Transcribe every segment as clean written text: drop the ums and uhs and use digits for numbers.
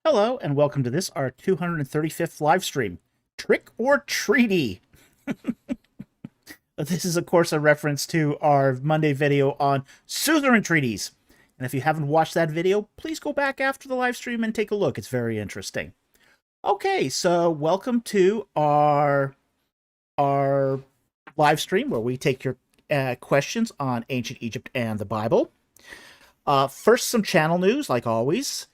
Hello, and welcome to this, our 235th live stream. Trick or Treaty! This is, of course, a reference to our Monday video on suzerain treaties. And if you haven't watched that video, please go back after the live stream and take a look. It's very interesting. Okay, so welcome to our live stream where we take your questions on ancient Egypt and the Bible. First, some channel news, like always.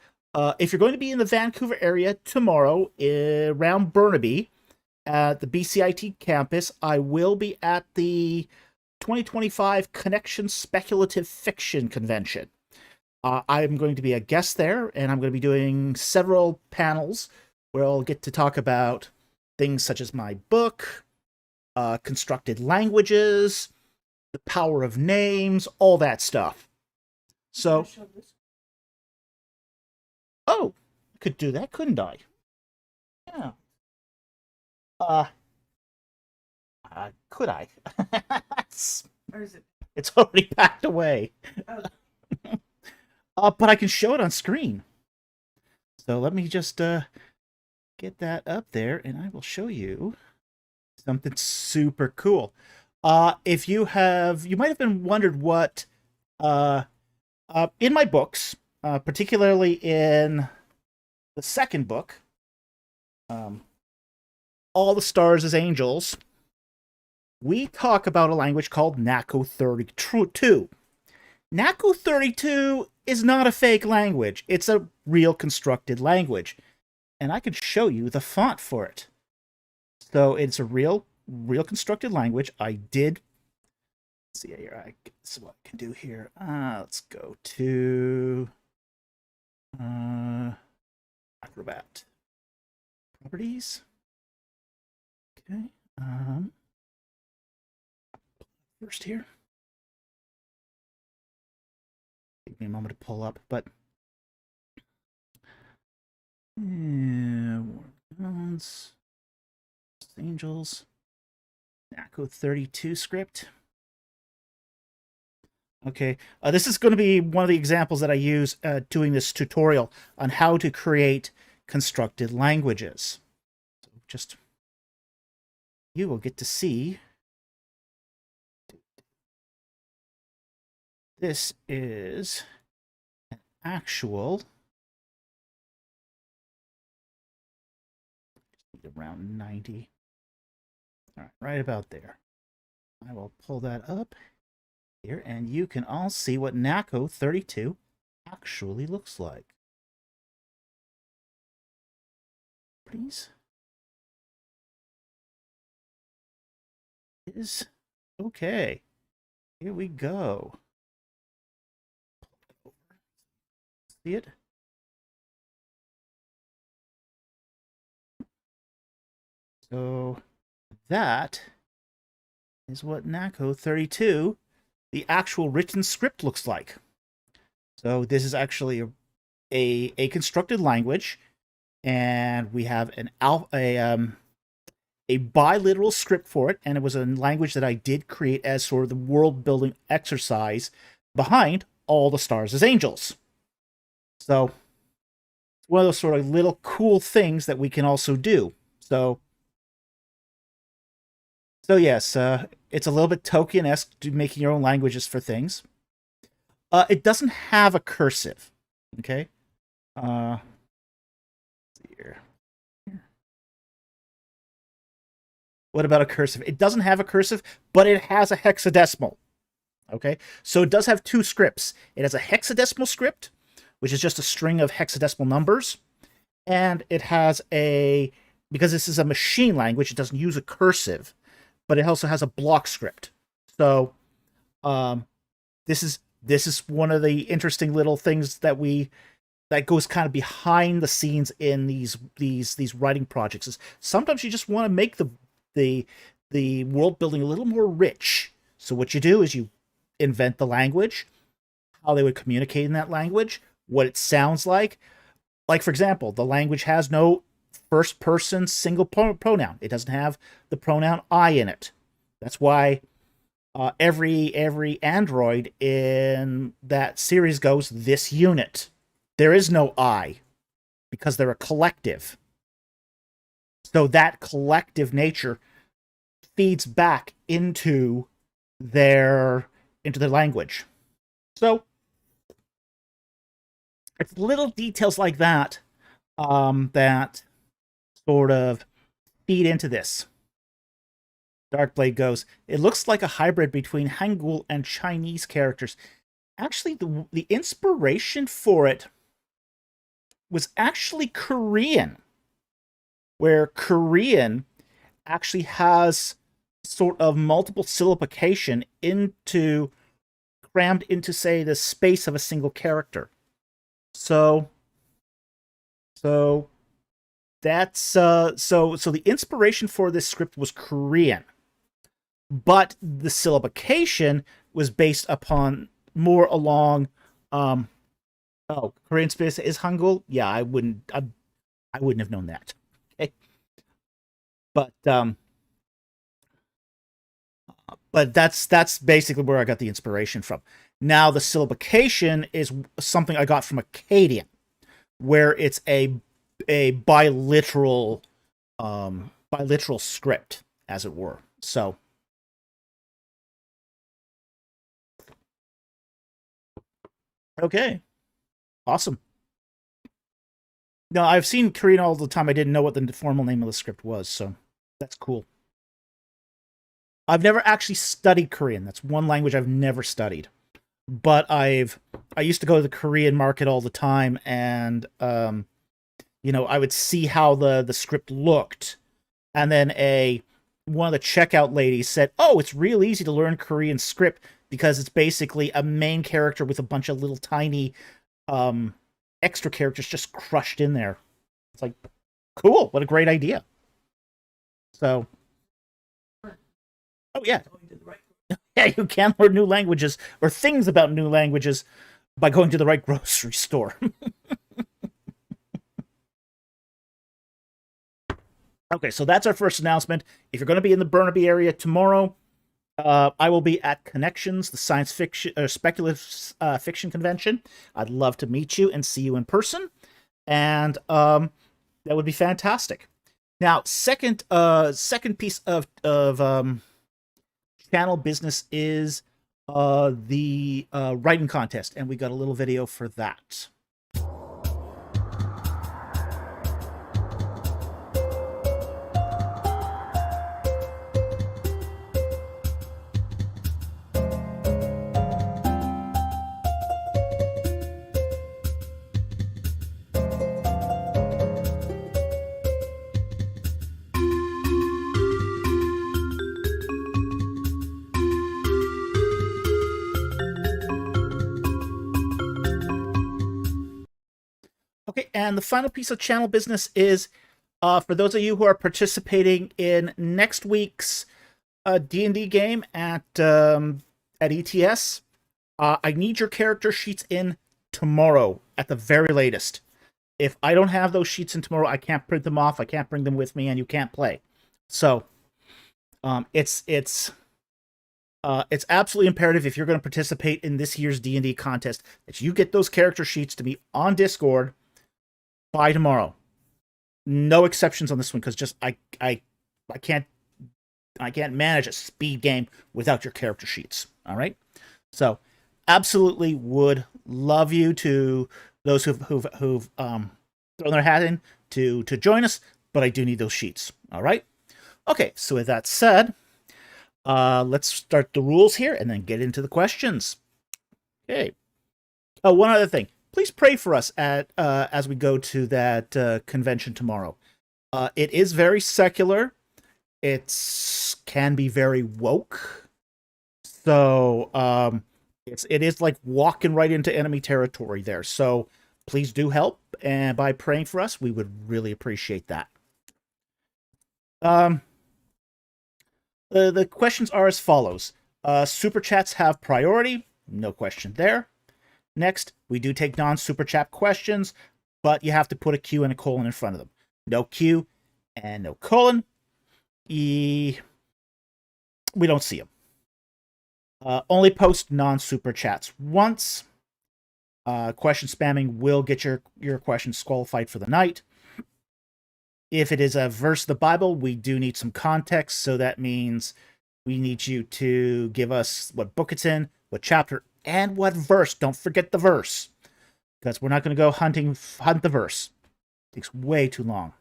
If you're going to be in the Vancouver area tomorrow, around Burnaby, at the BCIT campus, I will be at the 2025 Connection Speculative Fiction Convention. I'm going to be a guest there, and I'm going to be doing several panels where I'll get to talk about things such as my book, constructed languages, the power of names, all that stuff. So, oh, I could do that, couldn't I? Yeah. Could I? Or is it? It's already packed away. Oh. But I can show it on screen. So let me just get that up there, and I will show you something super cool. If you might have been wondered what, in my books, particularly in the second book, All the Stars as Angels, we talk about a language called NACO 32. NACO 32 is not a fake language. It's a real constructed language. And I can show you the font for it. So it's a real constructed language. I did... Let's see here. This is what I can do here. Let's go to... Acrobat. Properties. Okay. First here. Take me a moment to pull up, but Angels, NACO 32 script. Okay, this is going to be one of the examples that I use doing this tutorial on how to create constructed languages. So just you will get to see. This is an actual around 90. All right about there. I will pull that up here, and you can all see what NACO 32 actually looks like. Please. Is okay. Here we go. See it? So that is what NACO 32, the actual written script, looks like. So this is actually a constructed language, and we have a biliteral script for it, and it was a language that I did create as sort of the world building exercise behind All the Stars as Angels. So it's one of those sort of little cool things that we can also do. So yes, it's a little bit Tolkien-esque, making your own languages for things. It doesn't have a cursive, okay? Let's see here. What about a cursive? It doesn't have a cursive, but it has a hexadecimal, okay? So it does have two scripts. It has a hexadecimal script, which is just a string of hexadecimal numbers, and it has because this is a machine language, it doesn't use a cursive, but it also has a block script. So this is one of the interesting little things that goes kind of behind the scenes in these writing projects. Is sometimes you just want to make the world building a little more rich. So what you do is you invent the language, how they would communicate in that language, what it sounds like. Like, for example, the language has no first person single pronoun. It doesn't have the pronoun I in it. That's why every android in that series goes this unit. There is no I. because they're a collective. So that collective nature feeds back into their language. So it's little details like that that sort of feed into this. Darkblade goes, it looks like a hybrid between Hangul and Chinese characters. Actually, the inspiration for it was actually Korean, where Korean actually has sort of multiple syllabification crammed into, say, the space of a single character. So that's so the inspiration for this script was Korean, but the syllabification was based upon more along Korean space is Hangul. Yeah, I wouldn't have known that. Okay. But that's basically where I got the inspiration from. Now the syllabification is something I got from Akkadian, where it's a biliteral script, as it were. So okay, awesome. No, I've seen Korean all the time. I didn't know what the formal name of the script was, so that's cool. I've never actually studied Korean. That's one language I've never studied. But I used to go to the Korean market all the time, and I would see how the script looked, and then one of the checkout ladies said, "Oh, it's real easy to learn Korean script because it's basically a main character with a bunch of little tiny extra characters just crushed in there." It's like, cool, what a great idea. So, oh yeah. Yeah, you can learn new languages or things about new languages by going to the right grocery store. Okay, so that's our first announcement. If you're going to be in the Burnaby area tomorrow, I will be at Connections, the science fiction or speculative fiction convention. I'd love to meet you and see you in person, and that would be fantastic. Now, second piece of channel business is the writing contest, and we got a little video for that. Okay, and the final piece of channel business is for those of you who are participating in next week's D&D game at ETS. I need your character sheets in tomorrow at the very latest. If I don't have those sheets in tomorrow, I can't print them off. I can't bring them with me, and you can't play. So it's absolutely imperative if you're going to participate in this year's D&D contest that you get those character sheets to me on Discord by tomorrow. No exceptions on this one, because just I can't manage a speed game without your character sheets. All right, so absolutely would love you to those who've thrown their hat in to join us, but I do need those sheets. All right. Okay, so with that said, let's start the rules here and then get into the questions. Okay. Oh, one other thing. Please pray for us as we go to that convention tomorrow. It is very secular. It can be very woke. So it is like walking right into enemy territory there. So please do help, and by praying for us, we would really appreciate that. The questions are as follows. Super chats have priority. No question there. Next, we do take non-super chat questions, but you have to put a Q and a colon in front of them. No Q and no colon. We don't see them. Only post non-super chats once. Question spamming will get your question disqualified for the night. If it is a verse of the Bible, we do need some context. So that means we need you to give us what book it's in, what chapter, and what verse. Don't forget the verse, because we're not going to go hunt the verse. It takes way too long.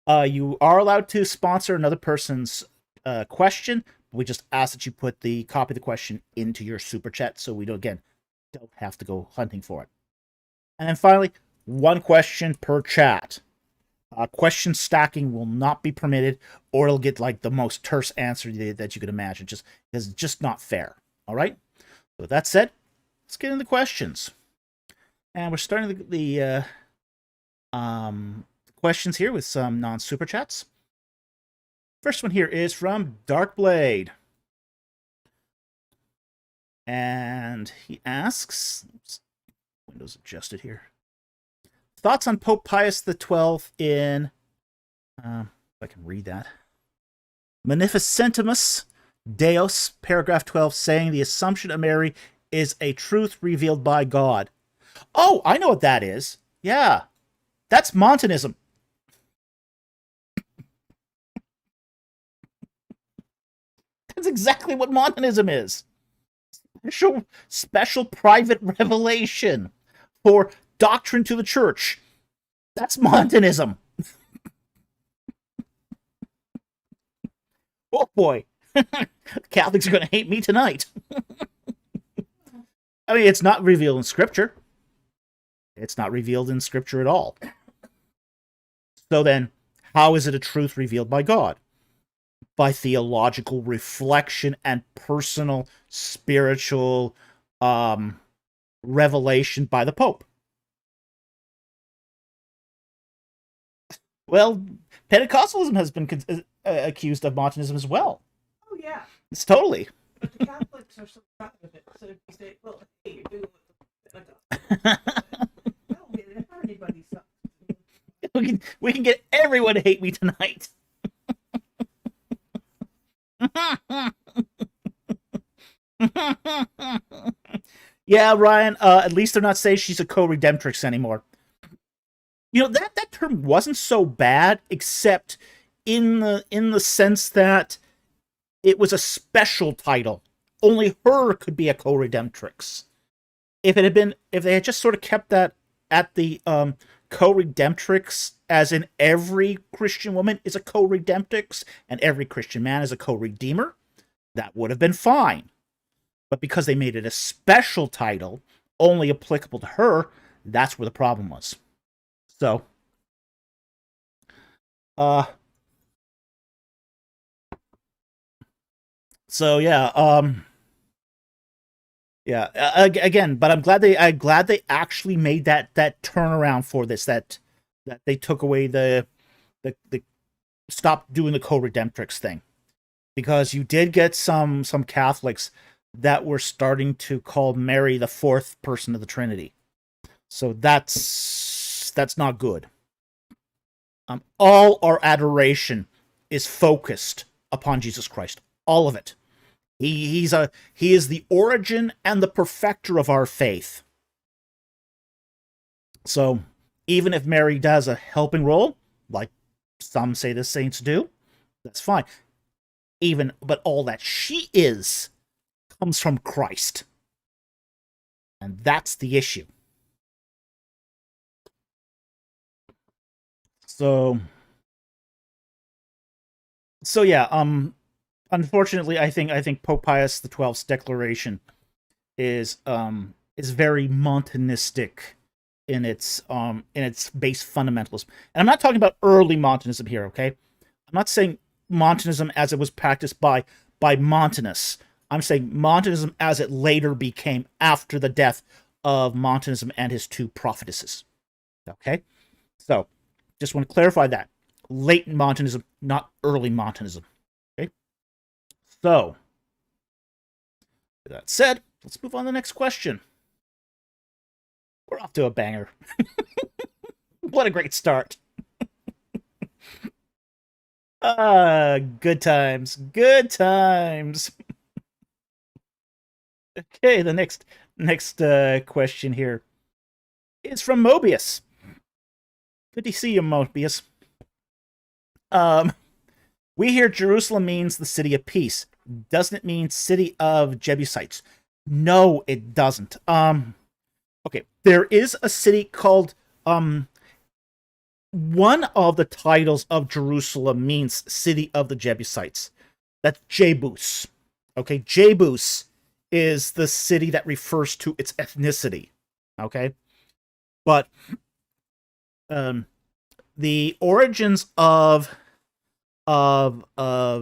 You are allowed to sponsor another person's question. We just ask that you put the copy of the question into your super chat, so we don't have to go hunting for it. And then finally, one question per chat. Question stacking will not be permitted, or it'll get like the most terse answer that you could imagine. Just because it's just not fair. All right. So with that said, let's get into questions. And we're starting the questions here with some non-super chats. First one here is from Darkblade. And he asks, oops, Windows adjusted here. Thoughts on Pope Pius XII in, if I can read that, Magnificentimus Deus, paragraph 12, saying the Assumption of Mary is a truth revealed by God. Oh, I know what that is. Yeah, that's Montanism. That's exactly what Montanism is. Special private revelation for doctrine to the church. That's Montanism. Oh boy. Catholics are going to hate me tonight. I mean, it's not revealed in Scripture. It's not revealed in Scripture at all. So then, how is it a truth revealed by God? By theological reflection and personal spiritual revelation by the Pope. Well, Pentecostalism has been accused of Montanism as well. Oh, yeah. It's totally. But the Catholics are so proud of it. So if you say, well, hey, you're doing what the Pentecostals. I don't get it. Anybody sucks. We can get everyone to hate me tonight. Yeah, Ryan, at least they're not saying she's a co-redemptrix anymore. You know, that term wasn't so bad, except in the sense that it was a special title. Only her could be a co-redemptrix. If they had just sort of kept that at the co-redemptrix, as in every Christian woman is a co-redemptrix and every Christian man is a co-redeemer, that would have been fine. But because they made it a special title, only applicable to her, that's where the problem was. So, again, but I'm glad they actually made that turnaround for this, that they took away the stopped doing the co-redemptrix thing, because you did get some Catholics that were starting to call Mary the fourth person of the Trinity. So that's not good. All our adoration is focused upon Jesus Christ. All of it. He is the origin and the perfecter of our faith. So even if Mary does a helping role, like some say the saints do, that's fine. But all that she is comes from Christ. And that's the issue. So yeah, unfortunately, I think Pope Pius XII's declaration is very Montanistic in its base fundamentalism. And I'm not talking about early Montanism here, okay? I'm not saying Montanism as it was practiced by Montanus. I'm saying Montanism as it later became after the death of Montanism and his two prophetesses. Okay? So, just want to clarify that. Late Montanism, not early Montanism. Okay? So, with that said, let's move on to the next question. We're off to a banger. What a great start. Good times. Good times. Okay, the next Next question here is from Mobius. Good to see you, Mobius. We hear Jerusalem means the city of peace. Doesn't it mean city of Jebusites? No, it doesn't. Okay, there is a city called one of the titles of Jerusalem means city of the Jebusites. That's Jebus. Okay, Jebus is the city that refers to its ethnicity. Okay, but the origins of the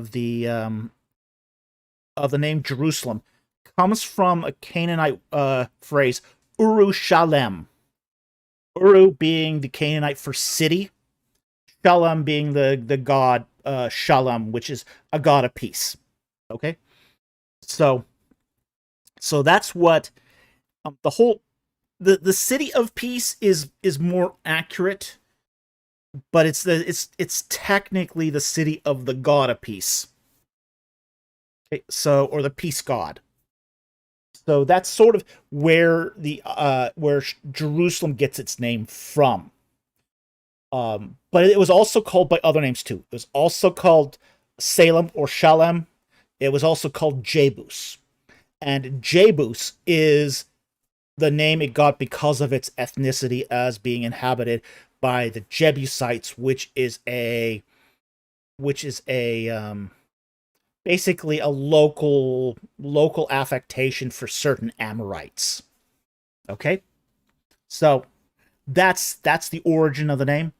name Jerusalem comes from a Canaanite phrase, Uru Shalem. Uru being the Canaanite for city, Shalem being the god Shalom, which is a god of peace. Okay, so that's what the city of peace is more accurate, but it's technically the city of the god of peace. Okay, so, or the peace god. So that's sort of where where Jerusalem gets its name from. But it was also called by other names too. It was also called Salem or Shalem. It was also called Jebus. And Jebus is the name it got because of its ethnicity as being inhabited by the Jebusites, which is a basically a local affectation for certain Amorites. Okay? So that's the origin of the name.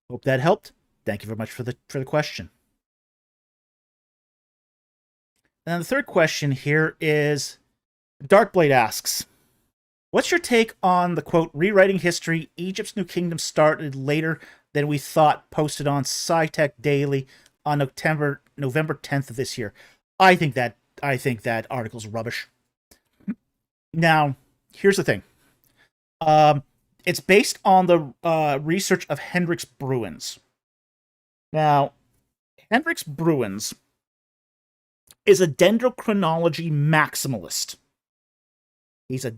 Hope that helped. Thank you very much for the question. And the third question here is Darkblade asks, what's your take on the quote, rewriting history, Egypt's new kingdom started later than we thought, posted on SciTech Daily on November 10th of this year? I think that article's rubbish. Now, here's the thing. It's based on the research of Hendrix Bruins. Now, Hendrix Bruins is a dendrochronology maximalist. He's a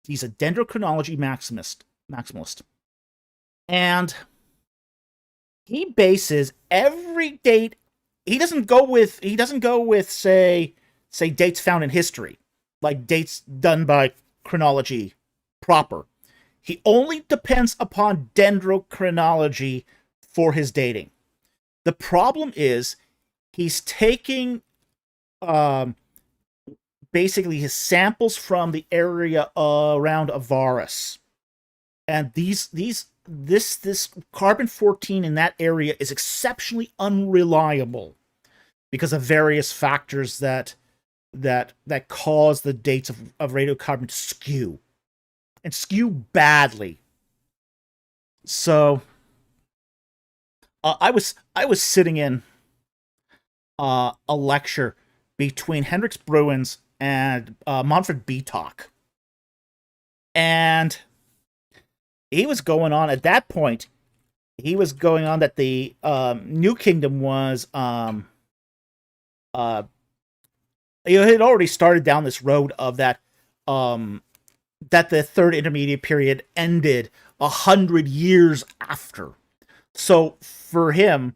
dendrochronology maximalist. And he bases every date. He doesn't go with say dates found in history, like dates done by chronology proper. He only depends upon dendrochronology for his dating. The problem is he's taking basically his samples from the area around Avaris, and this carbon-14 in that area is exceptionally unreliable because of various factors that cause the dates of radiocarbon to skew badly. So I was sitting in a lecture between Hendrix Bruins and Manfred Beetalk, and he was going on at that point. He was going on that the New Kingdom was it had already started down this road of that that the third intermediate period ended 100 years after. So for him,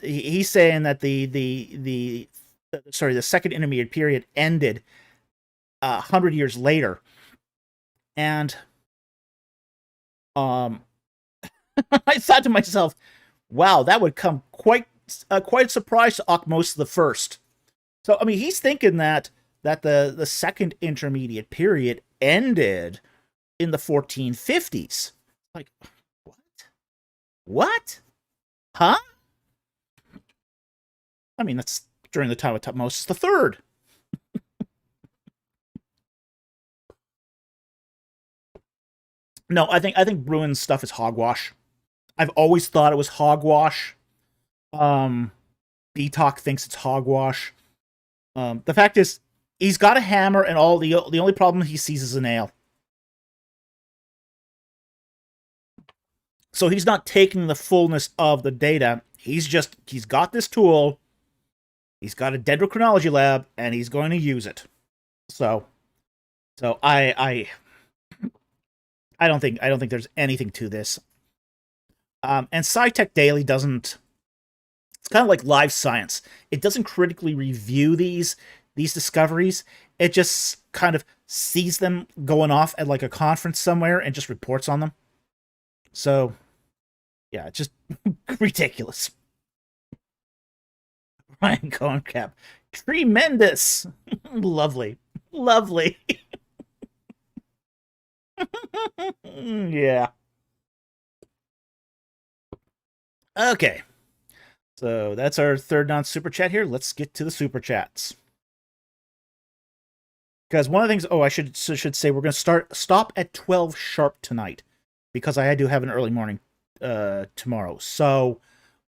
he's saying that the second intermediate period ended 100 years later, and I thought to myself, wow, that would come quite a surprise to Akhmos the First. So I mean, he's thinking that the second intermediate period ended in the 1450s. Like, what? Huh? I mean, that's during the time of Tutmosis the Third. No, I think Bruin's stuff is hogwash. I've always thought it was hogwash. Beetalk thinks it's hogwash. The fact is, he's got a hammer, and the only problem he sees is a nail. So he's not taking the fullness of the data. He's got this tool. He's got a dendrochronology lab, and he's going to use it. So So I don't think there's anything to this. And SciTech Daily doesn't. It's kind of like live science. It doesn't critically review these discoveries. It just kind of sees them going off at like a conference somewhere and just reports on them. So yeah, it's just ridiculous. Ryan Corncap. Tremendous. Lovely. Lovely. Yeah. Okay. So that's our third non-super chat here. Let's get to the super chats. Because one of the things, I should say we're going to stop at 12 sharp tonight because I do have an early morning tomorrow. So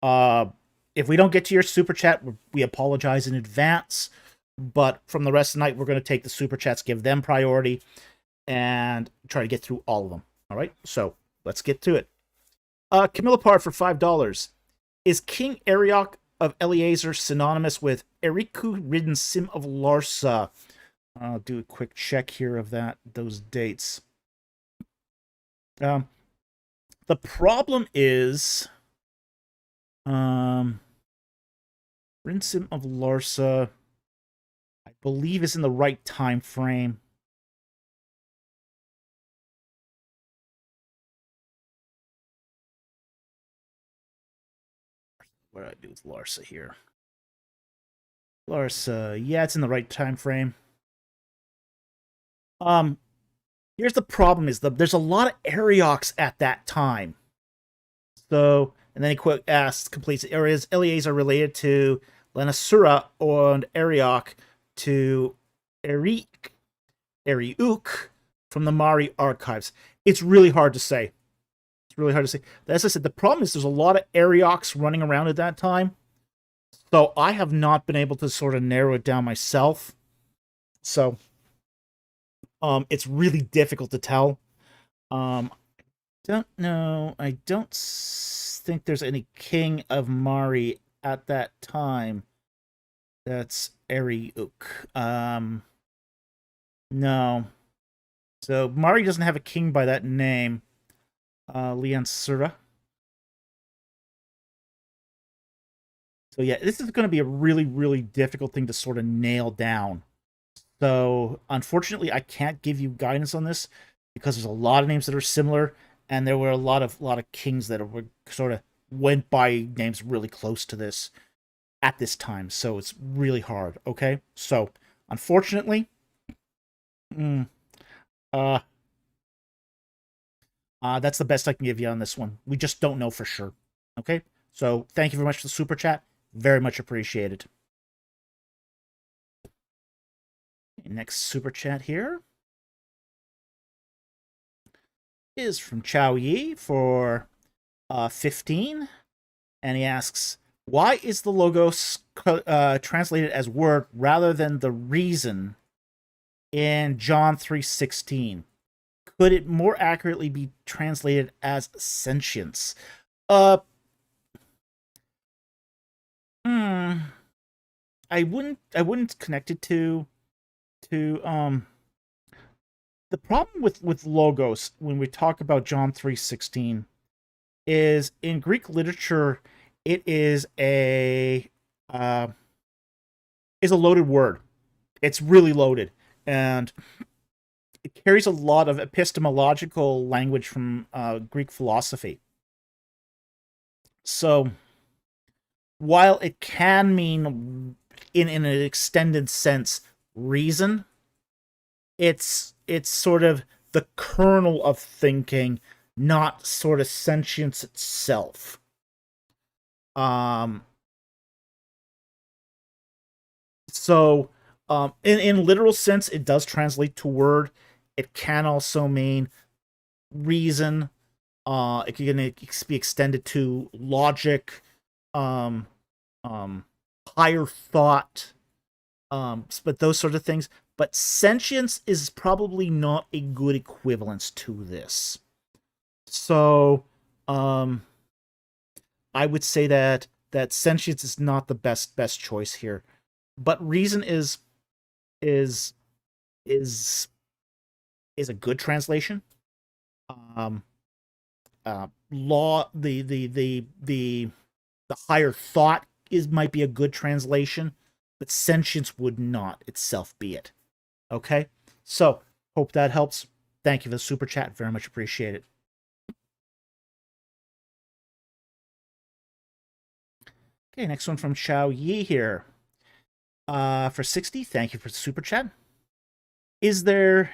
if we don't get to your super chat, we apologize in advance. But from the rest of the night, we're going to take the super chats, give them priority, and try to get through all of them. All right, so let's get to it. Camilla Pard for $5. Is King Arioch of Eleazar synonymous with Eriku ridden Sim of Larsa? I'll do a quick check here of those dates. The problem is, Ridden Sim of Larsa, I believe, is in the right time frame. What do I do with Larsa here? Larsa, yeah, it's in the right time frame. Here's the problem: there's a lot of Ariochs at that time. So, and then he completes areas. Eleazar related to Lenasura and Arioch to Eriuk from the Mari archives. It's really hard to say. As I said, the problem is there's a lot of Ariochs running around at that time. So I have not been able to sort of narrow it down myself. So it's really difficult to tell. Don't know. I don't think there's any king of Mari at that time. That's Eriuk. No. So Mari doesn't have a king by that name. Liansura. So yeah, this is going to be a really, really difficult thing to sort of nail down. So unfortunately, I can't give you guidance on this because there's a lot of names that are similar, and there were a lot of kings that were sort of went by names really close to this at this time. So it's really hard. Okay, so unfortunately, that's the best I can give you on this one. We just don't know for sure. Okay, so thank you very much for the super chat. Very much appreciated. Next super chat here is from Chow Yi for 15, and he asks, why is the logos translated as word rather than the reason in John 3:16? Could it more accurately be translated as sentience? I wouldn't connect it to the problem with logos when we talk about John 3:16 is in Greek literature it is a loaded word. It's really loaded, and it carries a lot of epistemological language from Greek philosophy. So while it can mean in an extended sense reason, it's sort of the kernel of thinking, not sort of sentience itself. So in literal sense it does translate to word. It can also mean reason. It can be extended to logic, higher thought, but those sort of things. But sentience is probably not a good equivalence to this. So, I would say that sentience is not the best choice here. But reason is is a good translation. Law, the higher thought might be a good translation, but sentience would not itself be it. Okay, so hope that helps. Thank you for the super chat, very much appreciate it. Okay, next one from Xiao Yi here. For 60, thank you for the super chat. Is there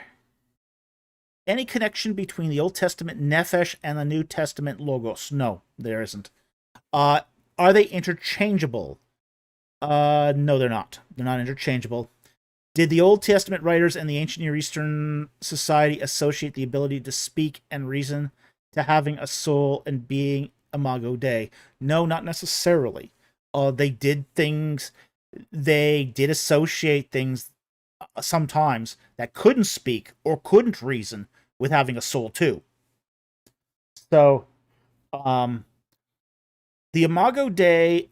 any connection between the Old Testament Nephesh and the New Testament Logos? No, there isn't. Are they interchangeable? No, they're not. They're not interchangeable. Did the Old Testament writers and the ancient Near Eastern society associate the ability to speak and reason to having a soul and being Imago Dei? No, not necessarily. They did things. They did associate things sometimes that couldn't speak or couldn't reason with having a soul too. So, the Imago Dei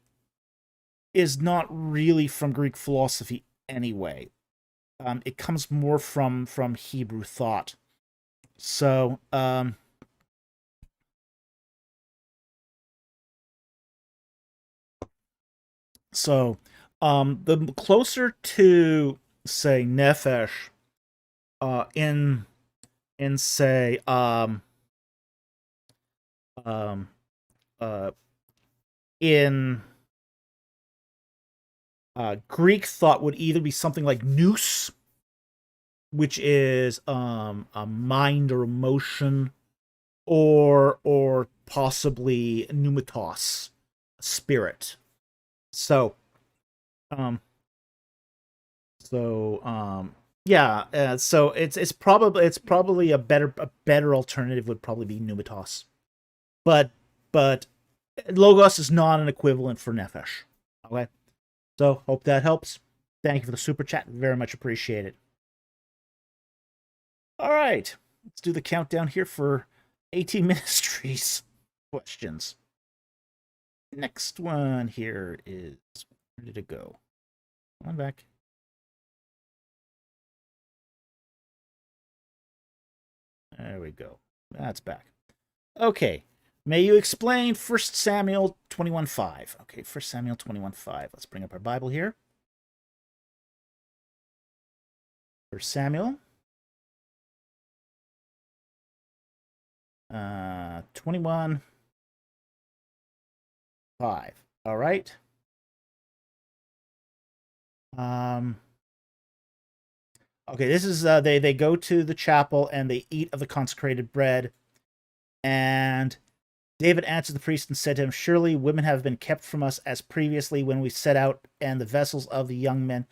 is not really from Greek philosophy anyway. It comes more from Hebrew thought. So, the closer to, say, Nefesh, in say, in Greek thought would either be something like nous, which is a mind or emotion, or possibly pneumatos, spirit. So, yeah. So it's probably a better alternative would probably be pneumatos, but logos is not an equivalent for nefesh. Okay, so hope that helps. Thank you for the super chat, very much appreciate it. All right, let's do the countdown here for 18 Ministries questions. Next one here is, where did it go? Come on back. There we go. That's back. Okay. May you explain 1 Samuel 21:5. Okay, 1 Samuel 21:5. Let's bring up our Bible here. 1 Samuel 21:5. All right. Okay, this is they go to the chapel and they eat of the consecrated bread. And David answered the priest and said to him, "Surely women have been kept from us as previously when we set out, and the vessels of the young men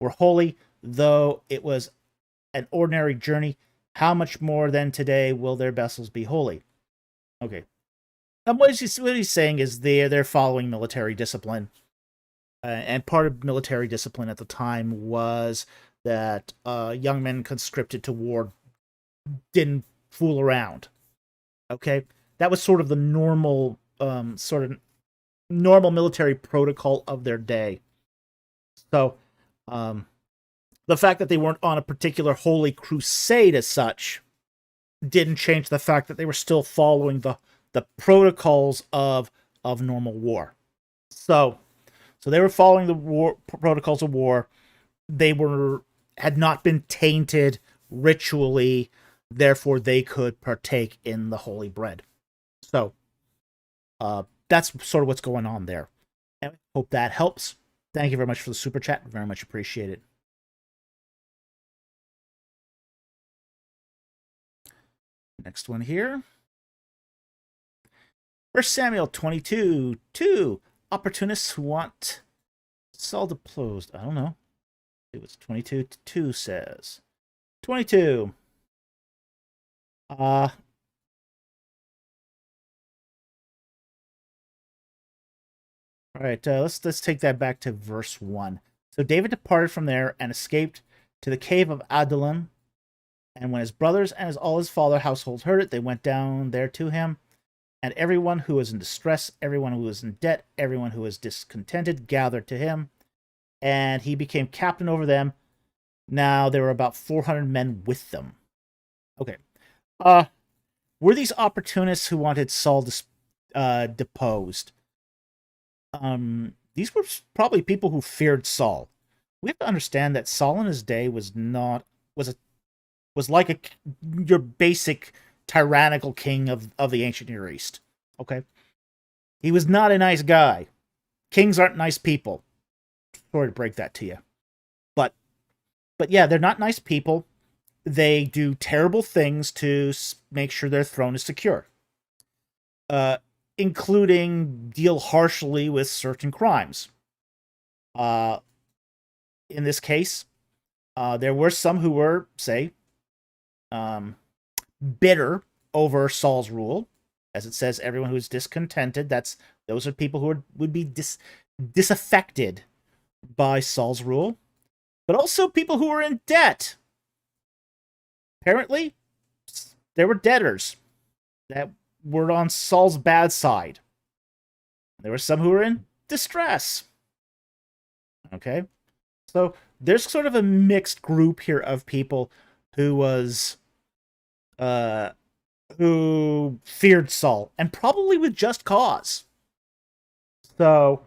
were holy, though it was an ordinary journey. How much more then today will their vessels be holy?" Okay. What he's saying is they're following military discipline. And part of military discipline at the time was that young men conscripted to war didn't fool around. Okay, that was sort of the normal military protocol of their day. So, the fact that they weren't on a particular holy crusade as such didn't change the fact that they were still following the protocols of normal war. So they were following the protocols of war. They had not been tainted ritually, therefore they could partake in the holy bread. So that's sort of what's going on there. And I hope that helps. Thank you very much for the super chat. Very much appreciate it. Next one here. 1 Samuel 22:2. Opportunists who want Saul deposed. I don't know. It was 22:2 says. 22. All right, let's take that back to verse 1. So David departed from there and escaped to the cave of Adullam. And when his brothers and all his father household heard it, they went down there to him. And everyone who was in distress, everyone who was in debt, everyone who was discontented gathered to him. And he became captain over them. Now there were about 400 men with them. Okay. Uh, were these opportunists who wanted Saul deposed? These were probably people who feared Saul. We have to understand that Saul in his day was not was a was like a your basic tyrannical king of the ancient Near East. Okay, he was not a nice guy. Kings aren't nice people. Sorry to break that to you, but yeah, they're not nice people. They do terrible things to make sure their throne is secure, uh, including deal harshly with certain crimes. Uh, in this case, there were some who were, say, um, bitter over Saul's rule. As it says, everyone who is discontented, those are people who would be disaffected by Saul's rule, but also people who were in debt. Apparently, there were debtors that were on Saul's bad side. There were some who were in distress. Okay? So there's sort of a mixed group here of people who was who feared Saul, and probably with just cause. So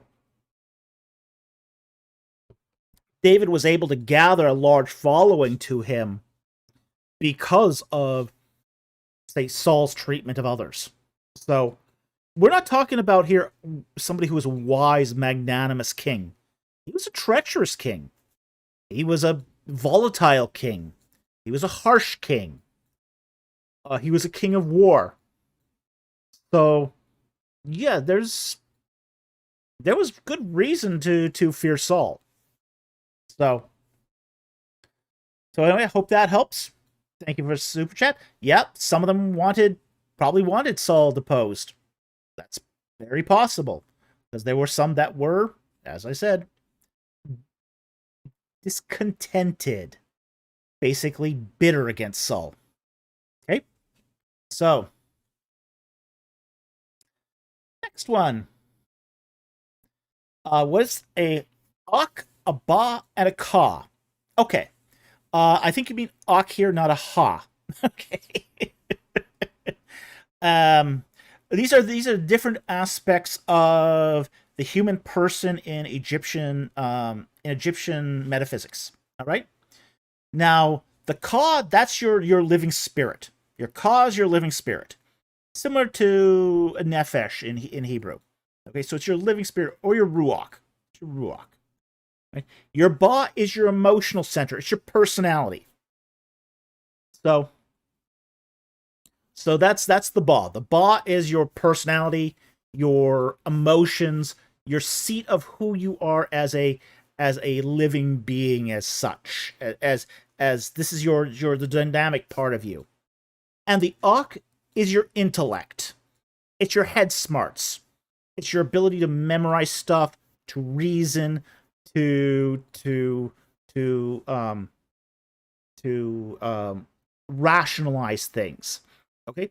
David was able to gather a large following to him because of, say, Saul's treatment of others. So we're not talking about here somebody who was a wise, magnanimous king. He was a treacherous king. He was a volatile king. He was a harsh king. He was a king of war. So, yeah, there was good reason to fear Saul. So anyway, I hope that helps. Thank you for the super chat. Yep, some of them probably wanted Saul deposed. That's very possible, because there were some that were, as I said, discontented, basically bitter against Saul. Okay, so next one. What's a ak, a ba, and a ka? Okay. I think you mean ak here, not a ha. Okay. These are different aspects of the human person in Egyptian metaphysics. All right. Now, the ka, that's your living spirit. Your ka is your living spirit, similar to a nefesh in Hebrew. Okay, so it's your living spirit, or your ruach. It's your ruach. Right? Your ba is your emotional center. It's your personality. So that's the ba. The ba is your personality, your emotions, your seat of who you are as a living being, as such, as this is the dynamic part of you. And the ak is your intellect. It's your head smarts. It's your ability to memorize stuff, to reason, to rationalize things. Okay,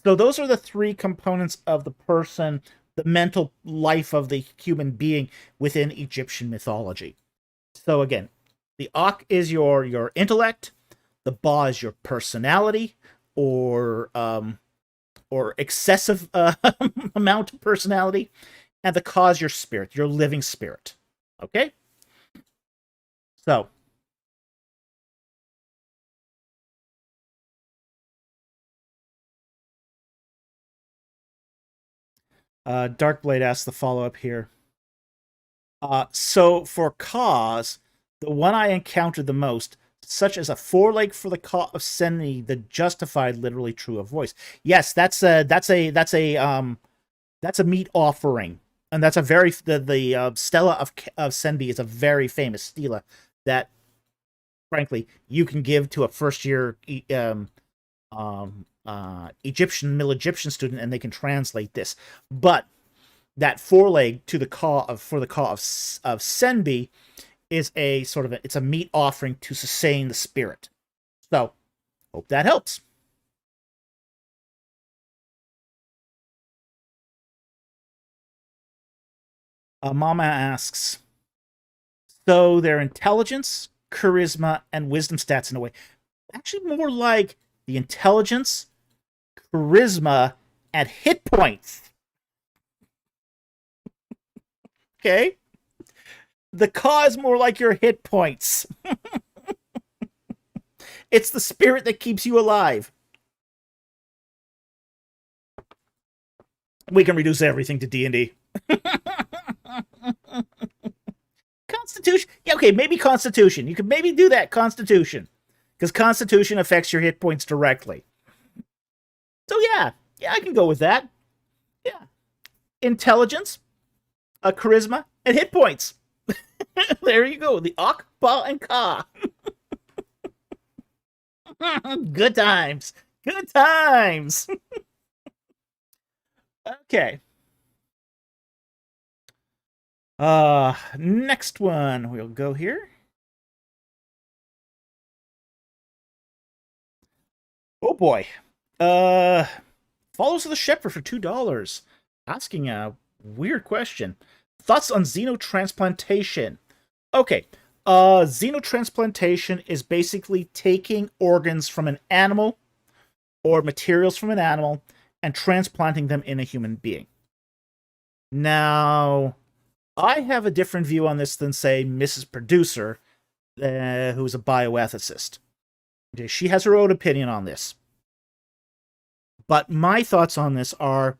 so those are the three components of the person, the mental life of the human being within Egyptian mythology. So again, the ak is your intellect, the ba is your personality, or excessive amount of personality, and the ka is your spirit, your living spirit. Okay? So, Darkblade asks the follow-up here. So for cause, the one I encountered the most, such as a foreleg for the ka of Seni, the justified, literally true of voice. Yes, that's a meat offering, and that's a very the stela of Senbi is a very famous stela that, frankly, you can give to a first year Middle Egyptian student, and they can translate this. But that foreleg to the ka for the ka of Senbi is a sort of it's a meat offering to sustain the spirit. So, hope that helps. Mama asks, so their intelligence, charisma, and wisdom stats in a way. Actually, more like the intelligence, charisma, and hit points. Okay? The Ka is more like your hit points. It's the spirit that keeps you alive. We can reduce everything to D&D. Constitution. Yeah, okay, maybe Constitution. You could maybe do that, Constitution. Because Constitution affects your hit points directly. So yeah, I can go with that. Yeah. Intelligence, charisma, and hit points. There you go. The Ak, Ba, and Ka. Good times. Good times. Okay. Next one. We'll go here. Oh boy. Follows of the Shepherd for $2. Asking a weird question. Thoughts on xenotransplantation? Okay. Xenotransplantation is basically taking organs from an animal or materials from an animal and transplanting them in a human being. Now, I have a different view on this than, say, Mrs. Producer, who's a bioethicist. Okay, she has her own opinion on this. But my thoughts on this are,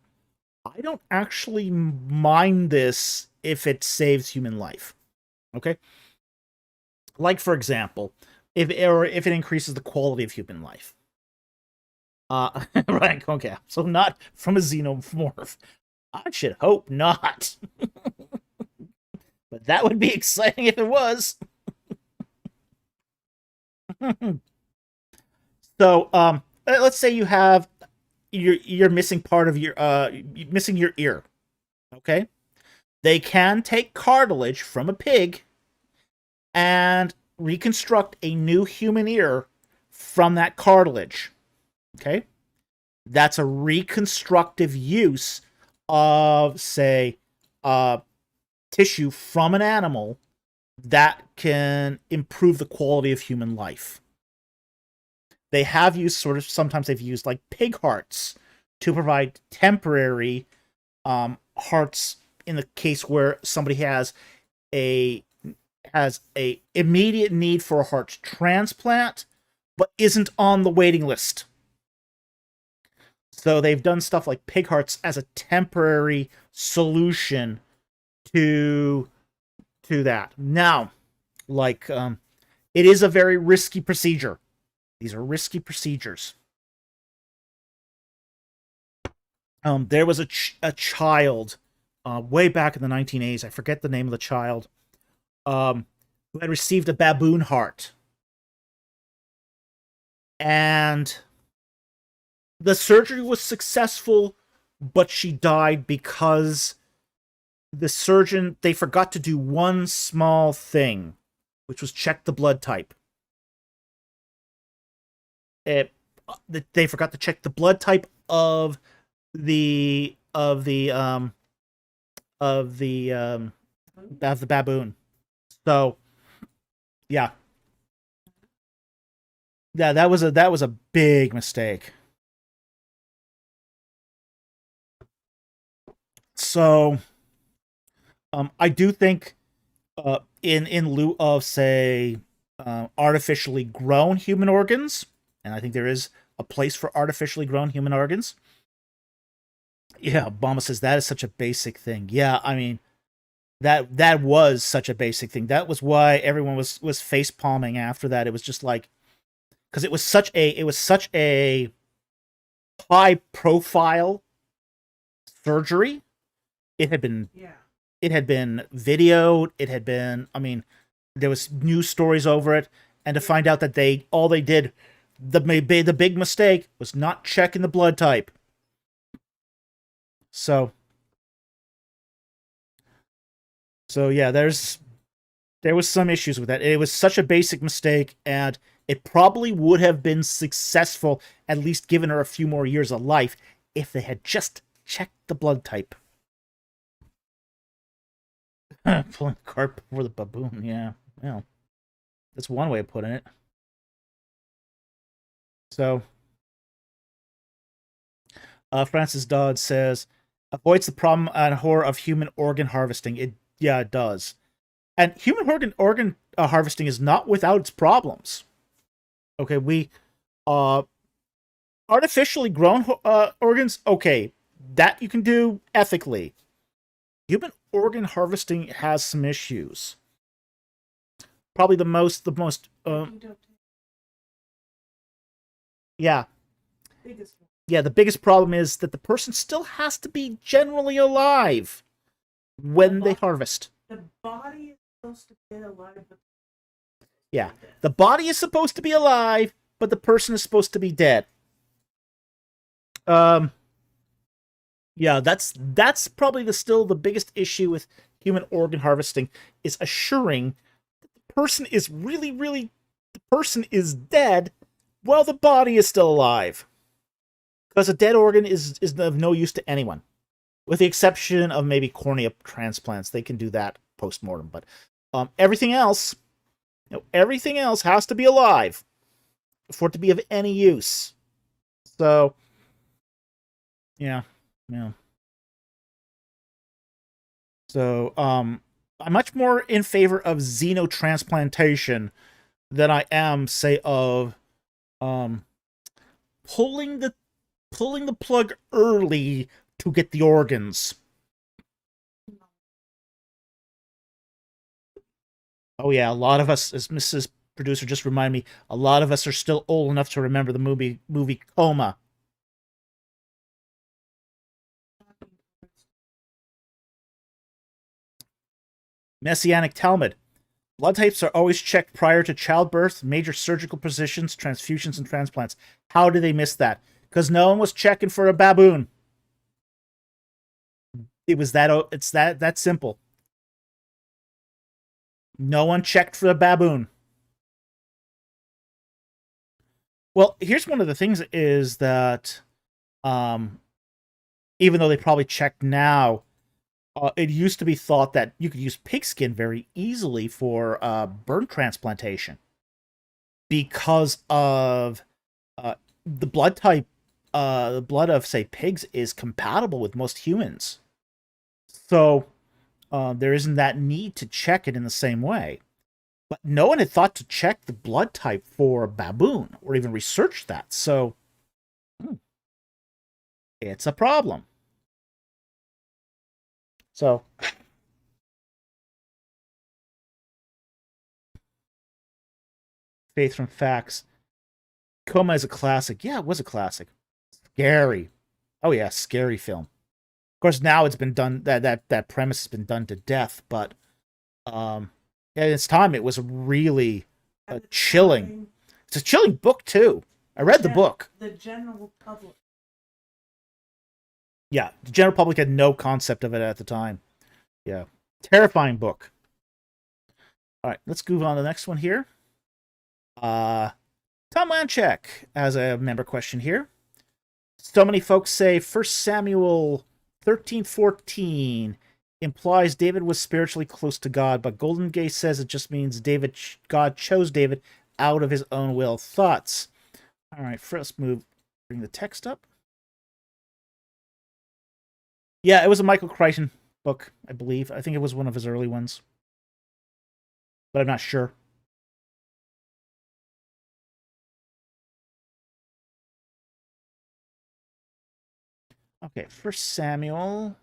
I don't actually mind this if it saves human life. Okay? Like, for example, if it increases the quality of human life. Right, okay. So not from a xenomorph. I should hope not. But that would be exciting if it was. So, let's say you have you're missing part of your missing your ear. Okay? They can take cartilage from a pig and reconstruct a new human ear from that cartilage. Okay? That's a reconstructive use of, say, tissue from an animal that can improve the quality of human life. They have used sometimes they've used like pig hearts to provide temporary hearts in the case where somebody has a immediate need for a heart transplant but isn't on the waiting list. So they've done stuff like pig hearts as a temporary solution to that. Now, like, it is a very risky procedure. These are risky procedures. There was a child way back in the 1980s. I forget the name of the child. Who had received a baboon heart. And the surgery was successful, but she died because the surgeon, they forgot to do one small thing, which was check the blood type. They forgot to check the blood type of the baboon. So, yeah, that was a big mistake. So, I do think, in lieu of, say, artificially grown human organs, and I think there is a place for artificially grown human organs. Yeah, Obama says that is such a basic thing. Yeah, I mean, that was such a basic thing. That was why everyone was face palming after that. It was just like, because it was such a high profile surgery. It had been videoed. It had been, I mean, there was news stories over it, and to find out that the big mistake was not checking the blood type. So yeah, there was some issues with that. It was such a basic mistake, and it probably would have been successful, at least given her a few more years of life, if they had just checked the blood type. Pulling the cart before the baboon, yeah. Well, that's one way of putting it. So, Francis Dodd says, avoids the problem and horror of human organ harvesting. It does. And human organ harvesting is not without its problems. Okay, we artificially grown organs. Okay, that you can do ethically. Human organ harvesting has some issues. Probably the most. Yeah, Biggest one. yeah. The biggest problem is that the person still has to be generally alive when they harvest. The body is supposed to be alive, but Yeah, the body is supposed to be alive, but the person is supposed to be dead. Yeah, that's probably still the biggest issue with human organ harvesting is assuring that the person is the person is dead while the body is still alive. Because a dead organ is of no use to anyone. With the exception of maybe cornea transplants. They can do that post-mortem, but everything else has to be alive for it to be of any use. So yeah. So, I'm much more in favor of xenotransplantation than I am, say, of pulling the plug early to get the organs. Oh yeah, a lot of us, as Mrs. Producer just reminded me, a lot of us are still old enough to remember the movie Coma. Messianic Talmud. Blood types are always checked prior to childbirth, major surgical procedures, transfusions, and transplants. How did they miss that? Because no one was checking for a baboon. It's that simple. No one checked for a baboon. Well, here's one of the things is that, even though they probably check now, it used to be thought that you could use pigskin very easily for burn transplantation because of the blood type. The blood of, say, pigs is compatible with most humans. So there isn't that need to check it in the same way. But no one had thought to check the blood type for a baboon or even research that. So it's a problem. So Faith from Facts. Coma is a classic. Yeah, it was a classic. Scary. Oh yeah, scary film. Of course, now it's been done. That premise has been done to death. But at its time, it was really chilling. It's a chilling book too. I read the book. The general public. Yeah, the general public had no concept of it at the time. Yeah, terrifying book. All right, let's move on to the next one here. Tom Lanchek has a member question here. So many folks say 1 Samuel 13:14 implies David was spiritually close to God, but Golden Gate says it just means God chose David out of his own will. Thoughts? All right, first bring the text up. Yeah, it was a Michael Crichton book, I believe. I think it was one of his early ones, but I'm not sure. Okay, 1 Samuel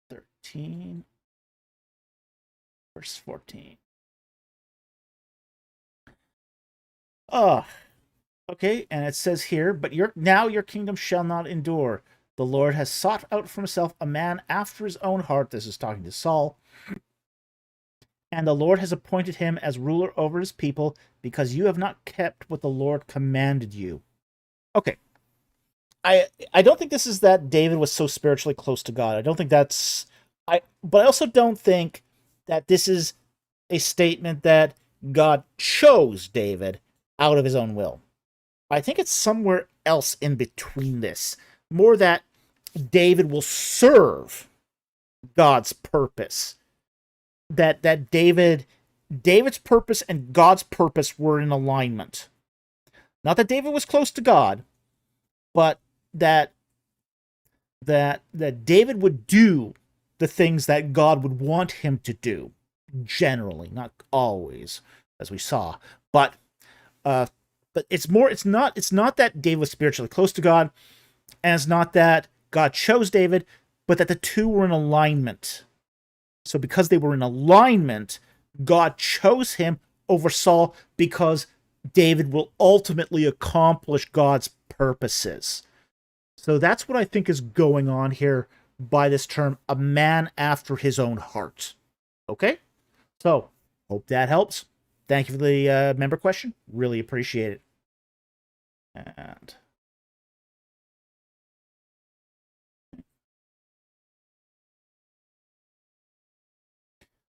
13, verse 14. Okay, and it says here, but now your kingdom shall not endure. The Lord has sought out for himself a man after his own heart. This is talking to Saul. And the Lord has appointed him as ruler over his people because you have not kept what the Lord commanded you. Okay. I don't think this is that David was so spiritually close to God. I don't think but I also don't think that this is a statement that God chose David out of his own will. I think it's somewhere else in between this. More that David will serve God's purpose. That David's purpose and God's purpose were in alignment. Not that David was close to God, but that David would do the things that God would want him to do, generally, not always, as we saw. But it's not that David was spiritually close to God, and it's not that God chose David, but that the two were in alignment. So because they were in alignment, God chose him over Saul because David will ultimately accomplish God's purposes. So that's what I think is going on here by this term, a man after his own heart. Okay? So, hope that helps. Thank you for the member question. Really appreciate it. And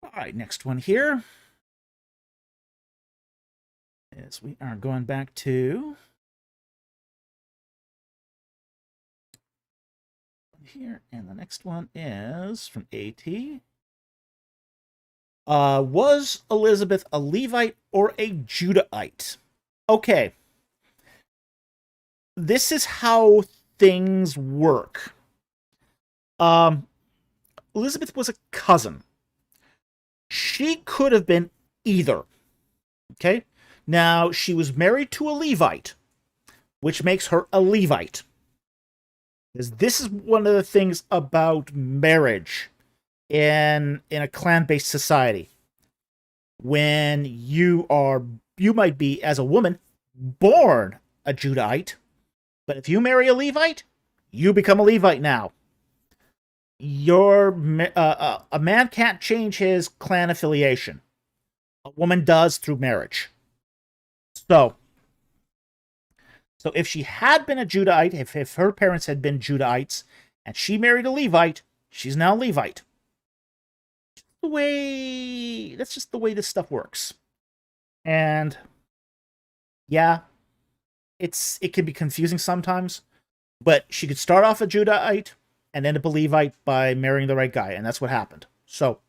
all right, next one here is we are going back to here, and the next one is from AT. Was Elizabeth a Levite or a Judahite? Okay. This is how things work. Elizabeth was a cousin. She could have been either. Okay? Now, she was married to a Levite, which makes her a Levite. Because this is one of the things about marriage in a clan-based society. When you might be, as a woman, born a Judahite, but if you marry a Levite, you become a Levite now. A man can't change his clan affiliation. A woman does through marriage. So if she had been a Judahite, if her parents had been Judahites, and she married a Levite, she's now a Levite. That's just the way this stuff works. And yeah, it can be confusing sometimes, but she could start off a Judahite and end up a Levite by marrying the right guy, and that's what happened. So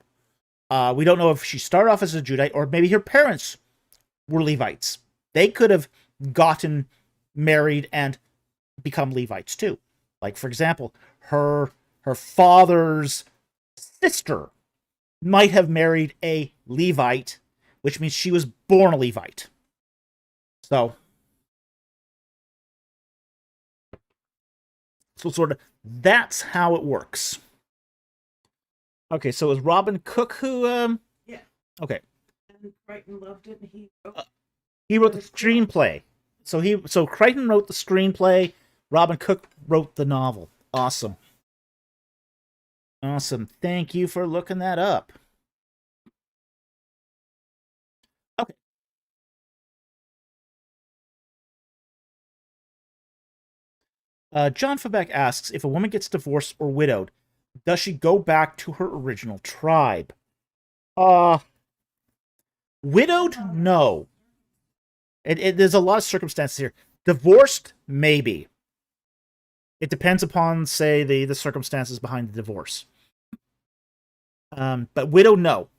we don't know if she started off as a Judahite, or maybe her parents were Levites. They could have gotten married and become Levites too. Like, for example, her father's sister might have married a Levite, which means she was born a Levite. So sort of, that's how it works. Okay, so it was Robin Cook who, Yeah. Okay. And Crichton loved it, and he wrote the screenplay. So Crichton wrote the screenplay, Robin Cook wrote the novel. Awesome. Awesome. Thank you for looking that up. Okay. John Febeck asks, if a woman gets divorced or widowed, does she go back to her original tribe? Widowed? No. There's a lot of circumstances here. Divorced? Maybe. It depends upon, say, the circumstances behind the divorce. But widow, no.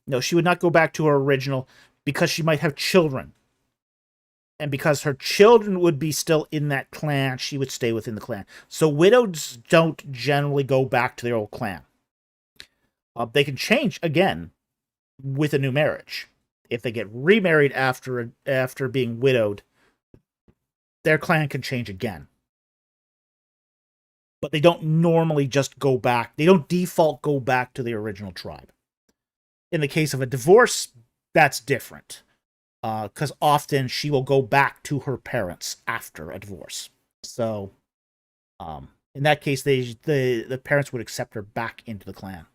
No, she would not go back to her original because she might have children. And because her children would be still in that clan, she would stay within the clan. So widows don't generally go back to their old clan. They can change again with a new marriage. If they get remarried after being widowed, their clan can change again. But they don't normally just go back. They don't default go back to the original tribe. In the case of a divorce, that's different. Because often she will go back to her parents after a divorce. So, in that case, the parents would accept her back into the clan.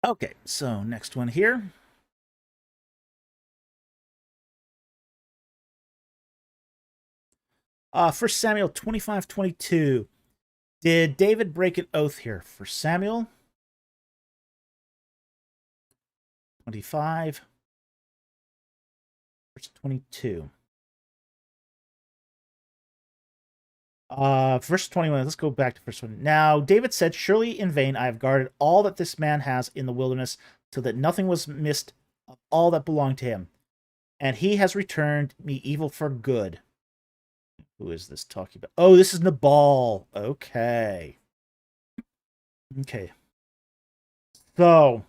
Okay, so next one here. 1 Samuel 25:22. Did David break an oath here? For Samuel 25, verse 22. Verse 21. Let's go back to verse 20. Now David said, surely in vain I have guarded all that this man has in the wilderness, so that nothing was missed of all that belonged to him. and he has returned me evil for good. Who is this talking about? Oh, this is Nabal. Okay. Okay. So,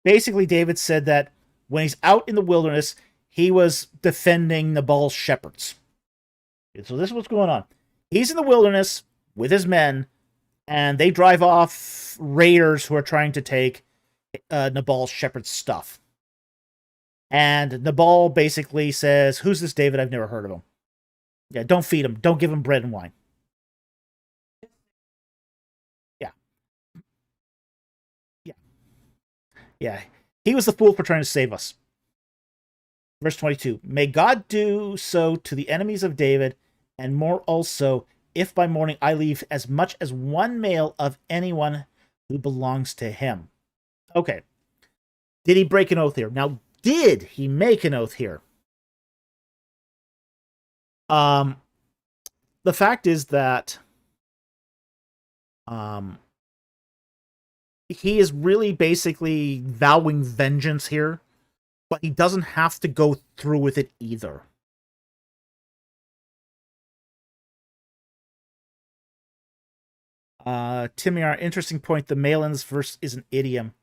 basically, David said that when he's out in the wilderness, he was defending Nabal's shepherds. So this is what's going on. He's in the wilderness with his men, and they drive off raiders who are trying to take Nabal's shepherd's stuff. And Nabal basically says, "Who's this David? I've never heard of him. Yeah, don't feed him. Don't give him bread and wine." Yeah. Yeah. Yeah. He was the fool for trying to save us. Verse 22, may God do so to the enemies of David, and more also, if by morning I leave as much as one male of anyone who belongs to him. Okay. Did he break an oath here? Now, did he make an oath here? The fact is that he is really basically vowing vengeance here, but he doesn't have to go through with it either. Timiar, interesting point. The male in this verse is an idiom.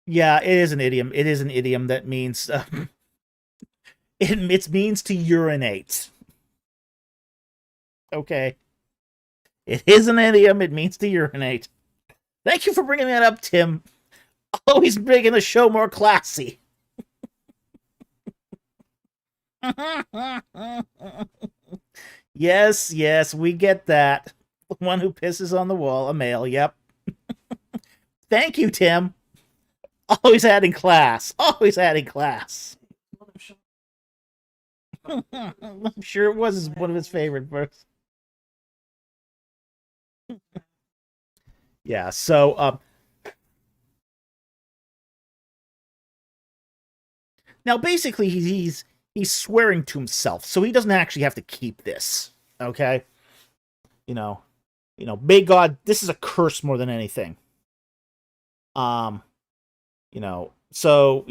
Yeah, it is an idiom. It is an idiom that means it means to urinate. Okay. It is an idiom. It means to urinate. Thank you for bringing that up, Tim. Always making the show more classy. Yes, yes, we get that. The one who pisses on the wall, a male, yep. Thank you, Tim. Always adding class. Always adding class. I'm sure it was one of his favorite verses. Yeah, so now basically he's swearing to himself, so he doesn't actually have to keep this. Okay? You know, may God, this is a curse more than anything. So,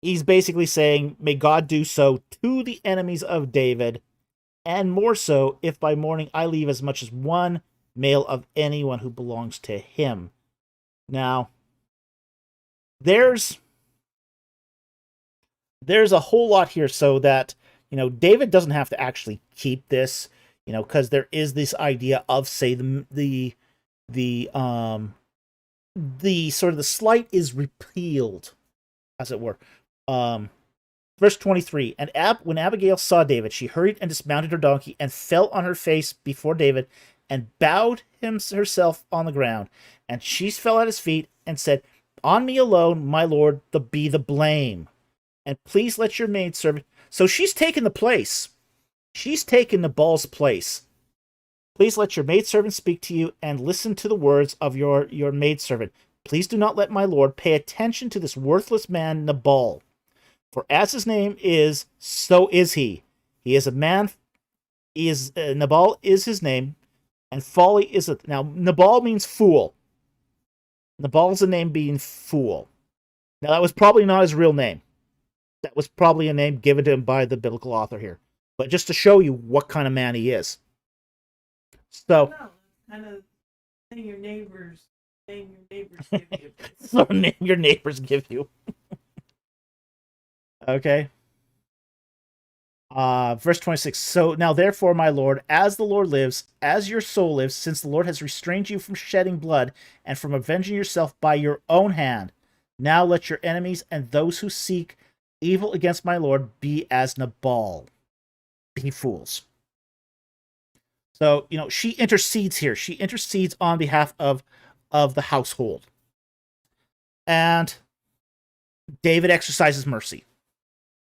he's basically saying, may God do so to the enemies of David, and more so if by morning I leave as much as one male of anyone who belongs to him. Now, there's a whole lot here, so that, David doesn't have to actually keep this, because there is this idea of, say, the sort of the slight is repealed, as it were. Verse 23, and when Abigail saw David, she hurried and dismounted her donkey and fell on her face before David and bowed herself on the ground. And she fell at his feet and said, on me alone, my lord, be the blame. And please let your maidservant... So she's taken the place. She's taken Nabal's place. Please let your maidservant speak to you and listen to the words of your maidservant. Please do not let my lord pay attention to this worthless man Nabal. For as his name is, so is he. He is a man... Nabal is his name, and folly is... Now, Nabal means fool. Nabal's a name being fool. Now, that was probably not his real name. That was probably a name given to him by the biblical author here. But just to show you what kind of man he is. So... No, kind of name your neighbors give you. So name your neighbors give you. Okay. Verse 26. So now therefore, my lord, as the Lord lives, as your soul lives, since the Lord has restrained you from shedding blood and from avenging yourself by your own hand, now let your enemies and those who seek evil against my lord be as Nabal. Be fools. So, she intercedes here. She intercedes on behalf of the household. And David exercises mercy.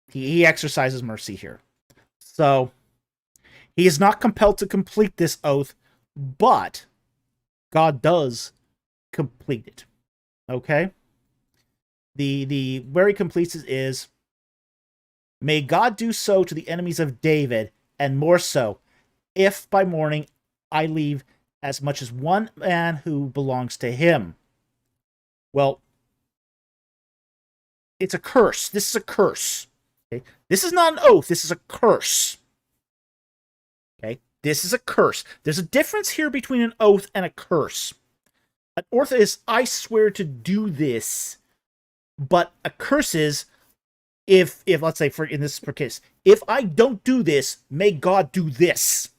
He exercises mercy here. So, he is not compelled to complete this oath, but God does complete it. Okay? The where he completes it is, may God do so to the enemies of David, and more so, if by morning I leave as much as one man who belongs to him. Well, It's a curse. This is a curse. Okay? This is not an oath. This is a curse. Okay? This is a curse. There's a difference here between an oath and a curse. An oath is, I swear to do this. But a curse is, if let's say, in this case, if I don't do this, may God do this.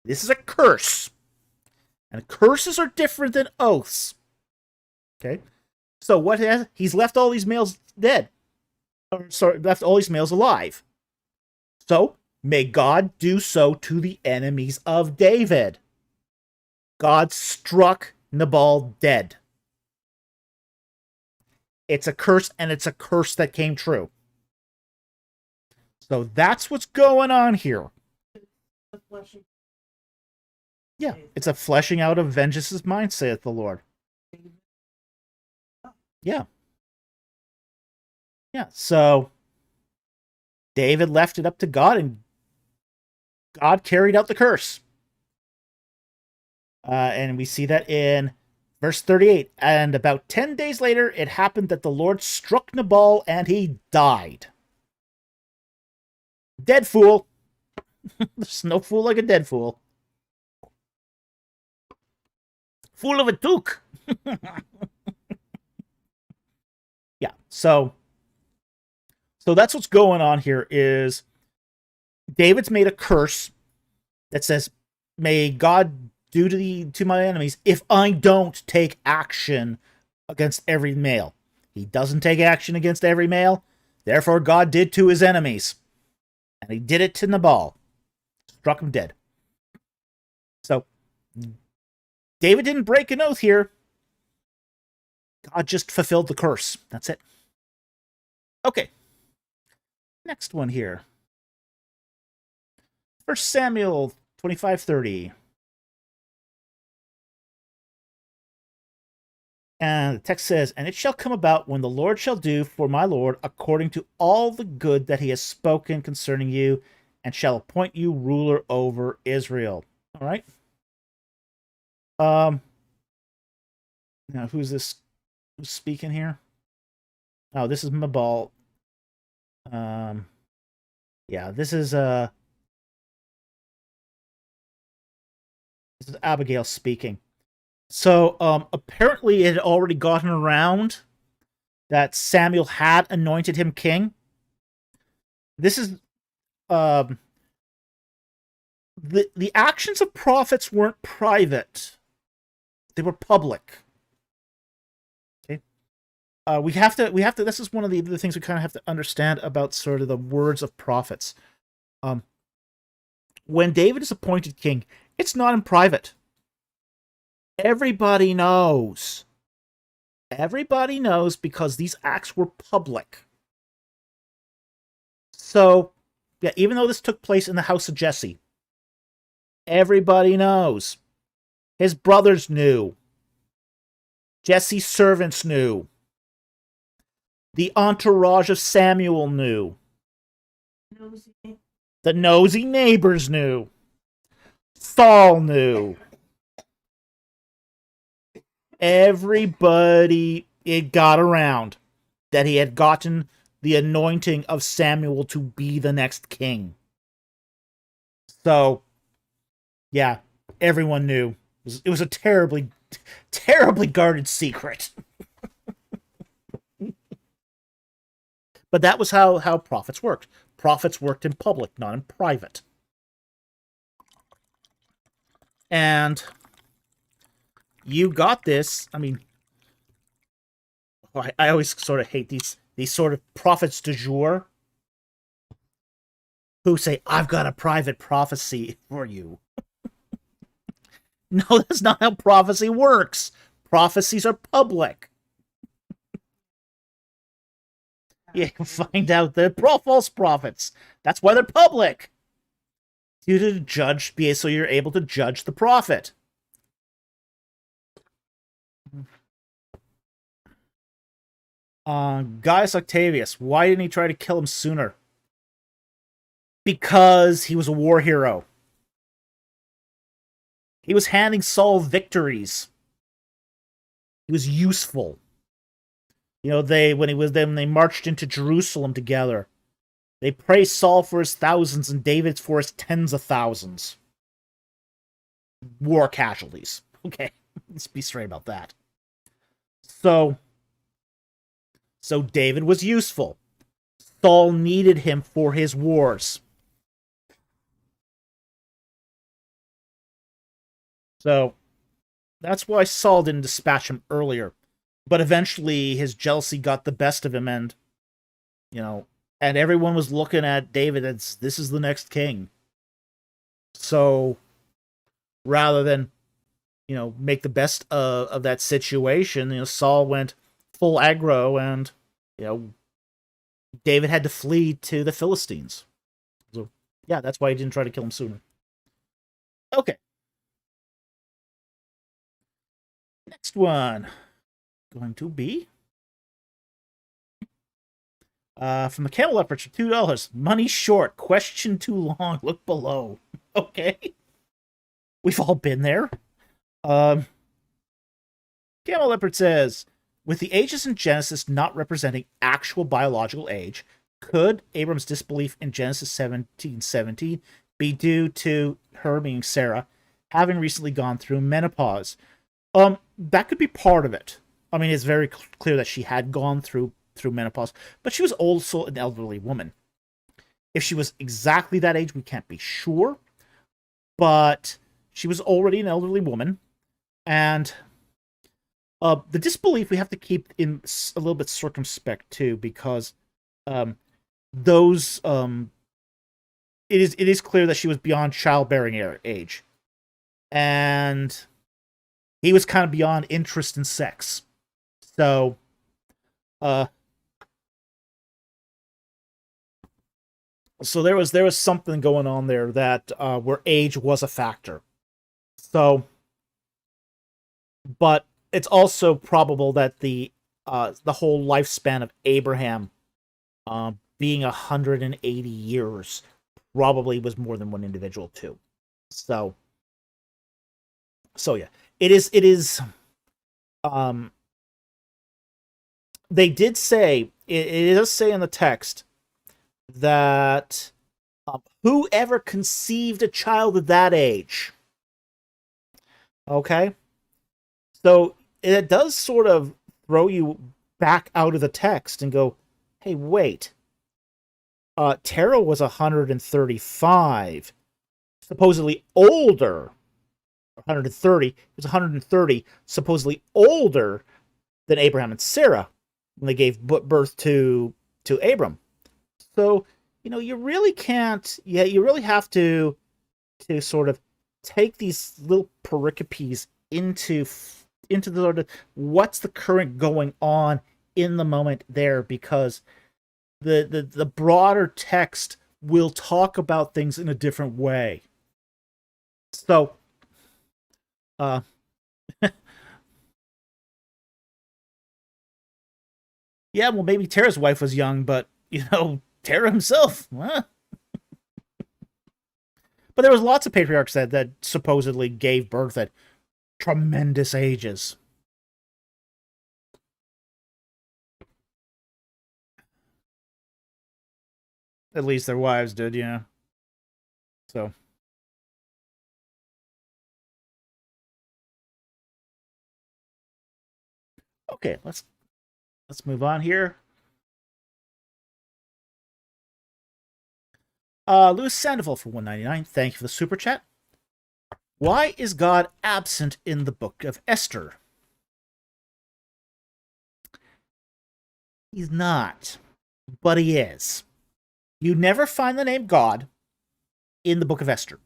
This is a curse. And curses are different than oaths. Okay? So what has he's left all these males dead. Or sorry, left all these males alive. So may God do so to the enemies of David. God struck Nabal dead. It's a curse, and it's a curse that came true. So that's what's going on here. Yeah, it's a fleshing out of vengeance's mind, saith the Lord. Yeah. Yeah, so David left it up to God, and God carried out the curse. And we see that in verse 38. And about 10 days later, it happened that the Lord struck Nabal, and he died. Dead fool. There's no fool like a dead fool. Fool of a duke. Yeah, so that's what's going on here is David's made a curse that says, may God do to my enemies if I don't take action against every male. He doesn't take action against every male, therefore God did to his enemies. And he did it to Nabal. Struck him dead. So David didn't break an oath here. God just fulfilled the curse. That's it. Okay. Next one here. 1 Samuel 25:30. And the text says, and it shall come about when the Lord shall do for my Lord according to all the good that he has spoken concerning you, and shall appoint you ruler over Israel. All right. Now who's this? Who's speaking here? Oh, this is Nabal. Yeah, this is Abigail speaking. So, apparently it had already gotten around that Samuel had anointed him king. This is, the actions of prophets weren't private. They were public. Okay. We have to, this is one of the things we kind of have to understand about sort of the words of prophets. When David is appointed king, it's not in private. Everybody knows. Everybody knows because these acts were public. So, yeah, even though this took place in the house of Jesse, everybody knows. His brothers knew. Jesse's servants knew. The entourage of Samuel knew. The nosy neighbors knew. Saul knew. Everybody, it got around that he had gotten the anointing of Samuel to be the next king. So, yeah, everyone knew. It was a terribly, terribly guarded secret. But that was how prophets worked. Prophets worked in public, not in private. And you got this. I mean, I always sort of hate these sort of prophets du jour who say, I've got a private prophecy for you. No, that's not how prophecy works. Prophecies are public. You can find out the false prophets. That's why they're public. You to judge, so you're able to judge the prophet. Gaius Octavius, why didn't he try to kill him sooner? Because he was a war hero. He was handing Saul victories. He was useful. When they marched into Jerusalem together. They praised Saul for his thousands and David for his tens of thousands. War casualties. Okay, let's be straight about that. So David was useful. Saul needed him for his wars. So that's why Saul didn't dispatch him earlier. But eventually his jealousy got the best of him, and and everyone was looking at David as this is the next king. So rather than make the best of that situation, Saul went full aggro, and David had to flee to the Philistines. So yeah, that's why he didn't try to kill him sooner. Okay. Next one going to be from the Camel Leopards for $2. Money short. Question too long. Look below. Okay. We've all been there. Camel Leopard says, with the ages in Genesis not representing actual biological age, could Abram's disbelief in Genesis 17:17 be due to her, meaning Sarah, having recently gone through menopause? That could be part of it. I mean, it's very clear that she had gone through menopause, but she was also an elderly woman. If she was exactly that age, we can't be sure, but she was already an elderly woman, and the disbelief we have to keep in a little bit circumspect too, because it is clear that she was beyond childbearing age, and he was kind of beyond interest in sex. So, there was something going on there that where age was a factor. So, but it's also probable that the whole lifespan of Abraham being 180 years probably was more than one individual too. So yeah, it is. They did say it does say in the text that whoever conceived a child at that age. Okay, so it does sort of throw you back out of the text and go, hey, wait. Terah was 135, supposedly older. 130. He was 130, supposedly older than Abraham and Sarah when they gave birth to Abram. So, you really can't. Yeah, you really have to sort of take these little pericopes into the sort of what's the current going on in the moment there, because the broader text will talk about things in a different way. So, yeah, well, maybe Terah's wife was young, but Terah himself, huh? But there was lots of patriarchs that supposedly gave birth at tremendous ages. At least their wives did, yeah. So. Okay, let's move on here. Louis Sandoval for $1.99. Thank you for the super chat. Why is God absent in the book of Esther? He's not, but he is. You never find the name God in the book of Esther.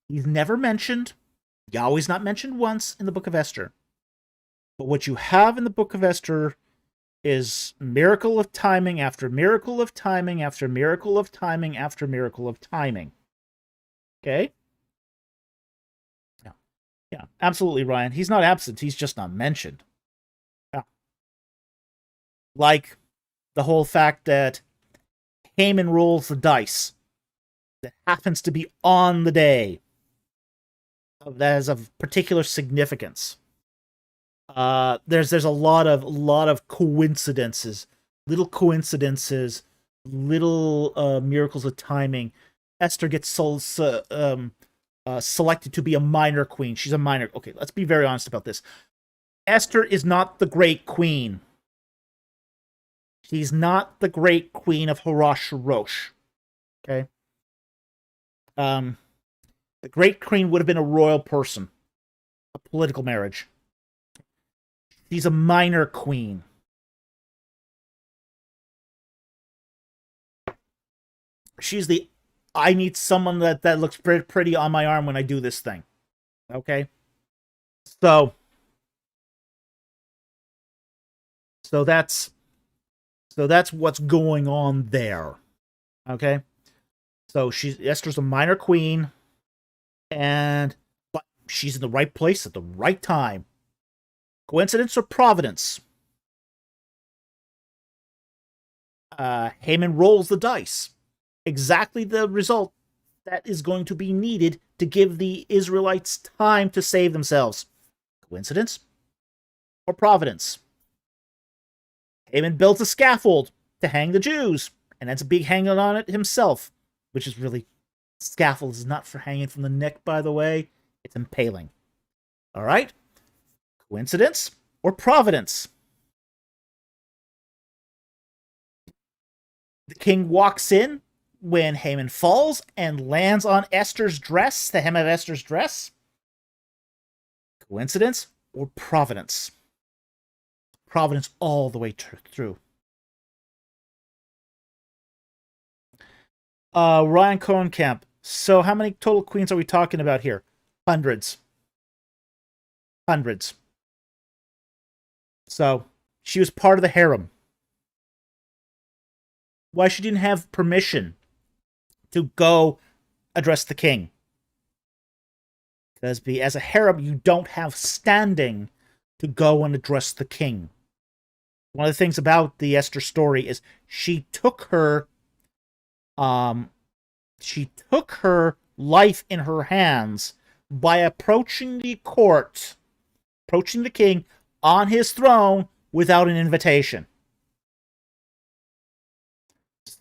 He's never mentioned. Yahweh's not mentioned once in the book of Esther. But what you have in the book of Esther is miracle of timing after miracle of timing after miracle of timing after miracle of timing. Okay? Yeah, absolutely, Ryan. He's not absent. He's just not mentioned. Yeah. Like the whole fact that Haman rolls the dice that happens to be on the day that is of particular significance. There's a lot of coincidences, little miracles of timing. Esther gets selected to be a minor queen. She's a minor. Okay, let's be very honest about this. Esther is not the great queen. She's not the great queen of Horosh. Okay. The great queen would have been a royal person, a political marriage. She's a minor queen. She's the I need someone that looks pretty on my arm when I do this thing. Okay? So so that's what's going on there. Okay? So Esther's a minor queen, but she's in the right place at the right time. Coincidence or providence? Haman rolls the dice. Exactly the result that is going to be needed to give the Israelites time to save themselves. Coincidence or providence? Haman builds a scaffold to hang the Jews, and ends up being hanging on it himself, which is really... Scaffold is not for hanging from the neck, by the way. It's impaling. All right? Coincidence or providence? The king walks in when Haman falls and lands on Esther's dress, the hem of Esther's dress. Coincidence or providence? Providence all the way through. Ryan Cohenkamp. So how many total queens are we talking about here? Hundreds. So she was part of the harem. Why she didn't have permission to go address the king? Because as a harem, you don't have standing to go and address the king. One of the things about the Esther story is she took her life in her hands by approaching the court, approaching the king on his throne without an invitation.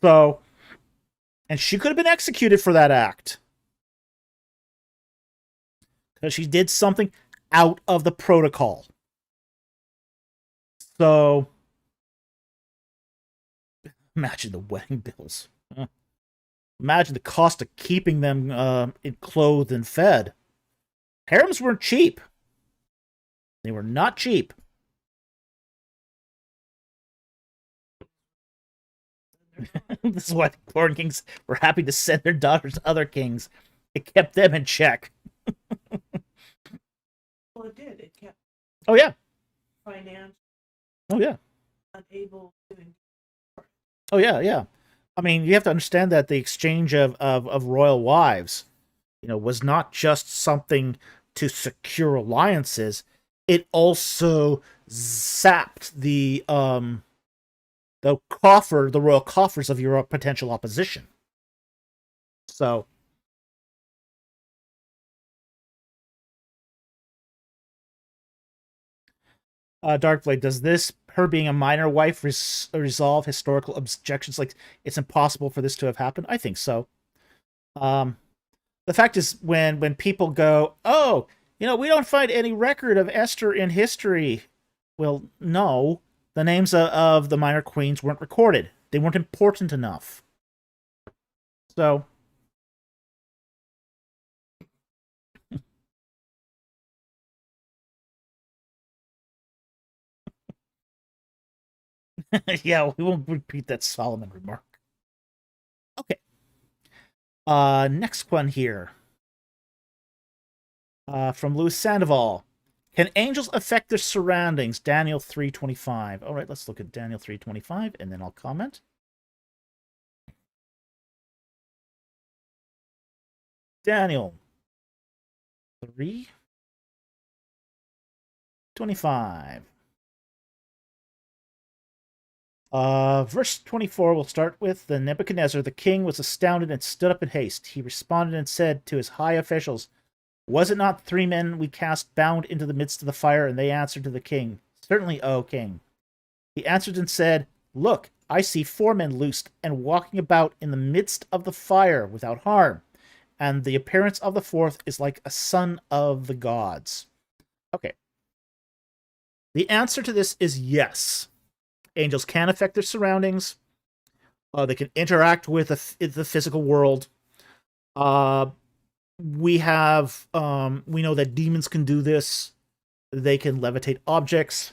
So, and she could have been executed for that act. Because she did something out of the protocol. So, imagine the wedding bills. Imagine the cost of keeping them clothed and fed. Harems weren't cheap. They were not cheap. This is why the foreign kings were happy to send their daughters to other kings. It kept them in check. Well, it did. It kept Oh, yeah. finance Oh, yeah. unable to. Oh, yeah, yeah. I mean, you have to understand that the exchange of royal wives, was not just something to secure alliances. It also zapped the royal coffers of your potential opposition. So, Darkblade, does this her being a minor wife resolve historical objections? Like, it's impossible for this to have happened? I think so. The fact is, when people go, oh, we don't find any record of Esther in history. Well, no. The names of the minor queens weren't recorded. They weren't important enough. So... yeah, we won't repeat that Solomon remark. Okay. Next one here. From Louis Sandoval. Can angels affect their surroundings? Daniel 3:25. All right, let's look at Daniel 3:25, and then I'll comment. Daniel 3:25. Verse 24 we'll start with. Then Nebuchadnezzar, the king, was astounded and stood up in haste. He responded and said to his high officials, Was it not 3 men we cast bound into the midst of the fire? And they answered to the king, Certainly, O king. He answered and said, Look, I see 4 men loosed and walking about in the midst of the fire without harm, and the appearance of the 4th is like a son of the gods. Okay. The answer to this is yes. Angels can affect their surroundings. They can interact with the physical world. We know that demons can do this. They can levitate objects.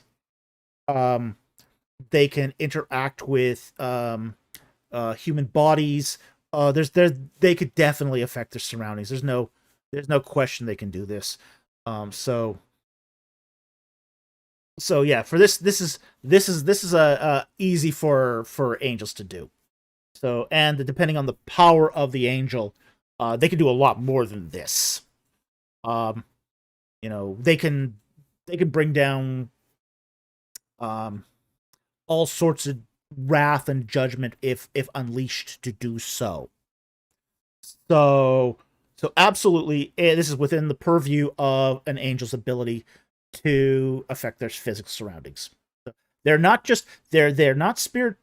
They can interact with human bodies. They could definitely affect their surroundings. There's no question they can do this. So yeah, for this is easy for angels to do. So, and depending on the power of the angel, they can do a lot more than this. They can bring down all sorts of wrath and judgment if unleashed to do so. So absolutely, this is within the purview of an angel's ability to affect their physical surroundings. They're not spirit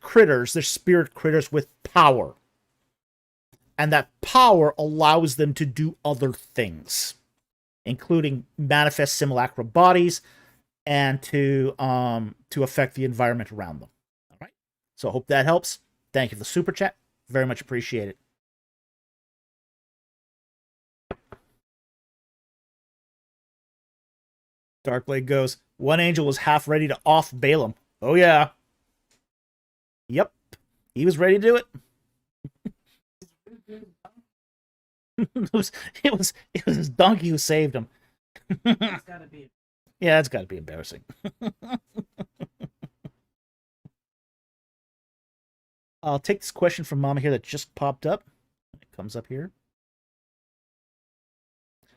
critters. They're spirit critters with power, and that power allows them to do other things, including manifest simulacra bodies and to affect the environment around them. All right. So I hope that helps. Thank you for the super chat. Very much appreciate it. Darkblade goes, one angel was half ready to off Balaam. Oh yeah. Yep. He was ready to do it. it was his donkey who saved him. It's gotta be. Yeah, it's gotta be embarrassing. I'll take this question from Mama here that just popped up. It comes up here.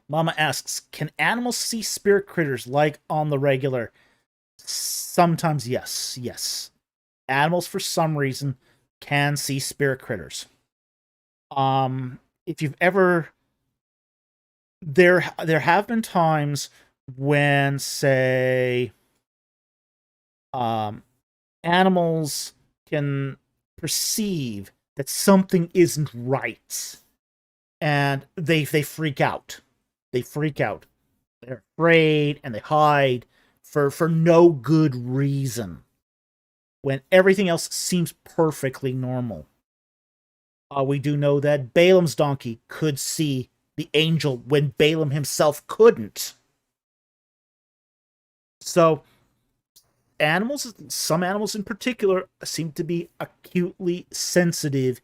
Mama asks, can animals see spirit critters like on the regular? Sometimes yes. Yes. Animals, for some reason, can see spirit critters. If you've ever... There have been times when, say, animals can perceive that something isn't right, and they freak out. They freak out. They're afraid and they hide for no good reason, when everything else seems perfectly normal. We do know that Balaam's donkey could see the angel when Balaam himself couldn't. So, some animals in particular, seem to be acutely sensitive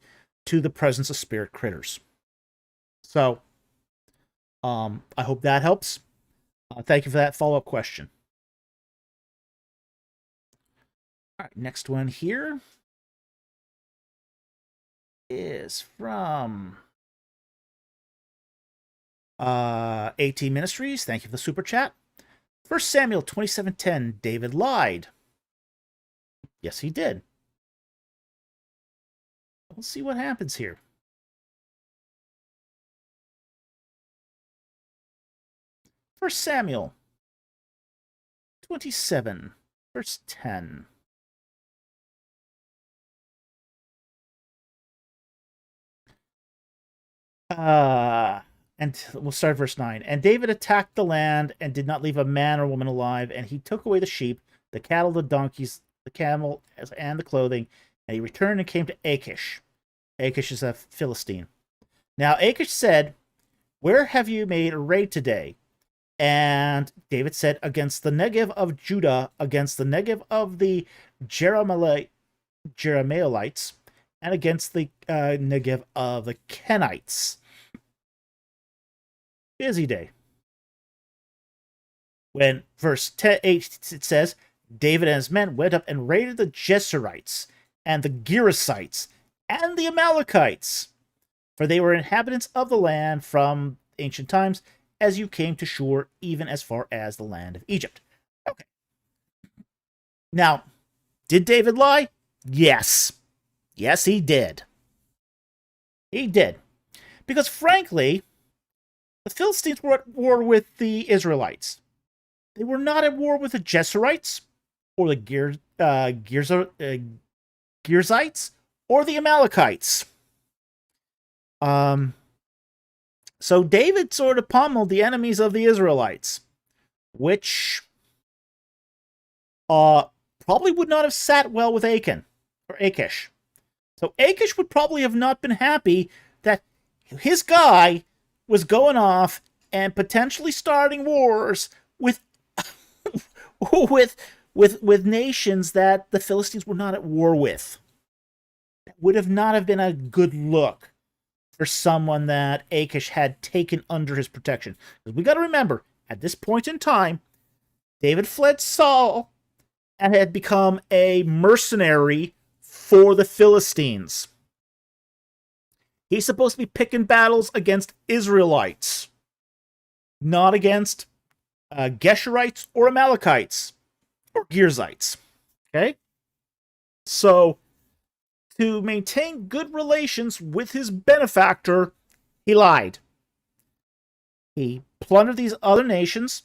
to the presence of spirit critters. So, I hope that helps. Thank you for that follow-up question. All right, next one here is from AT Ministries. Thank you for the super chat. 1 Samuel 27:10. David lied. Yes, he did. Let's see what happens here. First Samuel 27, verse 10. And we'll start verse 9. And David attacked the land and did not leave a man or woman alive, and he took away the sheep, the cattle, the donkeys, the camel, and the clothing, and he returned and came to Achish. Achish is a Philistine. Now Achish said, where have you made a raid today? And David said, against the Negev of Judah, against the Negev of the Jerahmeelites, and against the Negev of the Kenites. Busy day. When verse 8 it says, David and his men went up and raided the Jezreelites, and the Gerasites, and the Amalekites, for they were inhabitants of the land from ancient times, as you came to shore, even as far as the land of Egypt. Okay. Now, did David lie? Yes. Yes, he did. He did. Because frankly, The Philistines were at war with the Israelites. They were not at war with the Jezreelites or the Girzites or the Amalekites. So David sort of pummeled the enemies of the Israelites, which probably would not have sat well with Achan or Achish. So Achish would probably have not been happy that his guy was going off and potentially starting wars with with nations that the Philistines were not at war with. That would have not have been a good look for someone that Achish had taken under his protection. Because we got to remember, at this point in time, David fled Saul and had become a mercenary for the Philistines. He's supposed to be picking battles against Israelites, not against Geshurites or Amalekites or Girzites. Okay? So, to maintain good relations with his benefactor, he lied. He plundered these other nations,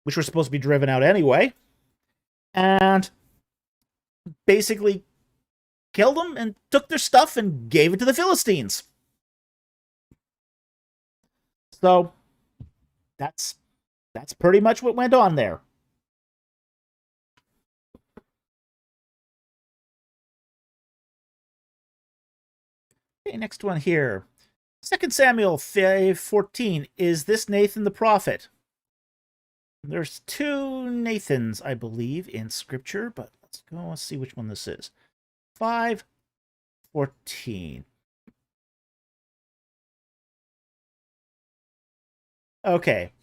which were supposed to be driven out anyway, and basically killed them and took their stuff and gave it to the Philistines. So, that's pretty much what went on there. Okay, next one here. 2 Samuel 5:14. Is this Nathan the prophet? There's two Nathans, I believe, in Scripture, but let's go and see which one this is. 5:14. Okay.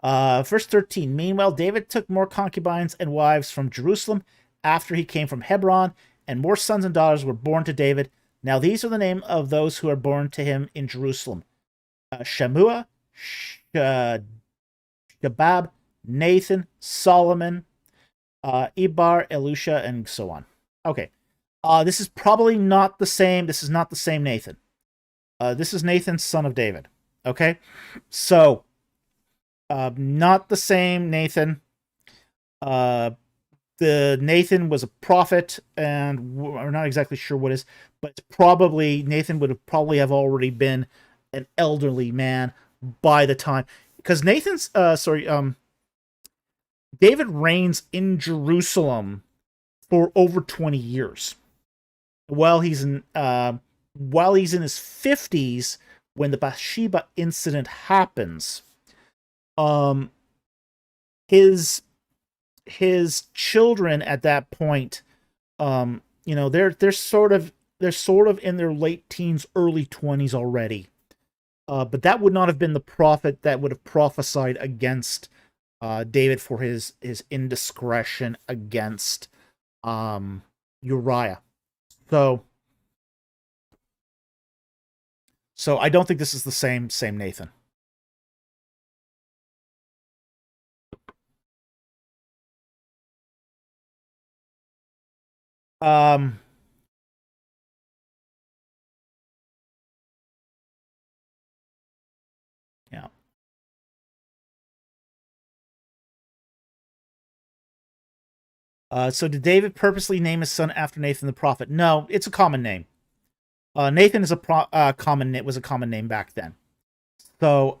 Verse 13. Meanwhile, David took more concubines and wives from Jerusalem after he came from Hebron, and more sons and daughters were born to David. Now these are the name of those who are born to him in Jerusalem. Shammua, Shabab, Nathan, Solomon, Ibar, Elisha, and so on. Okay. This is probably not the same. This is not the same Nathan. This is Nathan, son of David. Okay? So, not the same Nathan. The Nathan was a prophet, and we're not exactly sure what is, but probably Nathan would have probably have already been an elderly man by the time, because David reigns in Jerusalem for over 20 years. While he's in his 50s when the Bathsheba incident happens. His children at that point, they're sort of in their late teens, early 20s already. But that would not have been the prophet that would have prophesied against David for his indiscretion against Uriah. So I don't think this is the same Nathan. Yeah. So did David purposely name his son after Nathan the prophet? No, it's a common name. Nathan is was a common name back then. So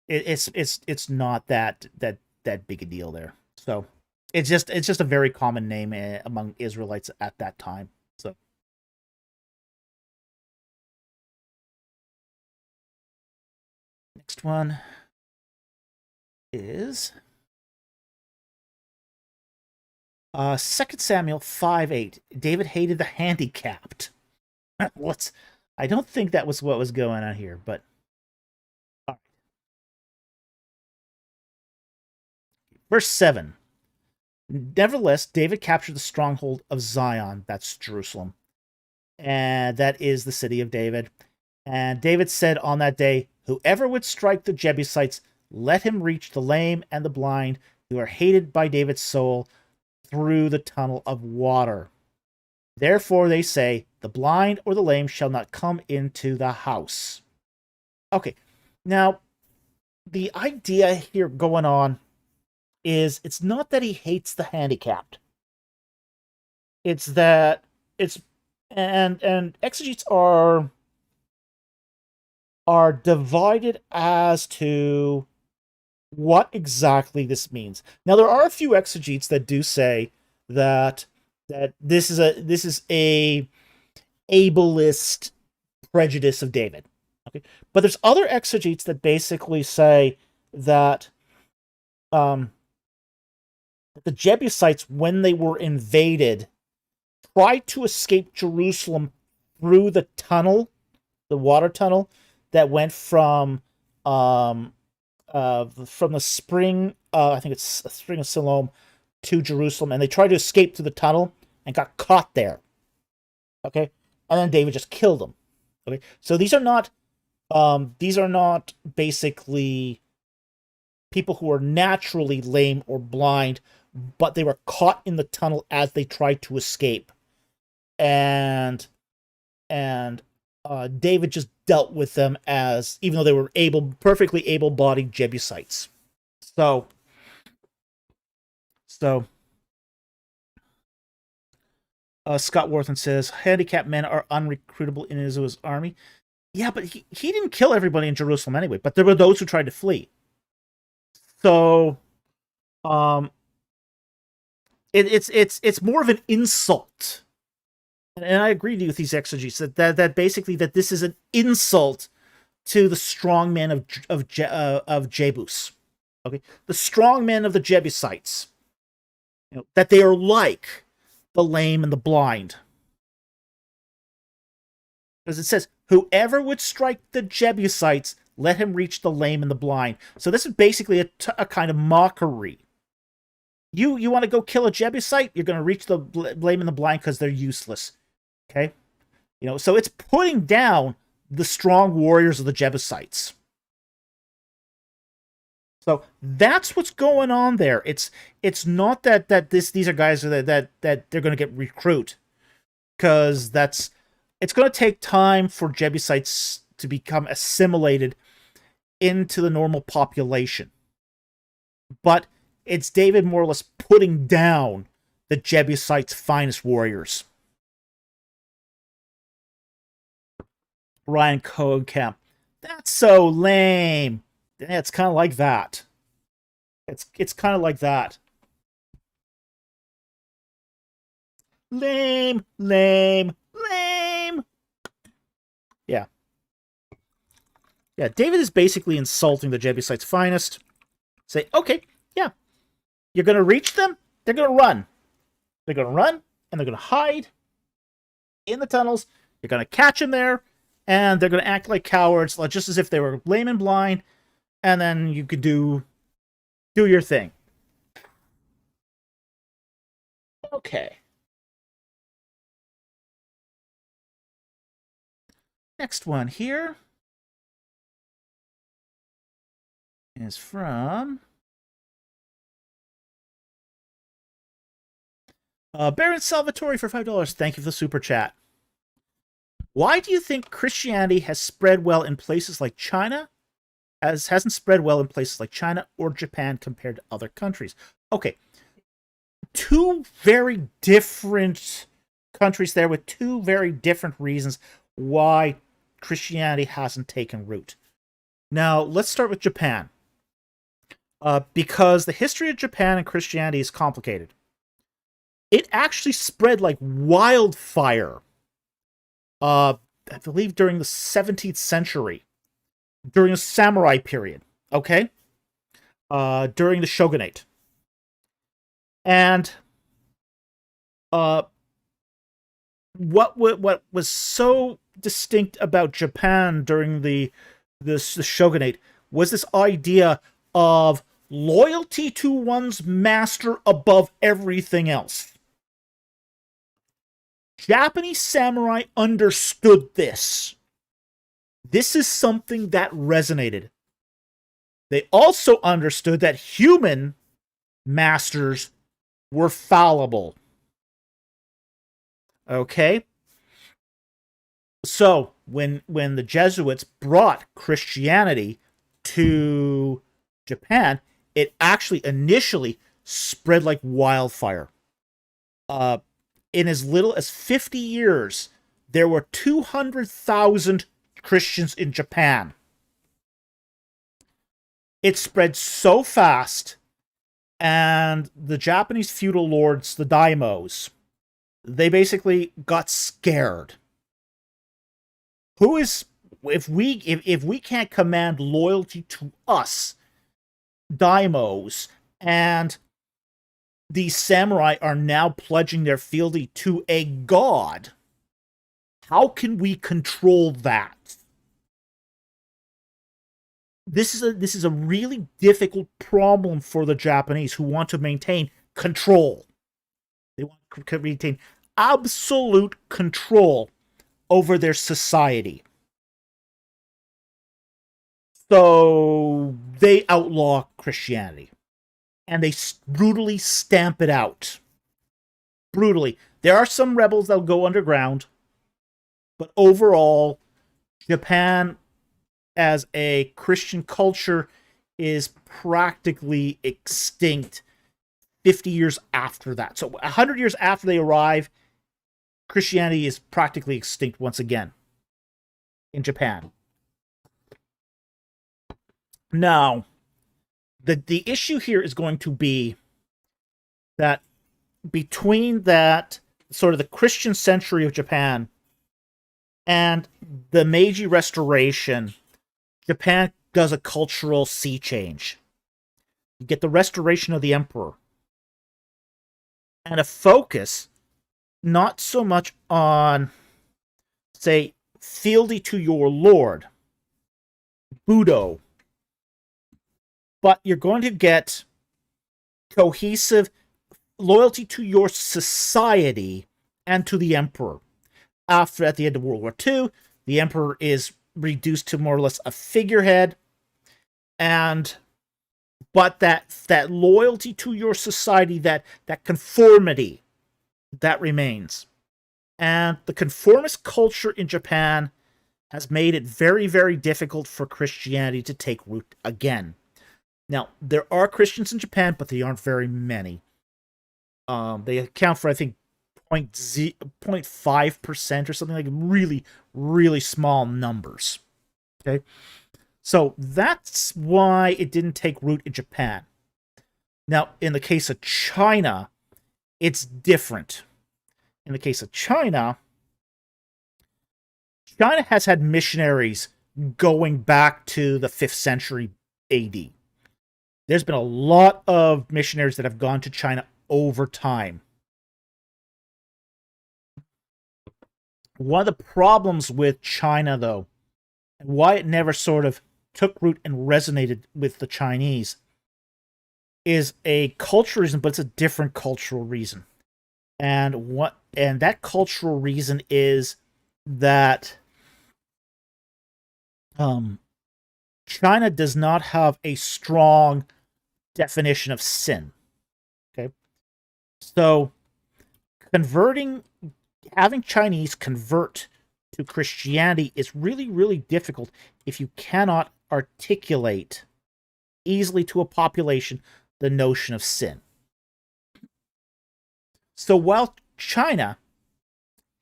it's not that big a deal there. So it's just a very common name among Israelites at that time. So next one is 2 Samuel 5:8. David hated the handicapped. I don't think that was what was going on here, but all right. Verse 7. Nevertheless, David captured the stronghold of Zion, that's Jerusalem, and that is the city of David. And David said on that day, whoever would strike the Jebusites, let him reach the lame and the blind, who are hated by David's soul, through the tunnel of water. Therefore they say, the blind or the lame shall not come into the house. Okay, now the idea here going on is it's not that he hates the handicapped. It's that it's and exegetes are divided as to what exactly this means. Now there are a few exegetes that do say that this is a ableist prejudice of David. Okay, but there's other exegetes that basically say that the Jebusites, when they were invaded, tried to escape Jerusalem through the tunnel, the water tunnel that went from the spring, I think it's a spring of Siloam, to Jerusalem, and they tried to escape through the tunnel and got caught there. Okay, and then David just killed them. Okay, so these are not basically people who are naturally lame or blind, but they were caught in the tunnel as they tried to escape, and David just dealt with them as, even though they were perfectly able-bodied Jebusites. So Scott Worthen says handicapped men are unrecruitable in his army. Yeah, but he didn't kill everybody in Jerusalem anyway. But there were those who tried to flee. So, it's more of an insult, and I agree with these exegetes that basically that this is an insult to the strong men of Jebus. Okay, the strong men of the Jebusites. That they are like the lame and the blind. Because it says, whoever would strike the Jebusites, let him reach the lame and the blind. So this is basically a kind of mockery. You want to go kill a Jebusite? You're going to reach the lame and the blind because they're useless. Okay? So it's putting down the strong warriors of the Jebusites. So that's what's going on there. It's not that these are guys that they're going to get recruit, because it's going to take time for Jebusites to become assimilated into the normal population. But it's David more or less putting down the Jebusites' finest warriors. Ryan Cohenkamp. That's so lame. Yeah, it's kind of like that. It's kind of like that. Lame, lame, lame. Yeah. Yeah, David is basically insulting the Jebusites' finest. Say, okay, yeah. You're going to reach them, they're going to run. They're going to run, and they're going to hide in the tunnels. You're going to catch them there, and they're going to act like cowards, just as if they were lame and blind, and then you could do your thing. Okay. Next one here is from Baron Salvatore for $5. Thank you for the super chat. Why do you think Christianity has spread well in places like China, hasn't spread well in places like China or Japan compared to other countries? Okay, two very different countries there with two very different reasons why Christianity hasn't taken root. Now, let's start with Japan. Because the history of Japan and Christianity is complicated. It actually spread like wildfire, I believe during the 17th century, during the samurai period, okay? During the shogunate. And what was so distinct about Japan during the shogunate was this idea of loyalty to one's master above everything else. Japanese samurai understood this. This is something that resonated. They also understood that human masters were fallible. Okay? So, when the Jesuits brought Christianity to Japan, it actually initially spread like wildfire. In as little as 50 years, there were 200,000 Christians in Japan. It spread so fast, and the Japanese feudal lords, the daimos, they basically got scared. If we can't command loyalty to us, daimos, and these samurai are now pledging their fealty to a god, how can we control that? This is a really difficult problem for the Japanese, who want to maintain control. They want to maintain absolute control over their society. So they outlaw Christianity, and they brutally stamp it out. Brutally. There are some rebels that'll go underground, but overall, Japan as a Christian culture is practically extinct 50 years after that. So 100 years after they arrive, Christianity is practically extinct once again in Japan. Now, the issue here is going to be that between that sort of the Christian century of Japan and the Meiji Restoration, Japan does a cultural sea change. You get the restoration of the emperor, and a focus not so much on, say, fealty to your lord, Budo, but you're going to get cohesive loyalty to your society and to the emperor. At the end of World War II, the emperor is reduced to more or less a figurehead, but that loyalty to your society, that conformity, that remains. And the conformist culture in Japan has made it very, very difficult for Christianity to take root again. Now, there are Christians in Japan, but they aren't very many. They account for, I think, 0.5% or something, like really, really small numbers. Okay? So that's why it didn't take root in Japan. Now, in the case of China, it's different. In the case of China, China has had missionaries going back to the 5th century AD. There's been a lot of missionaries that have gone to China over time. One of the problems with China, though, and why it never sort of took root and resonated with the Chinese, is a cultural reason, but it's a different cultural reason. And that cultural reason is that China does not have a strong definition of sin. Okay? So having Chinese convert to Christianity is really, really difficult if you cannot articulate easily to a population the notion of sin. So while China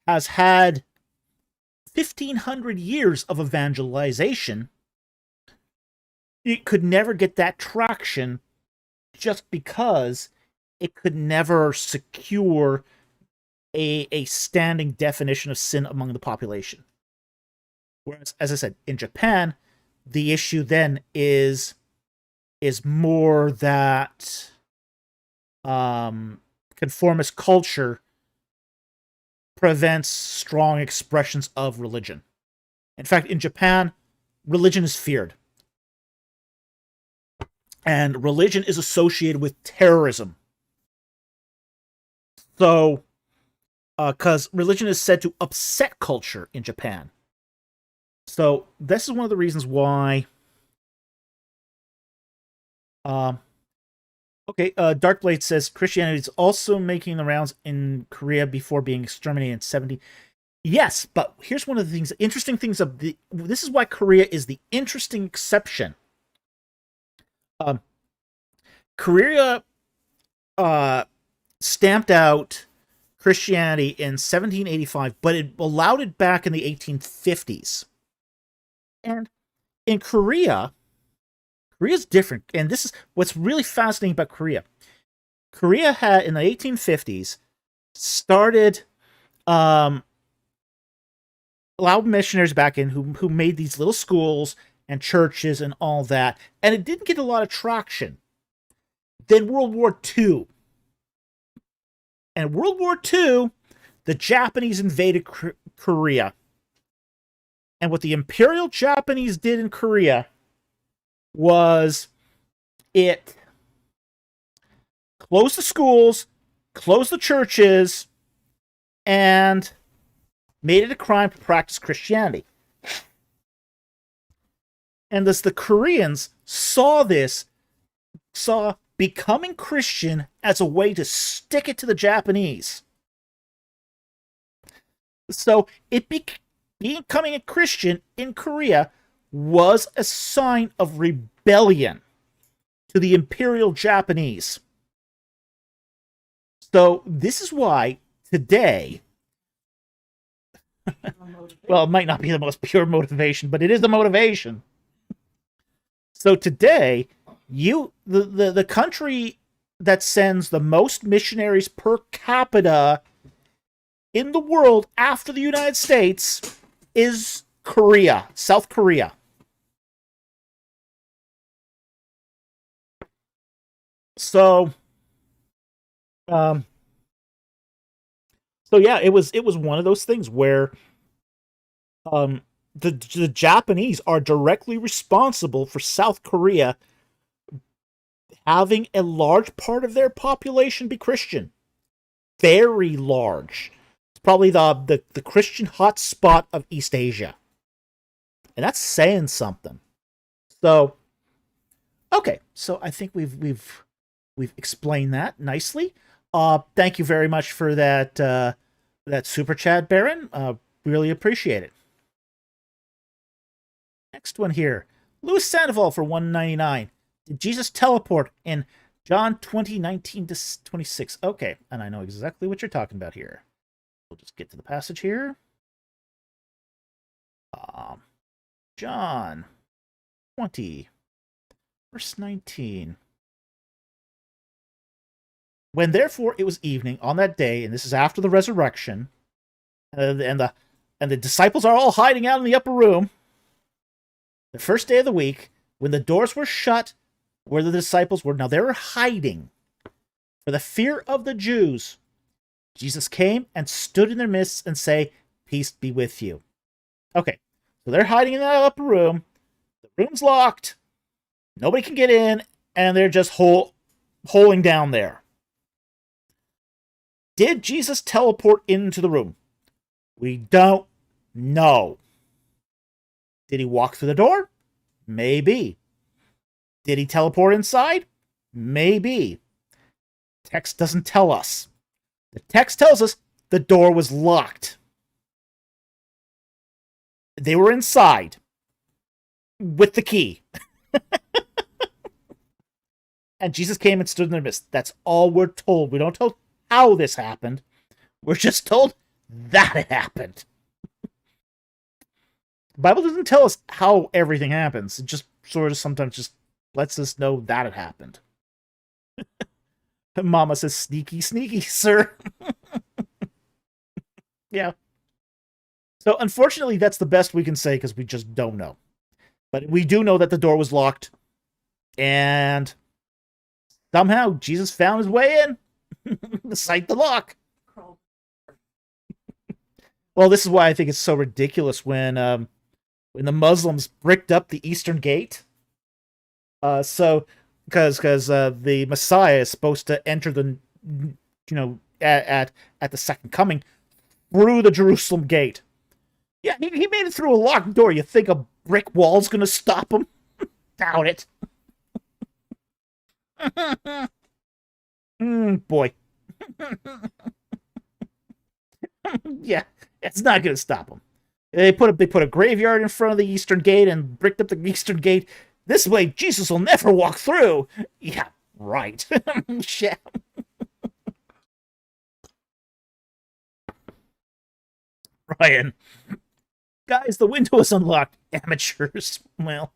has had 1,500 years of evangelization, it could never get that traction just because it could never secure a standing definition of sin among the population. Whereas, as I said, in Japan, the issue then is more that conformist culture prevents strong expressions of religion. In fact, in Japan, religion is feared. And religion is associated with terrorism. So, because religion is said to upset culture in Japan. So, this is one of the reasons why... Darkblade says Christianity is also making the rounds in Korea before being exterminated in 70. Yes, but here's one of the interesting things this is why Korea is the interesting exception. Um, Korea stamped out Christianity in 1785, but it allowed it back in the 1850s. And in Korea, Korea's different. And this is what's really fascinating about Korea. Korea had, in the 1850s, started allowed missionaries back in who made these little schools and churches and all that. And it didn't get a lot of traction. Then World War II. And World War II, the Japanese invaded Korea. And what the Imperial Japanese did in Korea was it closed the schools, closed the churches, and made it a crime to practice Christianity. And thus the Koreans saw becoming Christian as a way to stick it to the Japanese. So becoming a Christian in Korea was a sign of rebellion to the Imperial Japanese. So this is why today, well, it might not be the most pure motivation, but it is the motivation. So today, the country that sends the most missionaries per capita in the world after the United States is Korea, South Korea. So, yeah, it was one of those things where the Japanese are directly responsible for South Korea having a large part of their population be Christian. Very large. It's probably the Christian hotspot of East Asia. And that's saying something. So, okay, so I think we've explained that nicely. Thank you very much for that super chat, Baron. Really appreciate it. Next one here. Louis Sandoval for $1.99. Did Jesus teleport in John 20:19-26? Okay, and I know exactly what you're talking about here. We'll just get to the passage here. John 20, verse 19. When therefore it was evening on that day, and this is after the resurrection, and the disciples are all hiding out in the upper room, the first day of the week, when the doors were shut, where the disciples were, now they were hiding for the fear of the Jews. Jesus came and stood in their midst and say, "Peace be with you." Okay, so they're hiding in that upper room. The room's locked. Nobody can get in, and they're just holding down there. Did Jesus teleport into the room? We don't know. Did he walk through the door? Maybe. Did he teleport inside? Maybe. Text doesn't tell us. The text tells us the door was locked. They were inside with the key. And Jesus came and stood in their midst. That's all we're told. We don't tell how this happened. We're just told that it happened. The Bible doesn't tell us how everything happens. It just sort of sometimes just lets us know that it happened. Mama says, "Sneaky, sneaky, sir." Yeah. So, unfortunately, that's the best we can say because we just don't know. But we do know that the door was locked. And somehow Jesus found his way in. Despite the lock. Well, this is why I think it's so ridiculous when the Muslims bricked up the Eastern Gate. Because the Messiah is supposed to enter at the second coming through the Jerusalem gate. Yeah, he made it through a locked door. You think a brick wall's gonna stop him? Doubt it. Boy. Yeah, it's not gonna stop him. They put a graveyard in front of the Eastern Gate and bricked up the Eastern Gate. This way Jesus will never walk through. Yeah, right. Shit. Ryan. Guys, the window is unlocked. Amateurs. Well.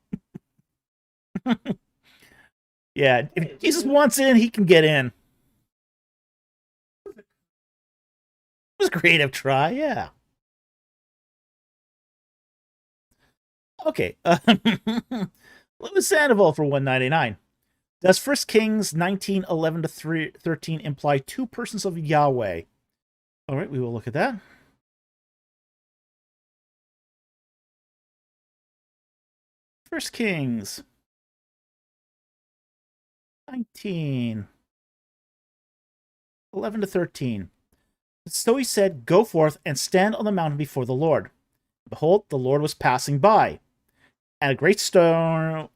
Yeah, if Jesus wants in, he can get in. It was a creative try, yeah. Okay. Louis Sandoval for 199. Does 1 Kings 19:11 to 13 imply two persons of Yahweh? All right, we will look at that. First Kings 19:11 to 13. So he said, "Go forth and stand on the mountain before the Lord. Behold, the Lord was passing by, and a great storm,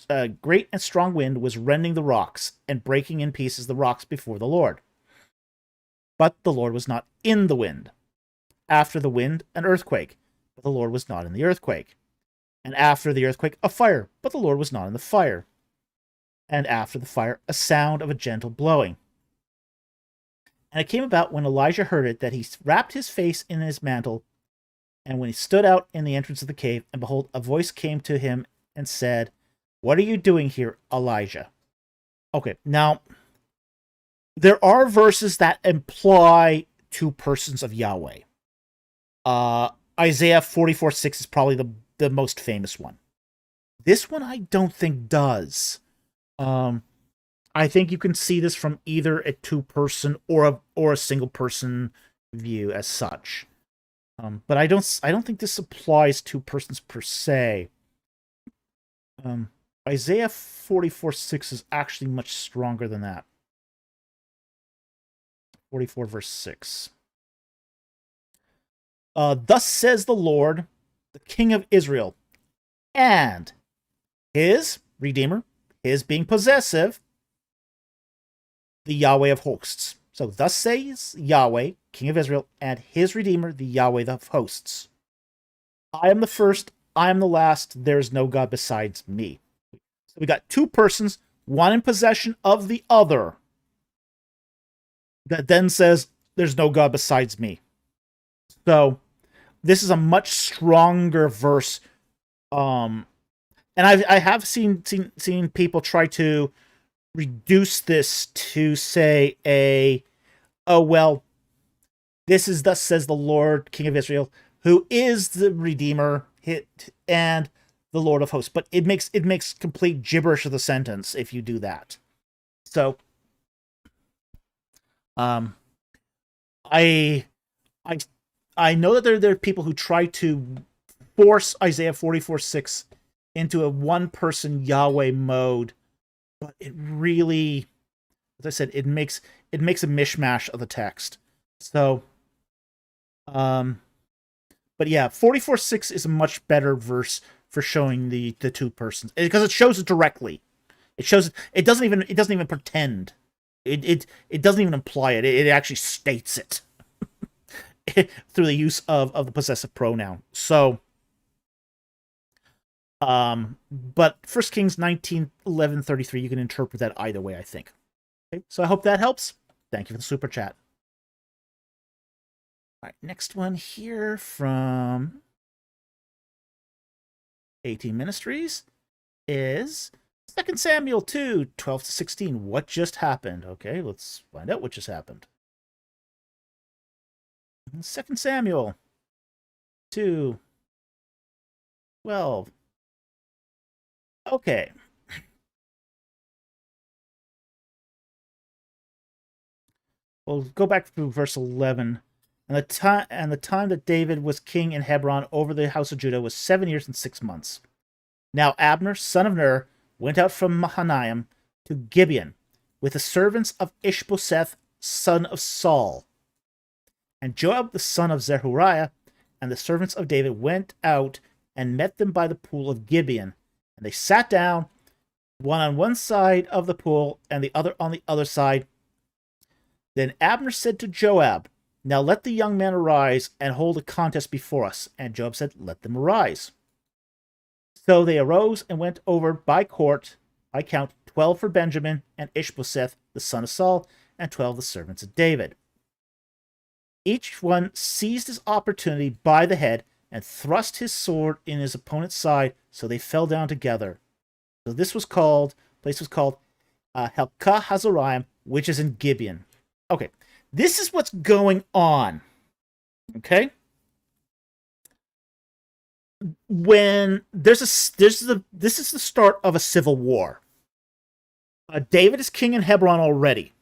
a great and strong wind was rending the rocks and breaking in pieces the rocks before the Lord. But the Lord was not in the wind. After the wind, an earthquake, but the Lord was not in the earthquake. And after the earthquake, a fire, but the Lord was not in the fire. And after the fire, a sound of a gentle blowing. And it came about when Elijah heard it that he wrapped his face in his mantle, and when he stood out in the entrance of the cave, and behold, a voice came to him and said, 'What are you doing here, Elijah?'" Okay, now, there are verses that imply two persons of Yahweh. Isaiah 44:6 is probably the most famous one. This one I don't think does. I think you can see this from either a two-person or a single-person view as such. But I don't think this applies to persons per se. Isaiah 44:6 is actually much stronger than that. 44 verse 6. Thus says the Lord, the King of Israel, and his Redeemer, his being possessive, the Yahweh of hosts. So thus says Yahweh, King of Israel, and his Redeemer, the Yahweh of hosts. I am the first, I am the last, there is no God besides me. So we got two persons, one in possession of the other, that then says, there's no God besides me. So this is a much stronger verse. And I have seen people try to reduce this to say this is thus says the Lord, King of Israel, who is the Redeemer and the Lord of hosts. But it makes complete gibberish of the sentence if you do that. So I know that there are people who try to force Isaiah 44:6 into a one-person Yahweh mode, but it really, as I said, it makes a mishmash of the text. So, but yeah, 44:6 is a much better verse for showing the two persons, because it shows it directly. It shows it doesn't even pretend. It doesn't even imply it. It actually states it through the use of the possessive pronoun. So, but 1 Kings 19:11-33, you can interpret that either way, I think. Okay, so I hope that helps. Thank you for the super chat. All right, next one here from 18 Ministries is 2 Samuel 2:12-16. What just happened? Okay, let's find out what just happened. 2 Samuel 2:12. Okay. We'll go back to verse 11. And the time that David was king in Hebron over the house of Judah was 7 years and 6 months. Now Abner, son of Ner, went out from Mahanaim to Gibeon with the servants of Ishbosheth, son of Saul. And Joab, the son of Zeruiah, and the servants of David went out and met them by the pool of Gibeon. And they sat down, one on one side of the pool and the other on the other side. Then Abner said to Joab, "Now let the young men arise and hold a contest before us." And Joab said, "Let them arise." So they arose and went over by court, by count, 12 for Benjamin, and Ishbosheth, the son of Saul, and 12 the servants of David. Each one seized his opportunity by the head and thrust his sword in his opponent's side, so they fell down together. So this place was called Helkah Hazaraim, which is in Gibeon. Okay, this is what's going on. Okay, when this is the start of a civil war. David is king in Hebron already,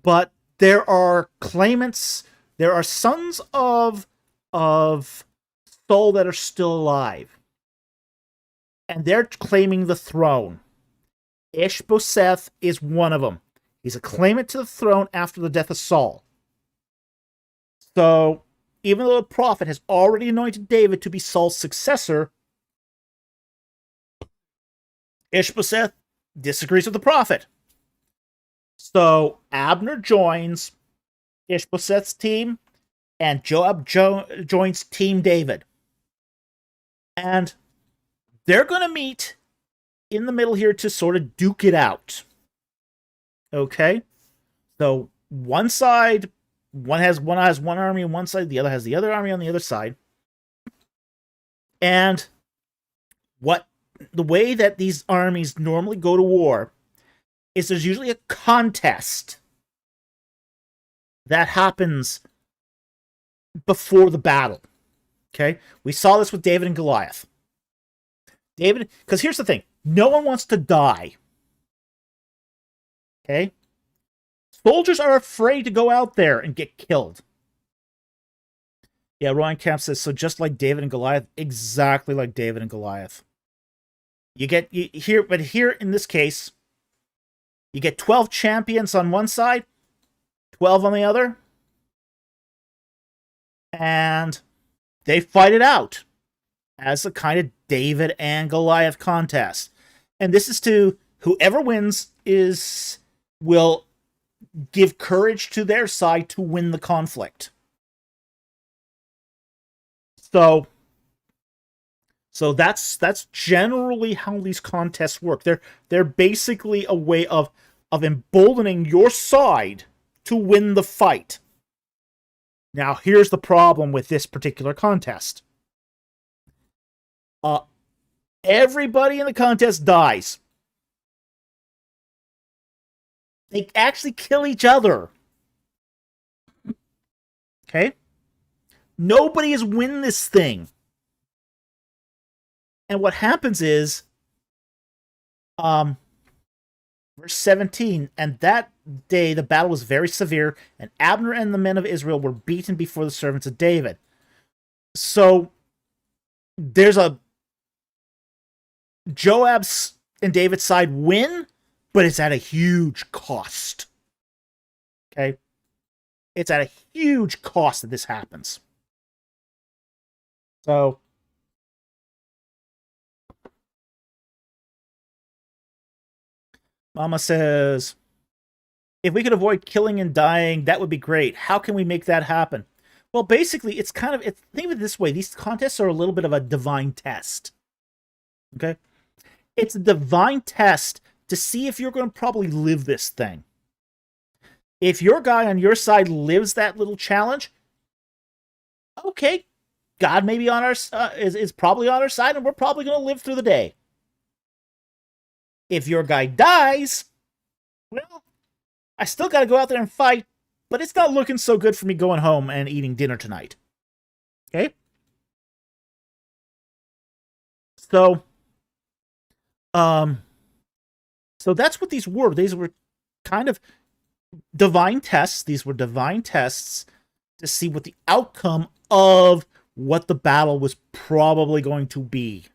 but there are claimants. There are sons of Saul that are still alive, and they're claiming the throne. Ishbosheth is one of them. He's a claimant to the throne after the death of Saul. So, even though the prophet has already anointed David to be Saul's successor, Ishbosheth disagrees with the prophet. So, Abner joins Ishbosheth's team, and Joab joins Team David. And they're going to meet in the middle here to sort of duke it out. Okay? So, one side, one has one army on one side, the other has the other army on the other side. And the way that these armies normally go to war is there's usually a contest that happens before the battle. Okay? We saw this with David and Goliath. Because here's the thing. No one wants to die. Okay? Soldiers are afraid to go out there and get killed. Yeah, Ryan Camp says, so just like David and Goliath, exactly like David and Goliath. But here in this case, you get 12 champions on one side, 12 on the other, and they fight it out as a kind of David and Goliath contest. And this is to whoever wins will give courage to their side to win the conflict. So that's generally how these contests work. They're basically a way of emboldening your side to win the fight. Now, here's the problem with this particular contest. Everybody in the contest dies. They actually kill each other. Okay? Nobody has win this thing. And what happens is, verse 17, and that day the battle was very severe, and Abner and the men of Israel were beaten before the servants of David. So, there's a Joab's and David's side win, but it's at a huge cost. Okay? It's at a huge cost that this happens. So, Mama says, if we could avoid killing and dying, that would be great. How can we make that happen? Well, basically, think of it this way. These contests are a little bit of a divine test. Okay? It's a divine test to see if you're going to probably live this thing. If your guy on your side lives that little challenge, okay, God may be on our is probably on our side, and we're probably going to live through the day. If your guy dies, well, I still got to go out there and fight, but it's not looking so good for me going home and eating dinner tonight. Okay? So that's what these were. These were kind of divine tests. These were divine tests to see what the outcome of what the battle was probably going to be.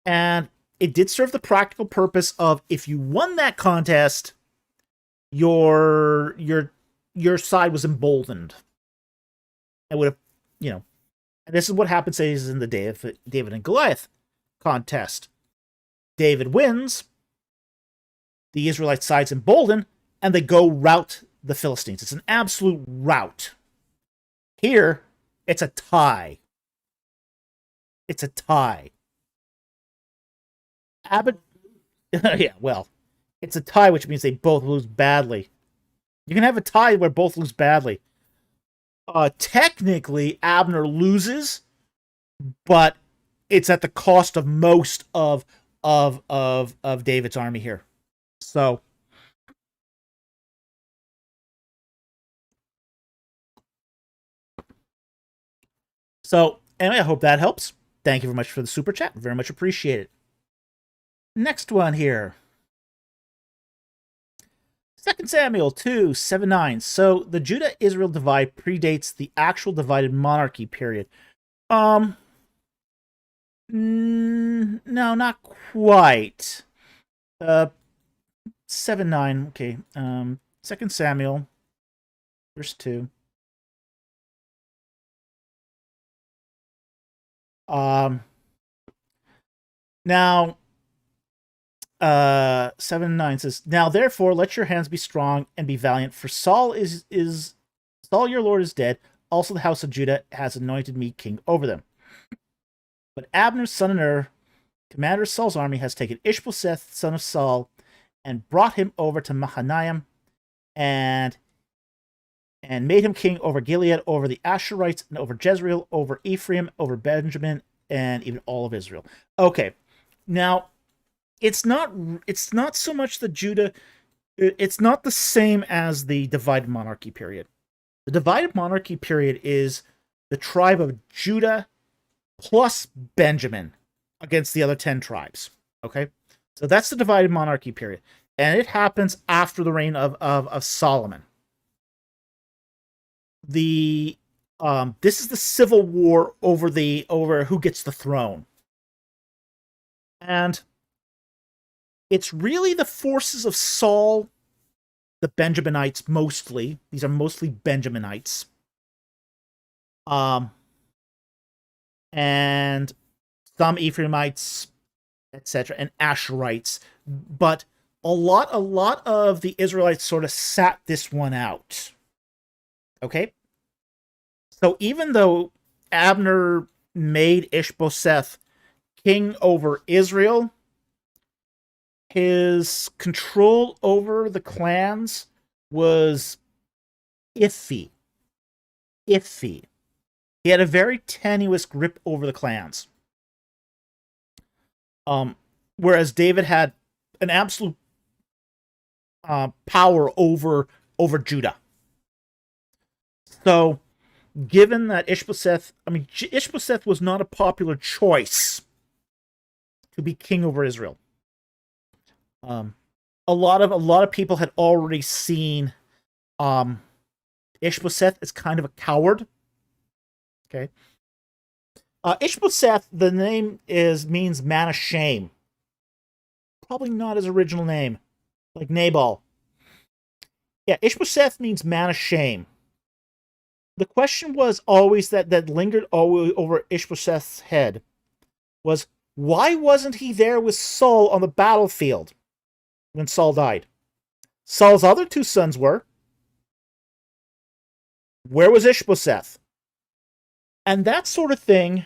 And it did serve the practical purpose of, if you won that contest, your side was emboldened. It would have, and this is what happens, say, in the David and Goliath contest. David wins, the Israelite side's emboldened, and they go rout the Philistines. It's an absolute rout. Here, it's a tie. It's a tie. Abbott. Yeah, well, it's a tie, which means they both lose badly. You can have a tie where both lose badly. Technically, Abner loses, but it's at the cost of most of David's army here. So anyway, I hope that helps. Thank you very much for the super chat. Very much appreciate it. Next one here. 2 Samuel 2:7-9. So the Judah-Israel divide predates the actual divided monarchy period. No, not quite. 7:9. Okay. 2 Samuel, verse 2. Now, 7:9 says, "Now therefore let your hands be strong and be valiant, for Saul Saul your Lord is dead. Also the house of Judah has anointed me king over them. But Abner, son of Ner, commander of Saul's army, has taken Ishbosheth, son of Saul, and brought him over to Mahanaim, and made him king over Gilead, over the Asherites, and over Jezreel, over Ephraim, over Benjamin, and even all of Israel." Okay, now it's not so much the Judah. It's not the same as the divided monarchy period. The divided monarchy period is the tribe of Judah plus Benjamin against the other 10 tribes. Okay, so that's the divided monarchy period, and it happens after the reign of Solomon. This is the civil war over who gets the throne, and it's really the forces of Saul, the Benjaminites mostly. These are mostly Benjaminites. And some Ephraimites, etc., and Asherites. But a lot of the Israelites sort of sat this one out. Okay? So even though Abner made Ishbosheth king over Israel, his control over the clans was iffy. He had a very tenuous grip over the clans. Whereas David had an absolute power over Judah. So, given that Ishbosheth was not a popular choice to be king over Israel. A lot of people had already seen Ishbosheth as kind of a coward. Okay. Ishbosheth, the name means man of shame. Probably not his original name, like Nabal. Yeah, Ishbosheth means man of shame. The question was always that lingered always over Ishbosheth's head was, why wasn't he there with Saul on the battlefield when Saul died? Saul's other 2 sons were. Where was Ishbosheth? And that sort of thing,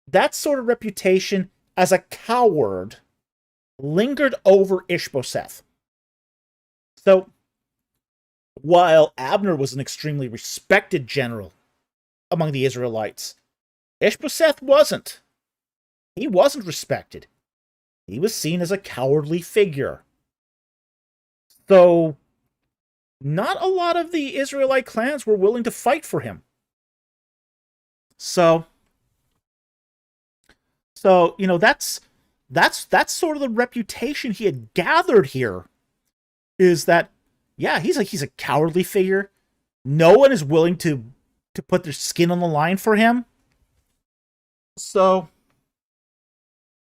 that sort of reputation as a coward lingered over Ishbosheth. So, while Abner was an extremely respected general among the Israelites, Ishbosheth wasn't. He wasn't respected. He was seen as a cowardly figure. So, not a lot of the Israelite clans were willing to fight for him. So that's sort of the reputation he had gathered here. Is that, yeah, he's a cowardly figure. No one is willing to put their skin on the line for him. So,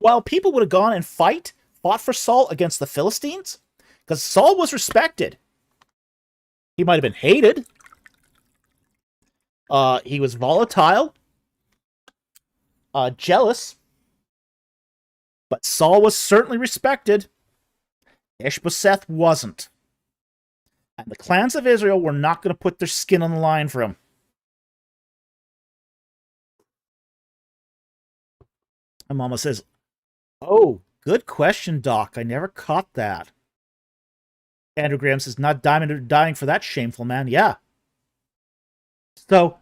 while people would have gone and fought for Saul against the Philistines, because Saul was respected, he might have been hated. He was volatile, jealous, but Saul was certainly respected. Ishbosheth wasn't. And the clans of Israel were not going to put their skin on the line for him. And Mama says, "Oh, Good question, Doc. I never caught that. Andrew Graham says, not dying for that shameful man. Yeah. So,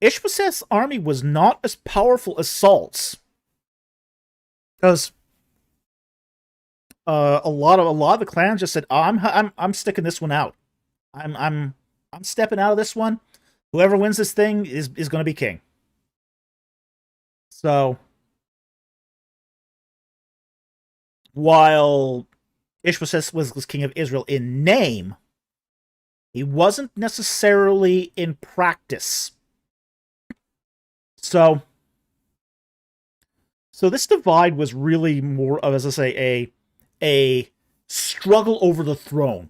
Ishbosheth's army was not as powerful as Saul's. Because a lot of the clans just said, oh, I'm sticking this one out. I'm stepping out of this one. Whoever wins this thing is going to be king. So, while Ishbosheth was king of Israel in name, he wasn't necessarily in practice. So this divide was really more of, as I say, a struggle over the throne.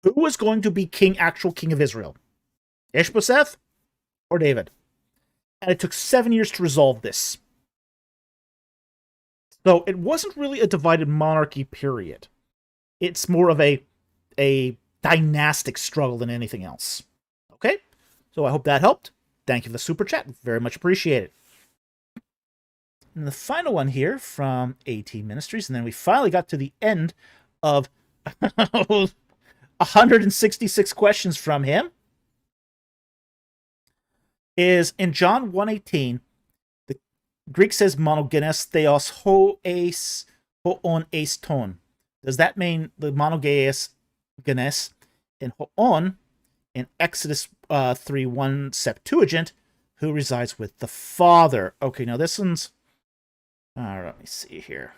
Who was going to be actual king of Israel? Ishbosheth or David? And it took 7 years to resolve this. So it wasn't really a divided monarchy period. It's more of a dynastic struggle than anything else. Okay? So I hope that helped. Thank you for the super chat. Very much appreciated. And the final one here from AT Ministries, and then we finally got to the end of 166 questions from him, is in John 1:18, the Greek says monogenes theos ho eis hoon eis ton. Does that mean the monogenes genes in hoon in Exodus 3:1 Septuagint, who resides with the Father? Okay, now this one's... let me see here.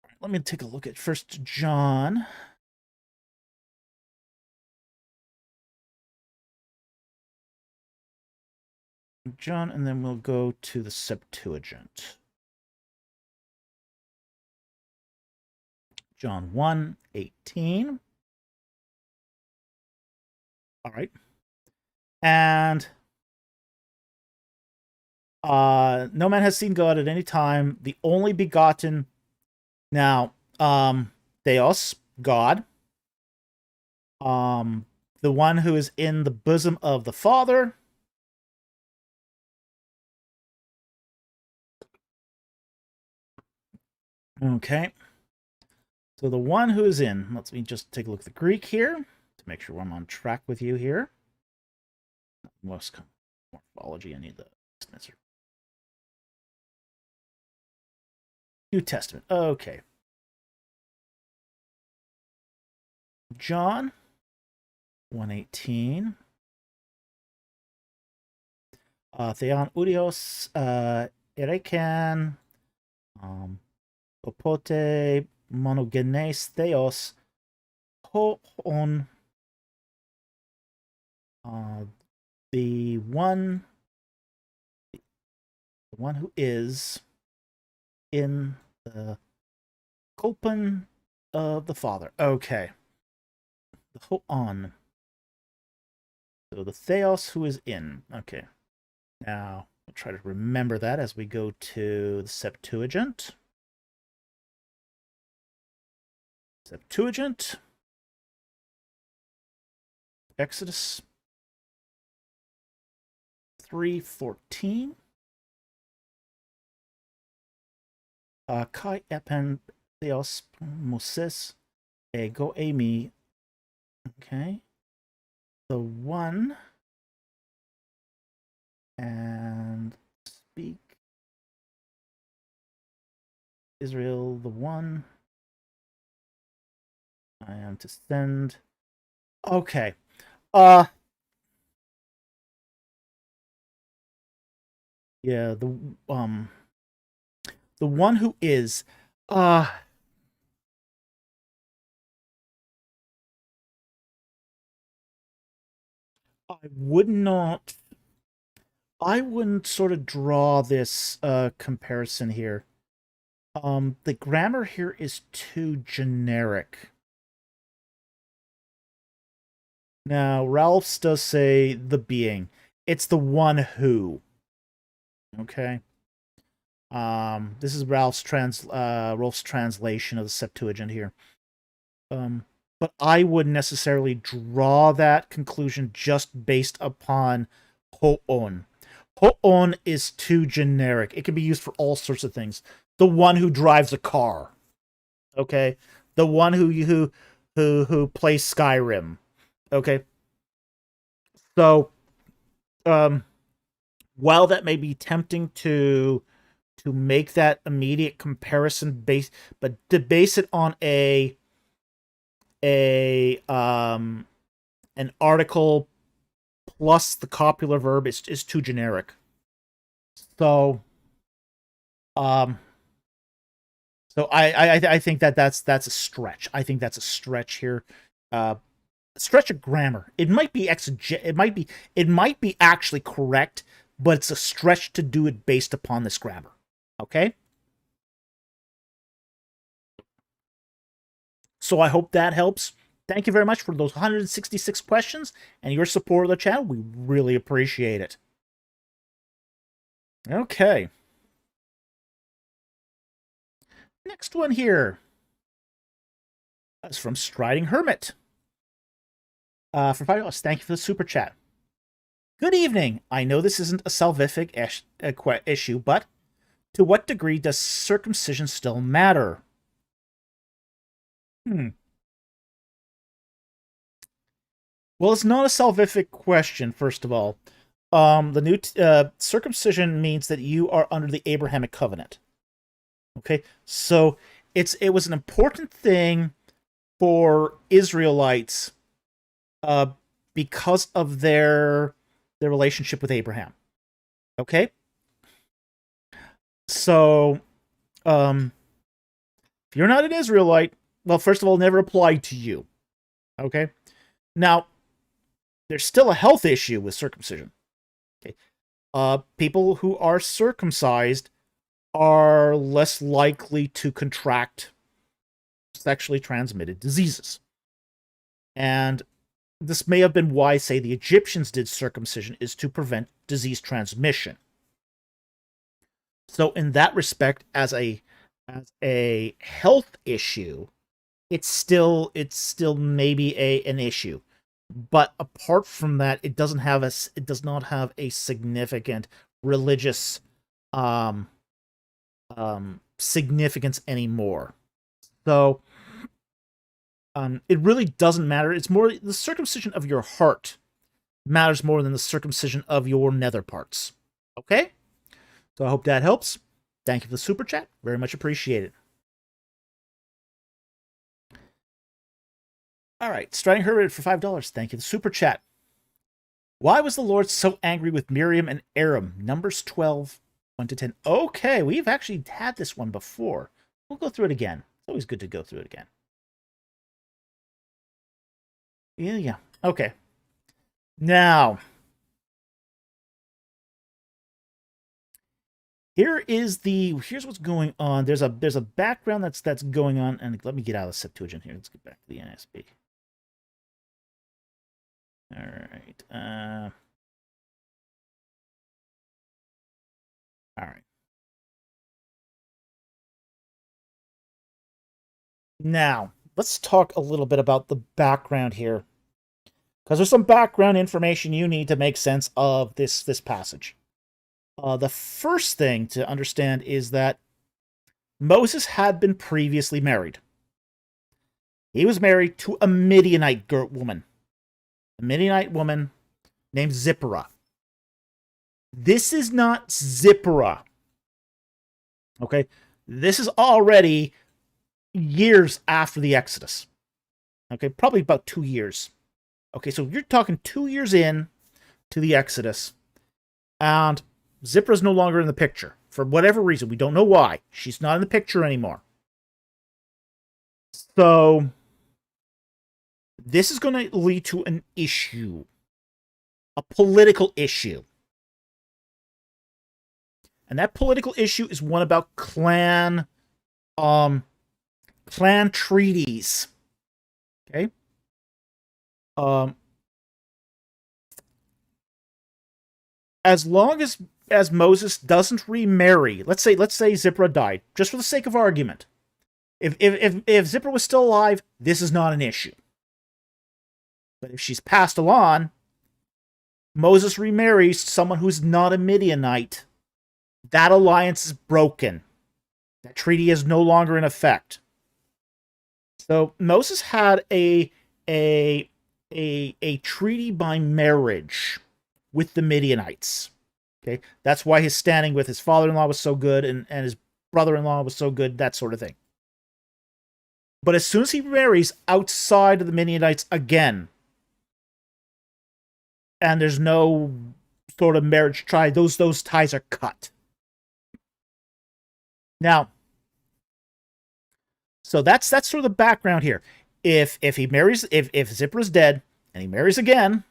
All right, let me take a look at 1 John. And then we'll go to the Septuagint. John 1:18. All right. And no man has seen God at any time, the only begotten. Now, Theos, God. The one who is in the bosom of the Father. Okay. So the one who is in, let me just take a look at the Greek here to make sure I'm on track with you here. Most morphology, I need the New Testament. Okay. John 1:18. Theon Udios Erekan Popote Monogenes Theos Hoon the one who is in the Kolpon of the Father. Okay. The Hoon. So the Theos who is in. Okay. Now, we'll try to remember that as we go to the Septuagint. Septuagint. Exodus 3:14. Kai epen Theos Moses ego Amy. Okay. The one and speak Israel, the one I am to send. Okay. Yeah, the one who is I wouldn't sort of draw this comparison here. The grammar here is too generic. Now, Ralph's does say the being. It's the one who. Okay. This is Ralph's translation of the Septuagint here. But I wouldn't necessarily draw that conclusion just based upon Ho'on. Ho'on is too generic. It can be used for all sorts of things. The one who drives a car. Okay? The one who plays Skyrim. Okay? So, while that may be tempting to make that immediate comparison but to base it on an article plus the copular verb is too generic. So I think that's a stretch. I think that's a stretch here. Stretch of grammar. It might be it might be actually correct, but it's a stretch to do it based upon this grammar. Okay? So I hope that helps. Thank you very much for those 166 questions and your support of the channel. We really appreciate it. Okay. Next one here. That's from Striding Hermit. For $5, thank you for the super chat. Good evening. I know this isn't a salvific issue, but to what degree does circumcision still matter? Well, it's not a salvific question, first of all. The new circumcision means that you are under the Abrahamic covenant. Okay, so it was an important thing for Israelites because of their relationship with Abraham. Okay, so if you're not an Israelite, well, first of all, it never applied to you. Okay, now there's still a health issue with circumcision. Okay, people who are circumcised are less likely to contract sexually transmitted diseases. And this may have been why, say, the Egyptians did circumcision, is to prevent disease transmission. So in that respect, as a health issue, it's still maybe an issue. But apart from that, it does not have a significant religious significance anymore. So it really doesn't matter. It's more the circumcision of your heart matters more than the circumcision of your nether parts. Okay? So I hope that helps. Thank you for the super chat. Very much appreciated. All right, Striding Hermit for $5. Thank you for the super chat. Why was the Lord so angry with Miriam and Aaron? Numbers 12, 1-10. Okay, we've actually had this one before. We'll go through it again. It's always good to go through it again. Yeah. Okay. Now, here's what's going on. There's a background that's going on, and let me get out of the Septuagint here. Let's get back to the NSB. All right. All right. Now, let's talk a little bit about the background here, because there's some background information you need to make sense of this passage. The first thing to understand is that Moses had been previously married. He was married to a Midianite woman. A Midianite woman named Zipporah. This is not Zipporah. Okay? This is already years after the Exodus. Okay? Probably about 2 years. Okay, so you're talking 2 years in to the Exodus, and Zipporah's no longer in the picture. For whatever reason, we don't know why. She's not in the picture anymore. So this is going to lead to an issue. A political issue. And that political issue is one about clan treaties. Okay? As long as Moses doesn't remarry, let's say Zipporah died, just for the sake of argument. If Zipporah was still alive, this is not an issue. But if she's passed on, Moses remarries someone who's not a Midianite, that alliance is broken. That treaty is no longer in effect. So Moses had a treaty by marriage with the Midianites. Okay, that's why his standing with his father-in-law was so good, and his brother-in-law was so good, that sort of thing. But as soon as he marries outside of the Midianites again, and there's no sort of marriage tie, those ties are cut. Now, so that's sort of the background here. If he marries, if Zipporah's dead and he marries again,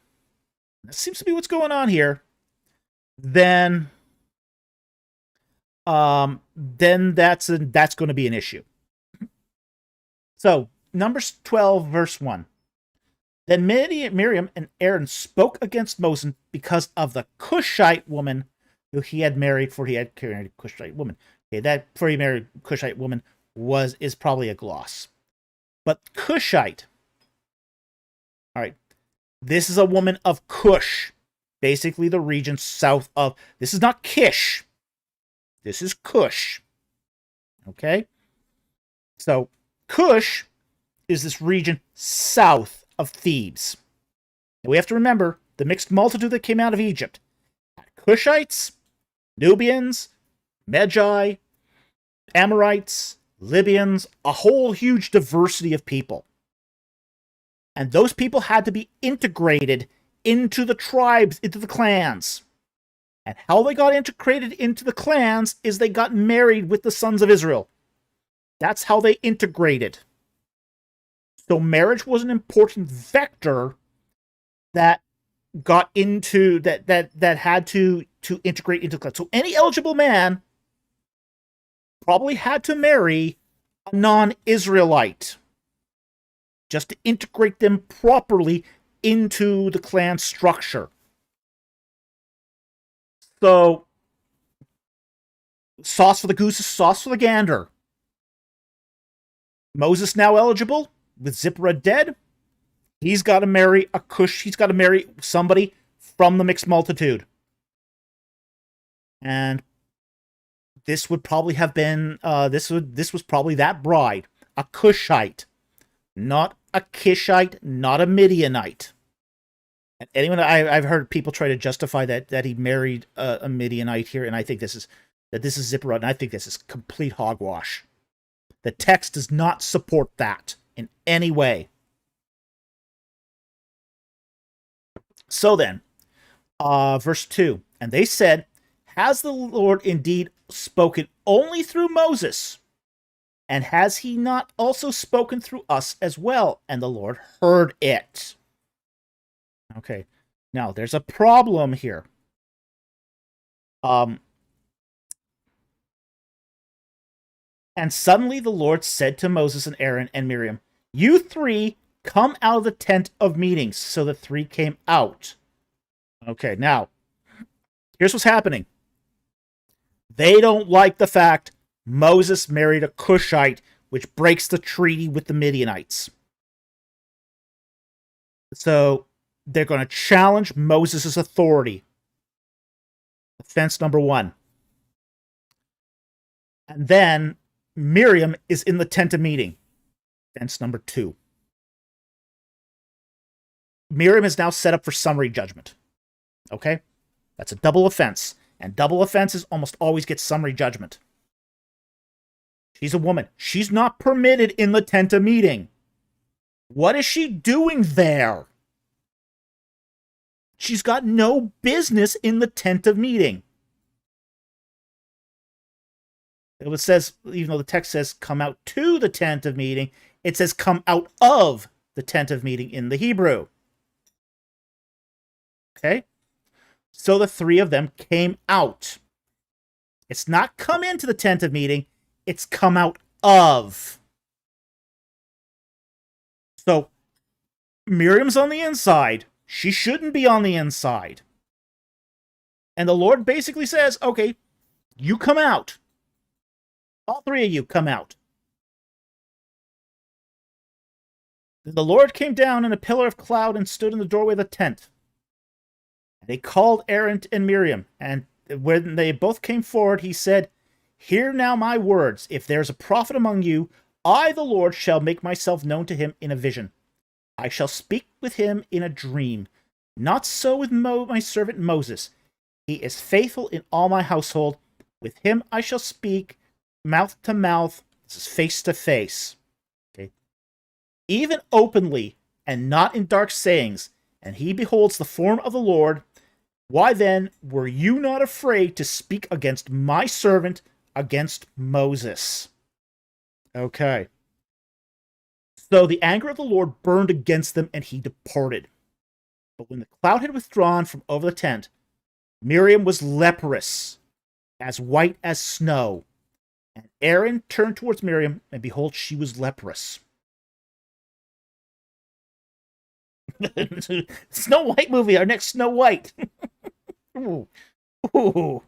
that seems to be what's going on here. Then that's going to be an issue. So Numbers 12 verse 1. Then Miriam and Aaron spoke against Moses because of the Cushite woman who he had married, for he had married a Cushite woman. Okay, that before he married a Cushite woman is probably a gloss. But Cushite, all right, this is a woman of Cush, basically the region south of, this is not Kish, this is Cush, okay? So Cush is this region south of Thebes. And we have to remember, the mixed multitude that came out of Egypt had Cushites, Nubians, Magi, Amorites, Libyans, a whole huge diversity of people. And those people had to be integrated into the tribes, into the clans. And how they got integrated into the clans is they got married with the sons of Israel. That's how they integrated. So marriage was an important vector that got into, that had to integrate into the clan. So any eligible man probably had to marry a non-Israelite just to integrate them properly into the clan structure. So, sauce for the goose is sauce for the gander. Moses now eligible, with Zipporah dead. He's got to marry a Cush. He's got to marry somebody from the mixed multitude. And this would probably have been, this was probably that bride, a Cushite, not a Kishite, not a Midianite. And anyone, I've heard people try to justify that he married a Midianite here, and I think this is Zipporah, and I think this is complete hogwash. The text does not support that in any way. So then, verse 2, and they said, has the Lord indeed spoken only through Moses? And has he not also spoken through us as well? And the Lord heard it. Okay, now there's a problem here. And suddenly the Lord said to Moses and Aaron and Miriam, you three come out of the tent of meetings. So the three came out. Okay, now, here's what's happening. They don't like the fact Moses married a Cushite, which breaks the treaty with the Midianites. So they're going to challenge Moses' authority. Offense number 1. And then Miriam is in the tent of meeting. Offense number 2. Miriam is now set up for summary judgment. Okay? That's a double offense. And double offenses almost always get summary judgment. She's a woman. She's not permitted in the tent of meeting. What is she doing there? She's got no business in the tent of meeting. It says, even though the text says come out to the tent of meeting, it says come out of the tent of meeting in the Hebrew. Okay? So the three of them came out. It's not come into the tent of meeting, it's come out of. So Miriam's on the inside. She shouldn't be on the inside. And the Lord basically says, okay, you come out. All three of you come out. Then the Lord came down in a pillar of cloud and stood in the doorway of the tent. And he called Aaron and Miriam, and when they both came forward, he said, "Hear now my words. If there is a prophet among you, I, the Lord, shall make myself known to him in a vision. I shall speak with him in a dream. Not so with my servant Moses. He is faithful in all my household. With him I shall speak mouth to mouth, this is face to face. Okay. Even openly and not in dark sayings, and he beholds the form of the Lord. Why then were you not afraid to speak against my servant, against Moses?" Okay. So the anger of the Lord burned against them, and he departed. But when the cloud had withdrawn from over the tent, Miriam was leprous, as white as snow. And Aaron turned towards Miriam, and behold, she was leprous. Snow White movie, our next Snow White. Ooh. Ooh.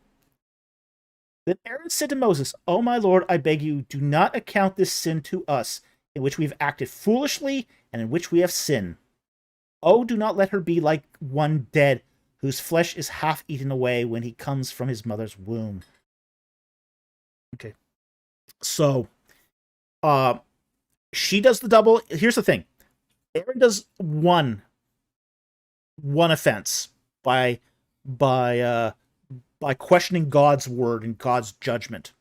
Then Aaron said to Moses, "O my Lord, I beg you, do not account this sin to us, in which we have acted foolishly, and in which we have sinned. Oh, do not let her be like one dead, whose flesh is half eaten away when he comes from his mother's womb." Okay. So, she does the double. Here's the thing. Aaron does one offense by questioning God's word and God's judgment.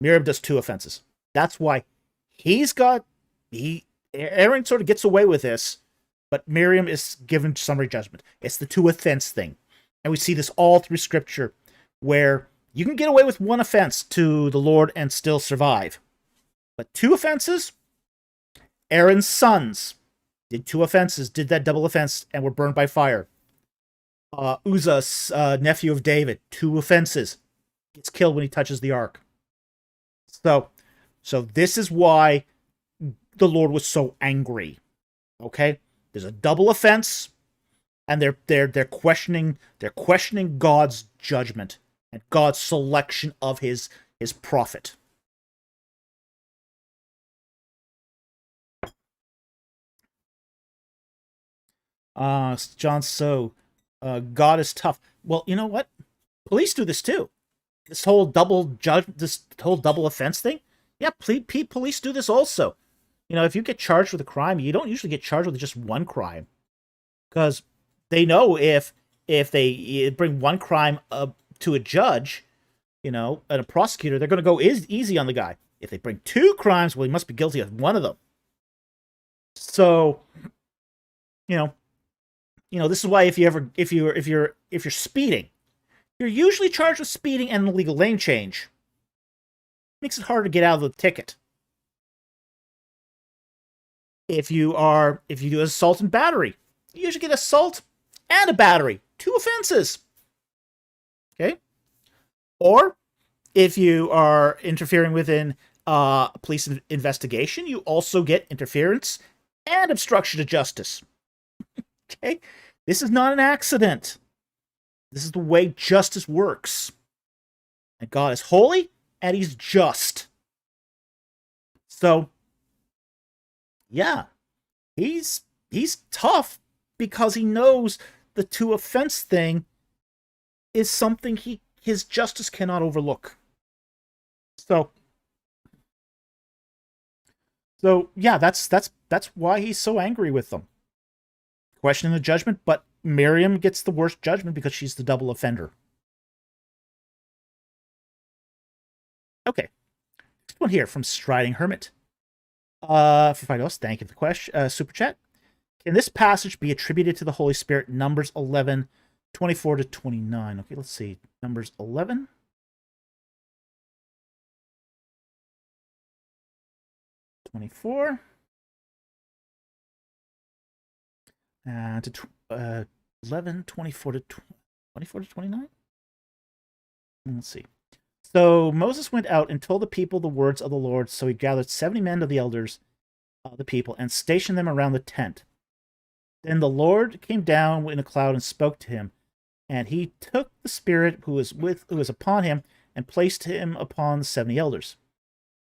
Miriam does two offenses. That's why Aaron sort of gets away with this, but Miriam is given summary judgment. It's the two offense thing. And we see this all through scripture, where you can get away with one offense to the Lord and still survive. But two offenses, Aaron's sons did two offenses, did that double offense, and were burned by fire. Uzzah, nephew of David, two offenses, gets killed when he touches the ark. So this is why the Lord was so angry. Okay, there's a double offense, and they're questioning God's judgment and God's selection of his prophet. John So, God is tough. Well, you know what? Police do this too. This whole double offense thing. Yeah, police do this also. You know, if you get charged with a crime, you don't usually get charged with just one crime, because they know if they bring one crime to a judge, you know, and a prosecutor, they're going to go easy on the guy. If they bring two crimes, well, he must be guilty of one of them. So, you know, this is why if you're speeding, you're usually charged with speeding and illegal lane change. Makes it harder to get out of the ticket. If you do assault and battery, you usually get assault and a battery, two offenses. Okay? Or if you are interfering within a police investigation, you also get interference and obstruction of justice. Okay? This is not an accident. This is the way justice works. And God is holy, and he's just. So, yeah, he's tough because he knows the two offense thing is something his justice cannot overlook. So yeah, that's why he's so angry with them. Questioning the judgment, but Miriam gets the worst judgment because she's the double offender. Okay. Next one here from Striding Hermit. For $5, thank you for the question. Super chat. Can this passage be attributed to the Holy Spirit? Numbers 11, 24 to 29. Okay, let's see. Numbers 11. $24. To 11, 24 to 29. Let's see. So Moses went out and told the people the words of the Lord. So he gathered 70 men of the elders of the people and stationed them around the tent. Then the Lord came down in a cloud and spoke to him, and he took the Spirit who was upon him and placed him upon the 70 elders.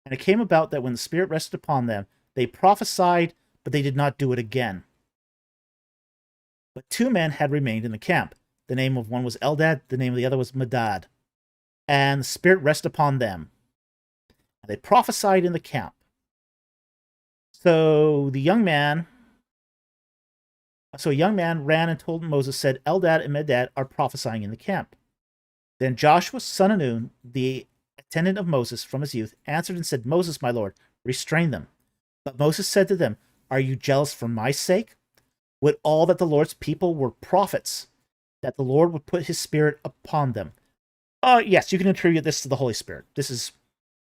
And it came about that when the Spirit rested upon them, they prophesied, but they did not do it again. But 2 men had remained in the camp, The name of one was Eldad, the name of the other was Medad. And the Spirit rested upon them. And they prophesied in the camp. So a young man ran and told Moses, said, Eldad and Medad are prophesying in the camp. Then Joshua, son of Nun, the attendant of Moses from his youth, answered and said, Moses, my lord, restrain them. But Moses said to them, are you jealous for my sake? Would all that the Lord's people were prophets, that the Lord would put his Spirit upon them? Yes, you can attribute this to the Holy Spirit. This is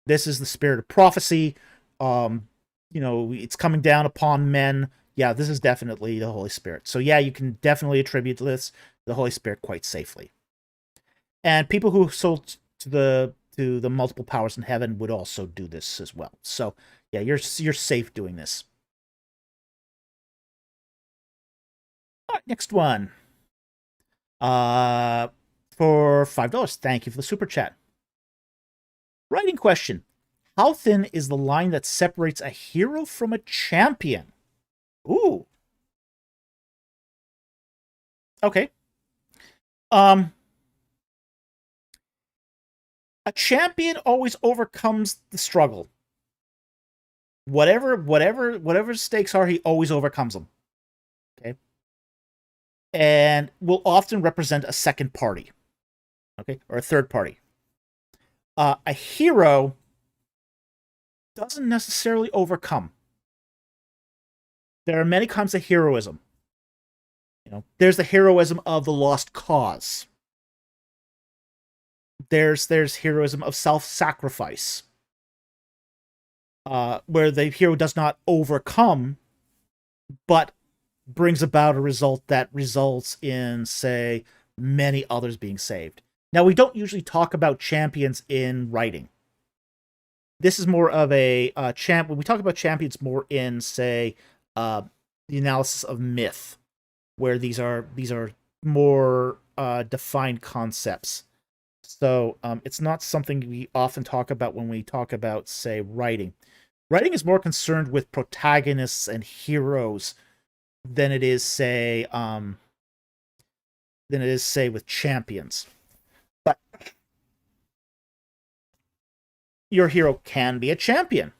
the spirit of prophecy. It's coming down upon men. Yeah, this is definitely the Holy Spirit. So yeah, you can definitely attribute this to the Holy Spirit quite safely. And people who sold to the multiple powers in heaven would also do this as well. So yeah, you're safe doing this. All right, next one. For $5. Thank you for the super chat. Writing question. How thin is the line that separates a hero from a champion? Ooh. Okay. A champion always overcomes the struggle. Whatever stakes are, he always overcomes them. Okay. And will often represent a second party. Okay, or a third party. A hero doesn't necessarily overcome. There are many kinds of heroism. There's the heroism of the lost cause. There's heroism of self-sacrifice, where the hero does not overcome, but brings about a result that results in, say, many others being saved. Now, we don't usually talk about champions in writing. This is more of a when we talk about champions, more in, say, the analysis of myth, where these are more defined concepts. So it's not something we often talk about when we talk about, say, writing. Writing is more concerned with protagonists and heroes than it is, say, with champions. But your hero can be a champion.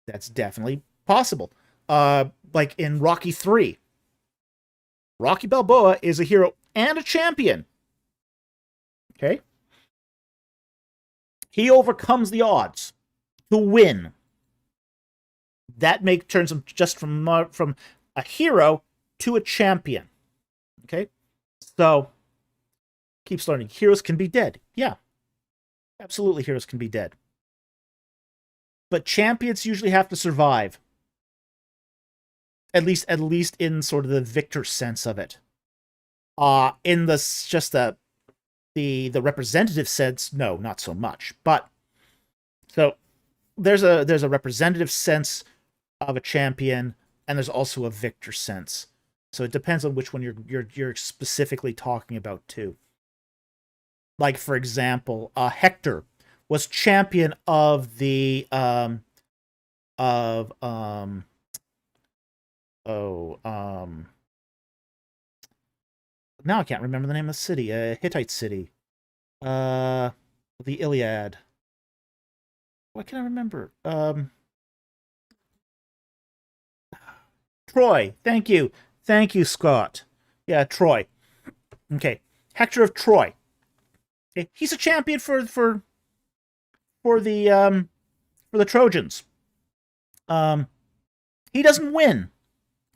That's definitely possible. Like in Rocky 3. Rocky Balboa is a hero and a champion. Okay? He overcomes the odds to win. That turns him just from a hero to a champion. Okay? So, keeps learning. Heroes can be dead. Yeah. Absolutely, heroes can be dead. But champions usually have to survive. At least in sort of the victor sense of it. In the representative sense, no, not so much. But so there's a representative sense of a champion, and there's also a victor sense. So it depends on which one you're specifically talking about too. Like, for example, Hector was champion of the now I can't remember the name of the city. Hittite city. The Iliad. What can I remember? Troy. Thank you, Scott. Yeah, Troy. Okay, Hector of Troy. Okay, he's a champion for the Trojans. He doesn't win.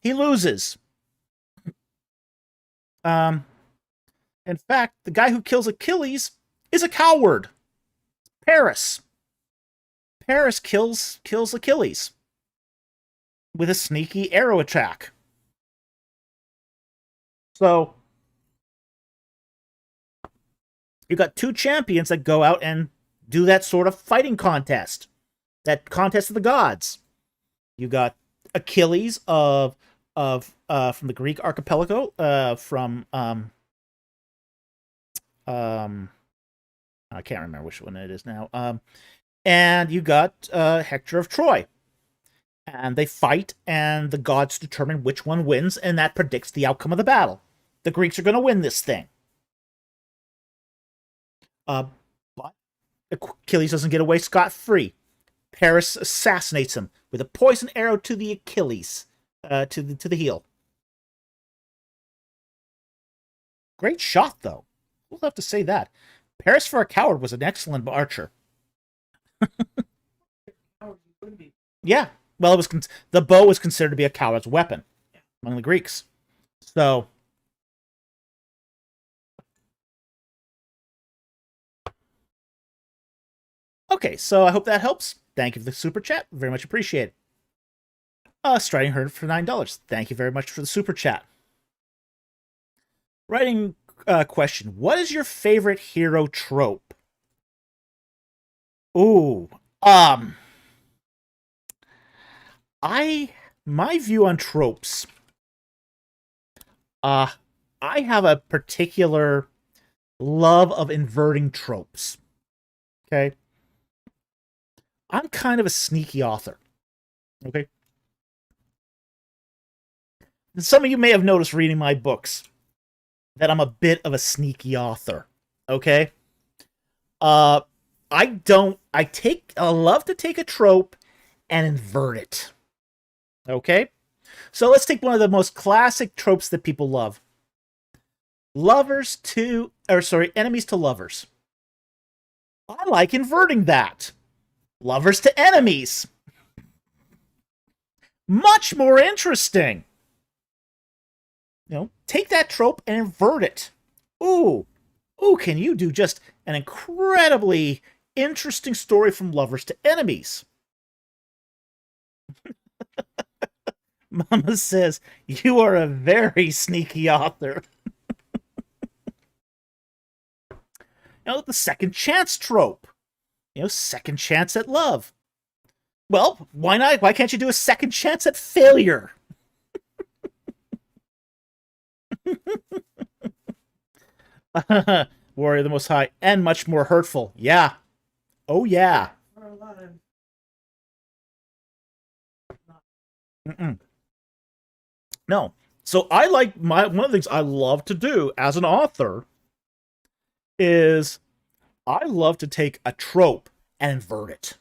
He loses. In fact, the guy who kills Achilles is a coward. Paris. Paris kills Achilles with a sneaky arrow attack. So you got two champions that go out and do that sort of fighting contest. That contest of the gods. You got Achilles from the Greek archipelago, from I can't remember which one it is now. And you got Hector of Troy. And they fight, and the gods determine which one wins, and that predicts the outcome of the battle. The Greeks are going to win this thing. But Achilles doesn't get away scot-free. Paris assassinates him with a poison arrow to the Achilles, to the heel. Great shot, though. We'll have to say that. Paris, for a coward, was an excellent archer. Yeah. Well, it was the bow was considered to be a coward's weapon among the Greeks. So, okay, so I hope that helps. Thank you for the super chat. Very much appreciated. Striding Herd for $9. Thank you very much for the super chat. Writing question. What is your favorite hero trope? Ooh. My view on tropes. I have a particular love of inverting tropes. Okay? I'm kind of a sneaky author. Okay? And some of you may have noticed reading my books that I'm a bit of a sneaky author. Okay? I love to take a trope and invert it. Okay? So let's take one of the most classic tropes that people love. Enemies to lovers. I like inverting that. Lovers to enemies. Much more interesting. Take that trope and invert it. Ooh, can you do just an incredibly interesting story from lovers to enemies? Mama says, you are a very sneaky author. The second chance trope. Second chance at love. Well, why not? Why can't you do a second chance at failure? Warrior of the Most High, and much more hurtful. Yeah. Oh, yeah. No. So I like one of the things I love to do as an author is I love to take a trope and invert it.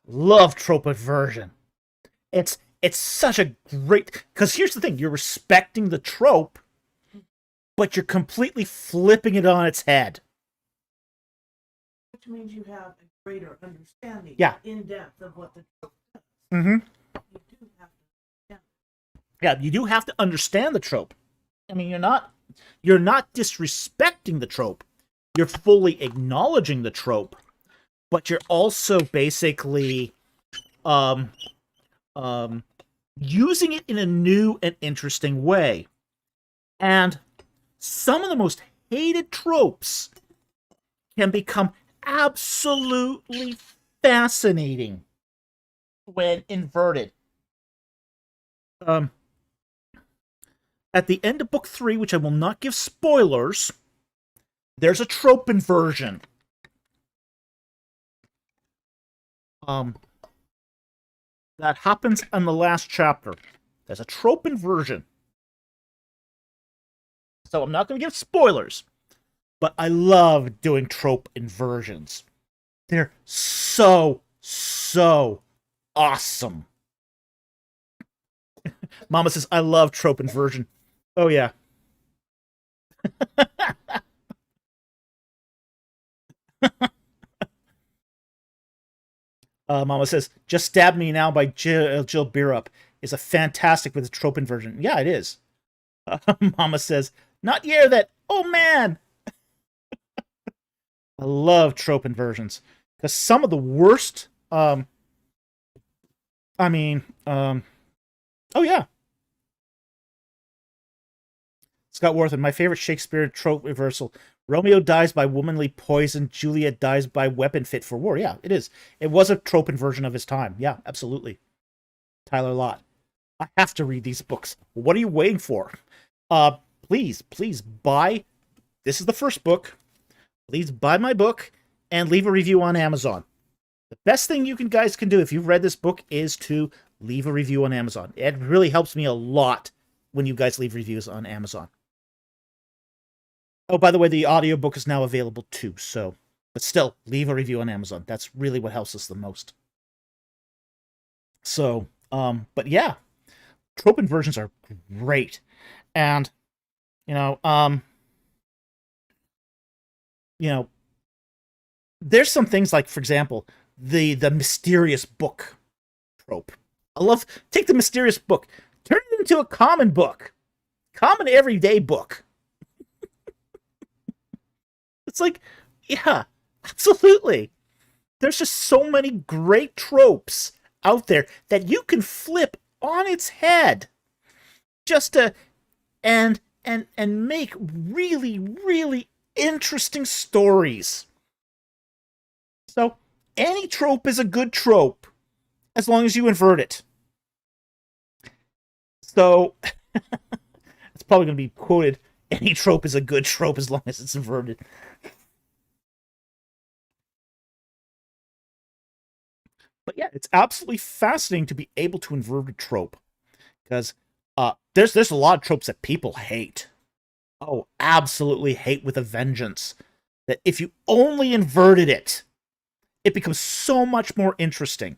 Love trope inversion. It's such a great, because here's the thing, you're respecting the trope, but you're completely flipping it on its head. Which means you have a greater understanding, in depth of what the trope does. Mm-hmm. You do have to understand. Yeah, you do have to understand the trope. I mean, you're not disrespecting the trope. You're fully acknowledging the trope, but you're also basically using it in a new and interesting way. And some of the most hated tropes can become absolutely fascinating when inverted. At the end of book 3, which I will not give spoilers, there's a trope inversion. That happens in the last chapter. There's a trope inversion. So I'm not going to give spoilers, but I love doing trope inversions. They're so awesome. Mama says, I love trope inversion. Oh, yeah. Mama says, Just Stab Me Now by Jill Bierup is a fantastic with a trope inversion. Yeah, it is. Mama says, not yeah that. Oh, man. I love trope inversions. Because some of the worst... oh, yeah. Scott Worthen, my favorite Shakespeare trope reversal. Romeo dies by womanly poison. Juliet dies by weapon fit for war. Yeah, it is. It was a trope inversion of his time. Yeah, absolutely. Tyler Lott. I have to read these books. What are you waiting for? Please buy. This is the first book. Please buy my book and leave a review on Amazon. The best thing you guys can do if you've read this book is to leave a review on Amazon. It really helps me a lot when you guys leave reviews on Amazon. Oh, by the way, the audiobook is now available too, so but still, leave a review on Amazon. That's really what helps us the most. So, but yeah, trope inversions are great. And, you know, um, you know, there's some things like, for example, the mysterious book trope. I love take the mysterious book, turn it into a common book, common everyday book. It's like, yeah, absolutely. There's just so many great tropes out there that you can flip on its head just to and make really really interesting stories. So any trope is a good trope as long as you invert it. So it's probably going to be quoted. Any trope is a good trope as long as it's inverted. But yeah, it's absolutely fascinating to be able to invert a trope because there's a lot of tropes that people hate. Oh, absolutely hate with a vengeance. That if you only inverted it, it becomes so much more interesting.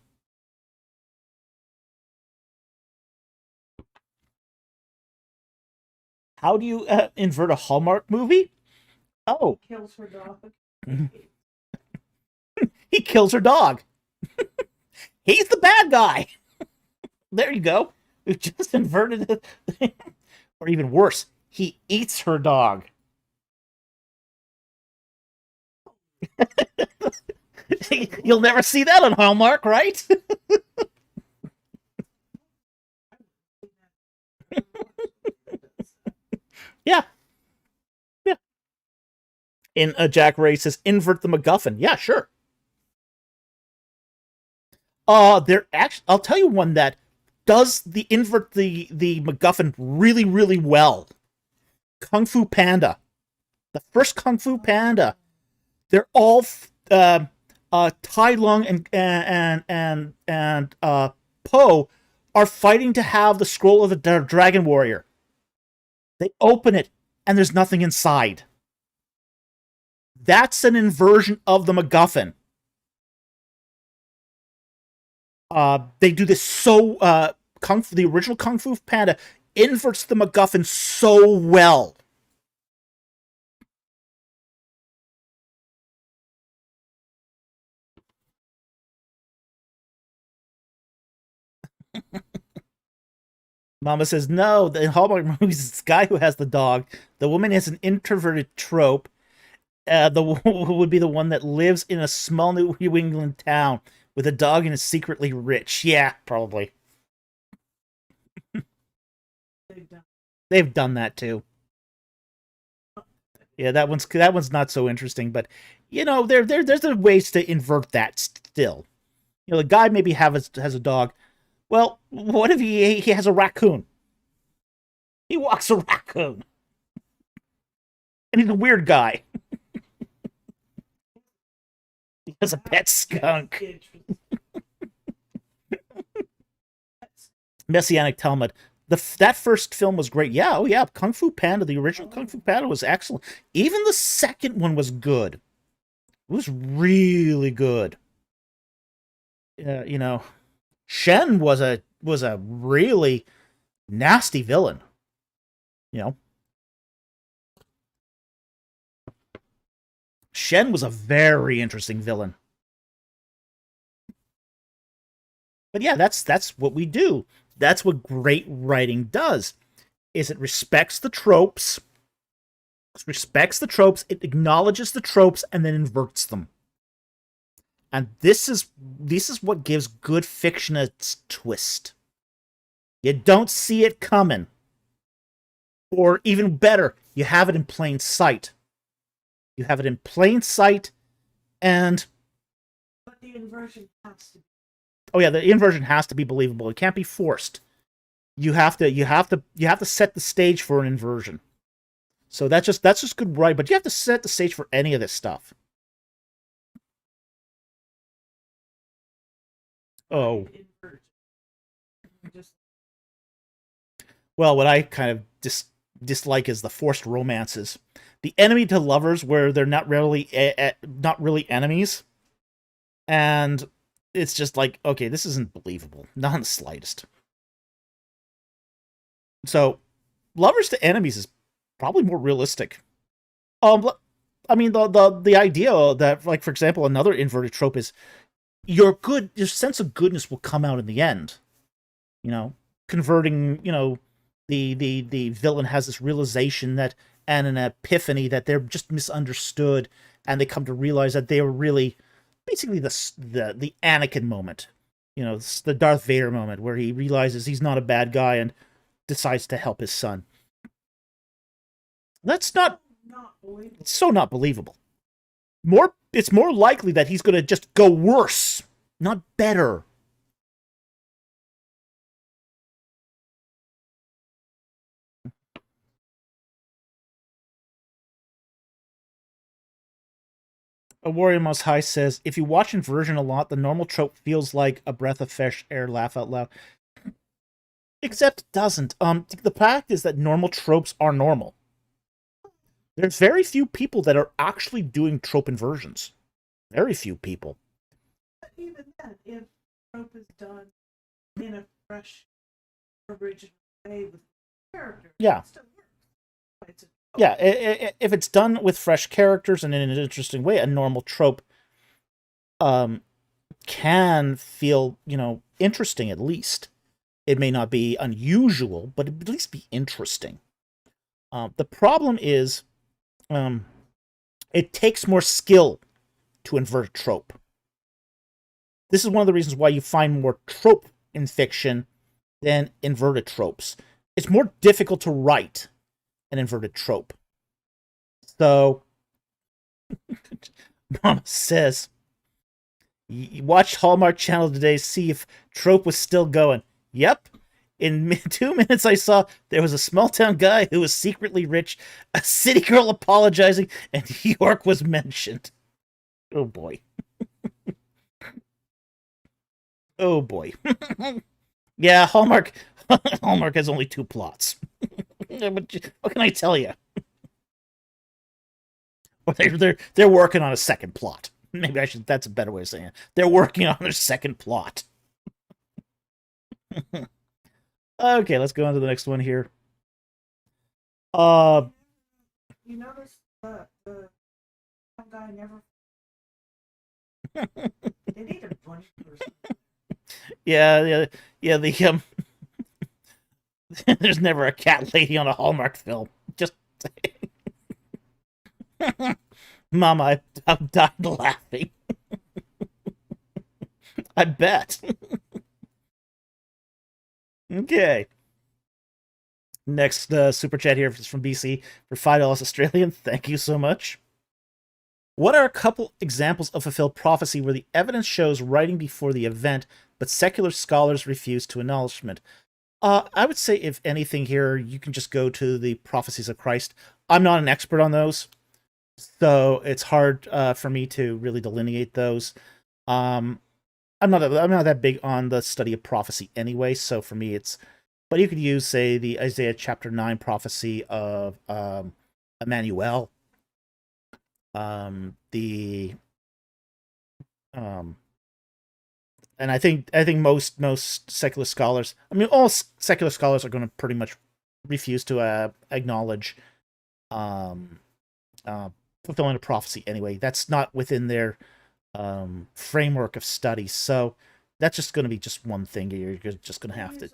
How do you invert a Hallmark movie? Oh, Kills her dog. he kills her dog. He's the bad guy. There you go. We've just inverted it. Or even worse, he eats her dog. You'll never see that on Hallmark, right? Yeah. Yeah. In Jack Ray says, invert the MacGuffin. Yeah, sure. There actually, I'll tell you one that does the invert the MacGuffin really really well. Kung Fu Panda, the first Kung Fu Panda. They're all Tai Lung and Po are fighting to have the scroll of the Dragon Warrior. They open it and there's nothing inside. That's an inversion of the MacGuffin. They do this so the original Kung Fu Panda inverts the MacGuffin so well. Mama says no. The Hallmark movies, it's the guy who has the dog. The woman is an introverted trope. The would be the one that lives in a small New England town with a dog and is secretly rich. Yeah, probably. They've done that too. Yeah, that one's not so interesting, but there's ways to invert that still. The guy maybe has a dog. Well, what if he has a raccoon? He walks a raccoon, and he's a weird guy. He has a pet skunk. Messianic Talmud. That first film was great. Yeah, oh yeah, Kung Fu Panda, the original Kung Fu Panda was excellent. Even the second one was good. It was really good. You know, Shen was a really nasty villain. You know, Shen was a very interesting villain. But yeah, that's what we do. That's what great writing does. Is it respects the tropes, it acknowledges the tropes, and then inverts them. And this is what gives good fiction its twist. You don't see it coming. Or even better, you have it in plain sight. You have it in plain sight, and But the inversion has to. oh yeah, the inversion has to be believable. It can't be forced. You have to set the stage for an inversion. So that's just good right, but you have to set the stage for any of this stuff. Oh, Just Well, what I kind of dislike is the forced romances. The enemy to lovers where they're not really enemies, and it's just like, okay, this isn't believable, not in the slightest. So, lovers to enemies is probably more realistic. I mean, the idea that, like, for example, another inverted trope is your sense of goodness will come out in the end. You know, converting. The villain has this realization that and an epiphany that they're just misunderstood, and they come to realize that they were really basically the Anakin moment. The Darth Vader moment where he realizes he's not a bad guy and decides to help his son. That's not Not believable. It's so not believable. It's more likely that he's going to just go worse, not better. A Warrior Most High says, if you watch Inversion a lot, the normal trope feels like a breath of fresh air, laugh out loud. Except it doesn't. The fact is that normal tropes are normal. There's very few people that are actually doing trope inversions. Very few people. But even then, if trope is done in a fresh, original way with characters, Yeah. it still works. It's a trope. Yeah, if it's done with fresh characters and in an interesting way, a normal trope can feel, interesting at least. It may not be unusual, but at least be interesting. The problem is, it takes more skill to invert a trope. This is one of the reasons why you find more trope in fiction than inverted tropes. It's more difficult to write an inverted trope. So, Mama says, you watched Hallmark Channel today, see if trope was still going. Yep. In 2 minutes, I saw there was a small town guy who was secretly rich, a city girl apologizing, and New York was mentioned. Oh boy. Oh boy. Yeah, Hallmark has only 2 plots. What can I tell you? They're working on a second plot. Maybe that's a better way of saying it. They're working on their second plot. Okay, let's go on to the next one here. You notice the guy never. They need a bunch person. Yeah. The there's never a cat lady on a Hallmark film. Just Mama, I'm dying laughing. I bet. Okay. Next super chat here is from BC for $5 Australian. Thank you so much. What are a couple examples of fulfilled prophecy where the evidence shows writing before the event, but secular scholars refuse to acknowledgement? I would say, if anything here, you can just go to the prophecies of Christ. I'm not an expert on those, so it's hard for me to really delineate those. I'm not that big on the study of prophecy anyway, so for me but you could use, say, the Isaiah chapter 9 prophecy of Emmanuel. And I think most secular scholars, I mean, all secular scholars are going to pretty much refuse to acknowledge fulfilling a prophecy anyway. That's not within their framework of study. So that's just going to be just one thing you're just going to have to.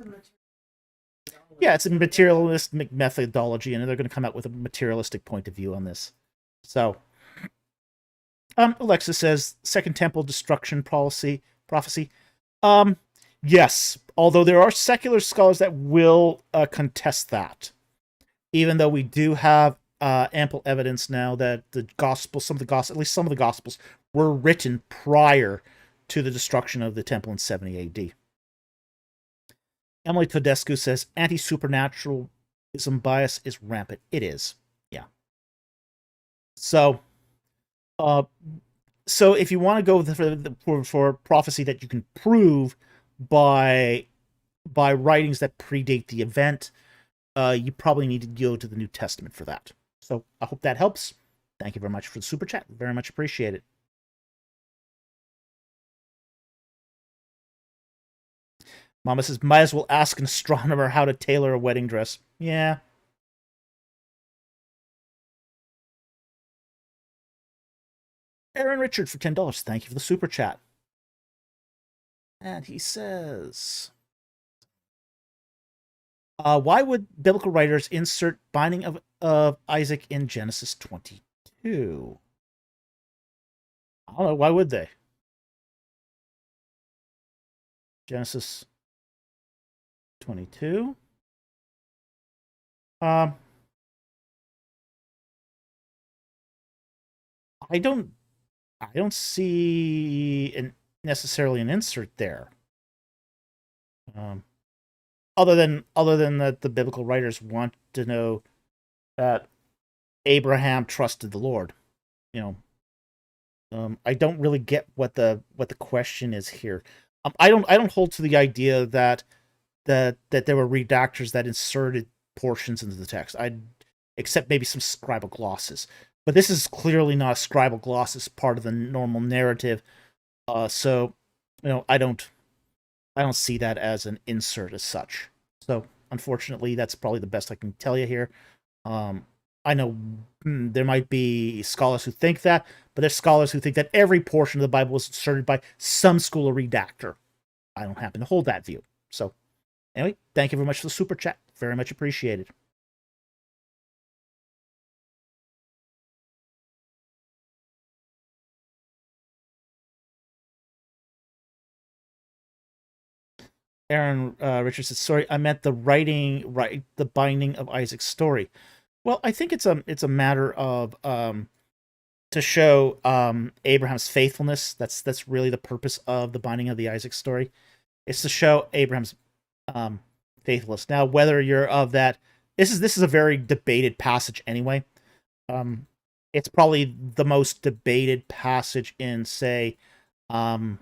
Yeah, it's a materialistic methodology, and they're going to come out with a materialistic point of view on this. So, Alexa says Second Temple destruction prophecy. Yes, although there are secular scholars that will contest that, even though we do have ample evidence now that at least some of the gospels were written prior to the destruction of the temple in 70 AD. Emily Tedescu says anti-supernaturalism bias is rampant. It is, yeah. So if you want to go for prophecy that you can prove by writings that predate the event, you probably need to go to the New Testament for that. So I hope that helps. Thank you very much for the super chat. Very much appreciate it. Mama says, might as well ask an astronomer how to tailor a wedding dress. Yeah. Aaron Richard for $10. Thank you for the super chat. And he says, why would biblical writers insert binding of Isaac in Genesis 22? I don't know. Why would they? Genesis 22. I don't see necessarily an insert there. Other than that the biblical writers want to know that Abraham trusted the Lord. I don't really get what the question is here. I don't hold to the idea that there were redactors that inserted portions into the text. Except maybe some scribal glosses. But this is clearly not a scribal gloss as part of the normal narrative. So I don't see that as an insert as such. So unfortunately, that's probably the best I can tell you here. I know there might be scholars who think that, but there's scholars who think that every portion of the Bible was inserted by some school of redactor. I don't happen to hold that view. So anyway, thank you very much for the super chat. Very much appreciated. Aaron Richard says, "Sorry, I meant the binding of Isaac's story." Well, I think it's a matter of to show Abraham's faithfulness. That's really the purpose of the binding of the Isaac story. It's to show Abraham's faithfulness. Now, whether you're of that, this is a very debated passage anyway. It's probably the most debated passage in, say, among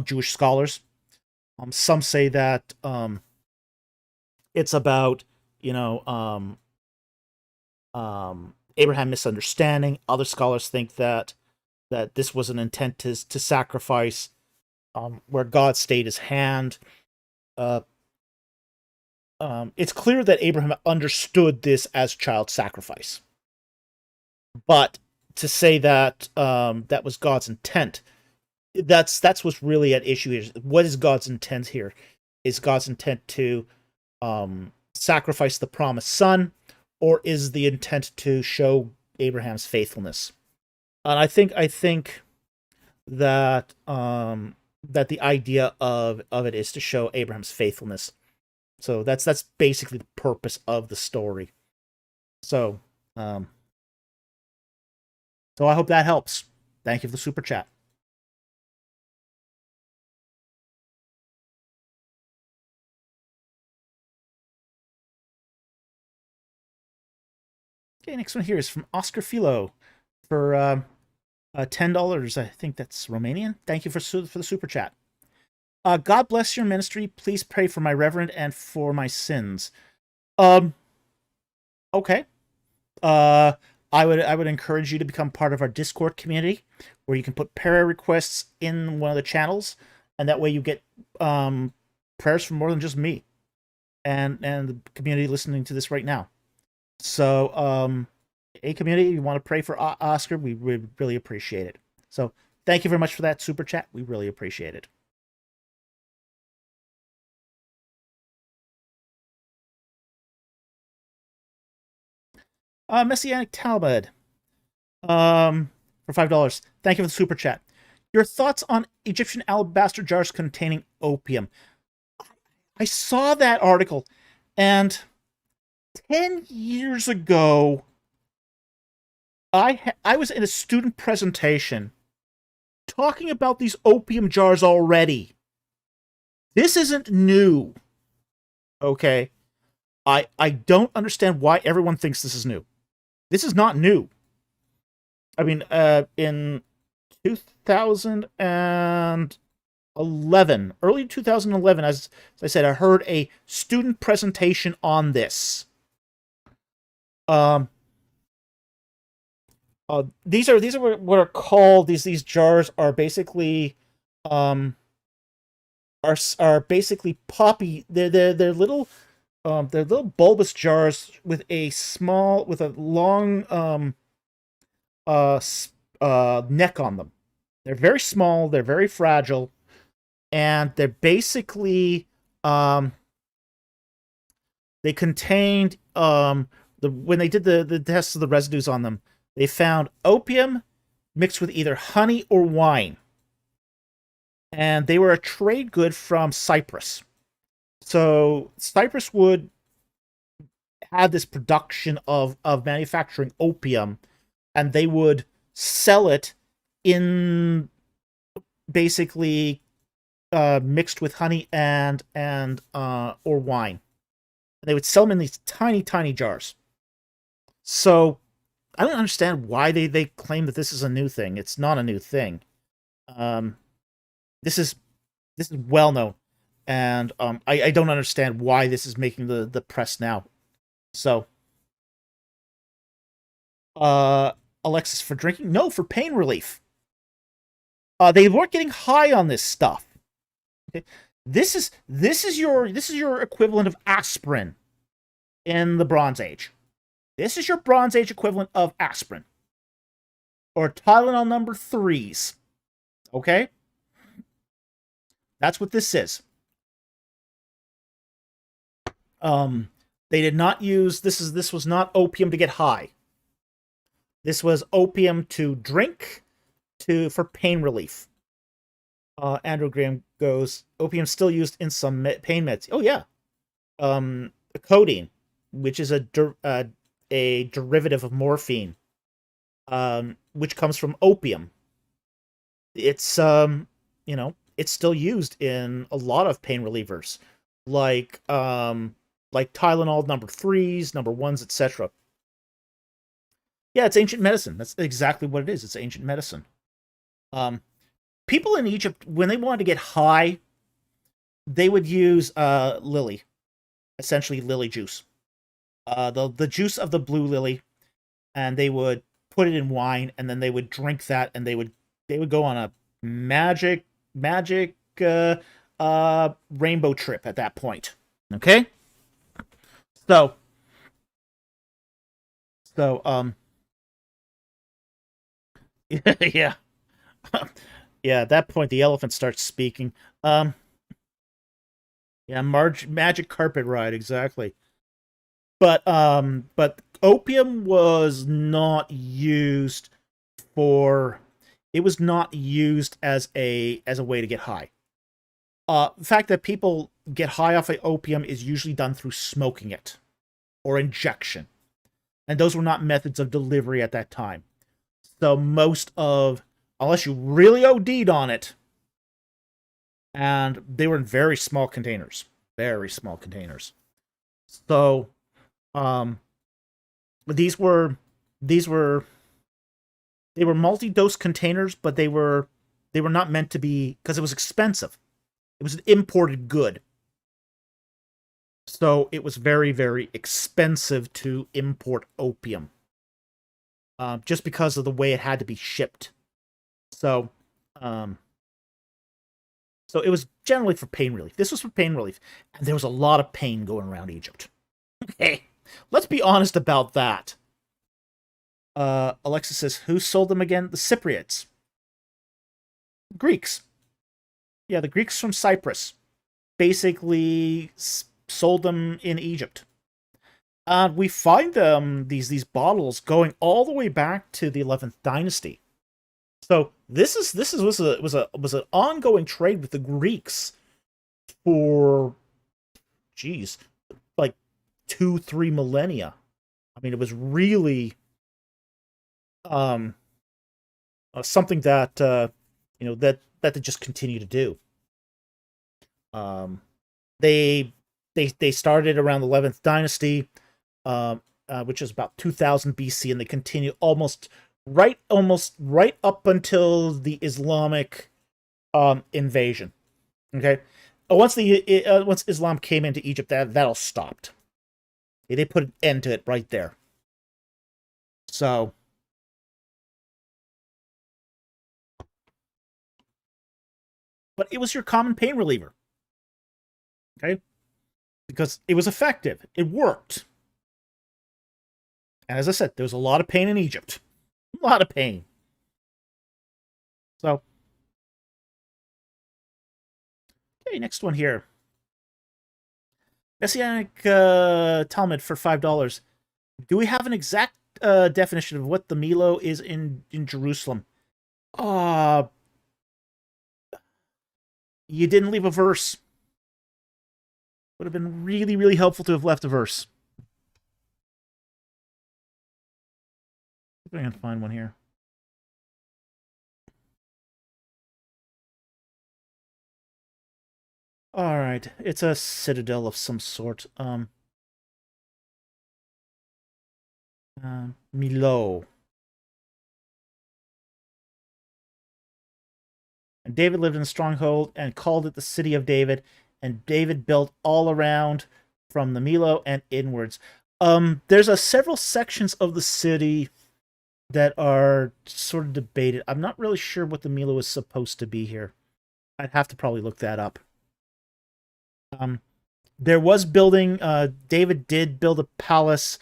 Jewish scholars. Some say that it's about Abraham misunderstanding. Other scholars think that this was an intent to sacrifice, where God stayed his hand. It's clear that Abraham understood this as child sacrifice, but to say that that was God's intent, that's what's really at issue here. What is God's intent here? Is God's intent to sacrifice the promised son, or is the intent to show Abraham's faithfulness? And I think that that the idea of it is to show Abraham's faithfulness. So that's basically the purpose of the story. So I hope that helps. Thank you for the super chat. Okay, next one here is from Oscar Philo for $10. I think that's Romanian. Thank you for the super chat. God bless your ministry. Please pray for my reverend and for my sins. Okay. I would encourage you to become part of our Discord community, where you can put prayer requests in one of the channels, and that way you get prayers from more than just me and the community listening to this right now. So, a community, you want to pray for Oscar, we would really appreciate it. So, thank you very much for that super chat. We really appreciate it. Messianic Talmud, for $5. Thank you for the super chat. Your thoughts on Egyptian alabaster jars containing opium? I saw that article, and 10 years ago, I was in a student presentation talking about these opium jars already. This isn't new. Okay? I don't understand why everyone thinks this is new. This is not new. I mean, in 2000 and early 2011, as I said, I heard a student presentation on this. Um, these are what are called these jars are basically um are basically poppy. They're little bulbous jars with a long neck on them. They're very small. They're very fragile, and they're basically they contained when they did the tests of the residues on them, they found opium mixed with either honey or wine, and they were a trade good from Cyprus. So Cyprus would have this production of manufacturing opium, and they would sell it in basically mixed with honey and or wine. And they would sell them in these tiny, tiny jars. So I don't understand why they claim that this is a new thing. It's not a new thing. This is well known, and I don't understand why this is making the press now. So, Alexis, for drinking? No, for pain relief. They weren't getting high on this stuff. Okay? This is your equivalent of aspirin in the Bronze Age. This is your Bronze Age equivalent of aspirin. Or Tylenol number 3s. Okay? That's what this is. They did not use this was not opium to get high. This was opium to drink for pain relief. Andrew Graham goes, opium still used in some pain meds. Oh yeah. Codeine, which is a derivative of morphine, which comes from opium. It's it's still used in a lot of pain relievers, like Tylenol number 3s, number 1s, etc. Yeah, it's ancient medicine. That's exactly what it is. It's ancient medicine. People in Egypt, when they wanted to get high, they would use lily, essentially lily juice. The juice of the blue lily, and they would put it in wine, and then they would drink that, and they would go on a magic rainbow trip at that point. Okay? So yeah. Yeah, at that point the elephant starts speaking. Yeah, magic carpet ride, exactly. But opium was not used for it was not used as a way to get high. The fact that people get high off of opium is usually done through smoking it or injection. And those were not methods of delivery at that time. So unless you really OD'd on it, and they were in very small containers. Very small containers. So, these were multi-dose containers, but they were not meant to be, because it was expensive. It was an imported good. So it was very, very expensive to import opium. Just because of the way it had to be shipped. So it was generally for pain relief. This was for pain relief. And there was a lot of pain going around Egypt. Okay, let's be honest about that. Alexa says, who sold them again? The Cypriots. Greeks. Yeah, the Greeks from Cyprus basically sold them in Egypt. We find these bottles going all the way back to the 11th dynasty. So this was an ongoing trade with the Greeks for, like 2-3 millennia. I mean, it was really something that that they just continue to do. They started around the 11th dynasty, which is about 2000 BC, and they continue almost right up until the Islamic invasion. Okay, once Islam came into Egypt, that all stopped. They put an end to it right there. So, but it was your common pain reliever. Okay, because it was effective. It worked. And as I said, there was a lot of pain in Egypt. A lot of pain. So, okay, next one here. Messianic Talmud for $5. Do we have an exact definition of what the Milo is in Jerusalem? Uh, you didn't leave a verse. Would have been really, really helpful to have left a verse. I'm going to find one here. All right, it's a citadel of some sort. Milo. And David lived in a stronghold and called it the city of David. And David built all around from the Milo and inwards. There's several sections of the city that are sort of debated. I'm not really sure what the Milo is supposed to be here. I'd have to probably look that up. There was building. David did build a palace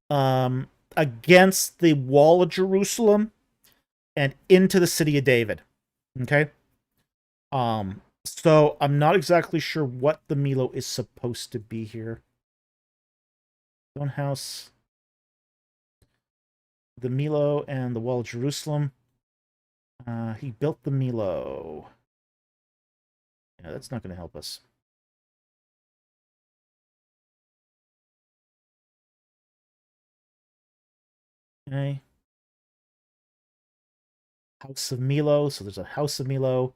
against the wall of Jerusalem and into the city of David. Okay. So I'm not exactly sure what the Milo is supposed to be here. Stone house, the Milo, and the wall of Jerusalem. He built the Milo. Yeah, that's not going to help us. Okay. House of Milo. So there's a House of Milo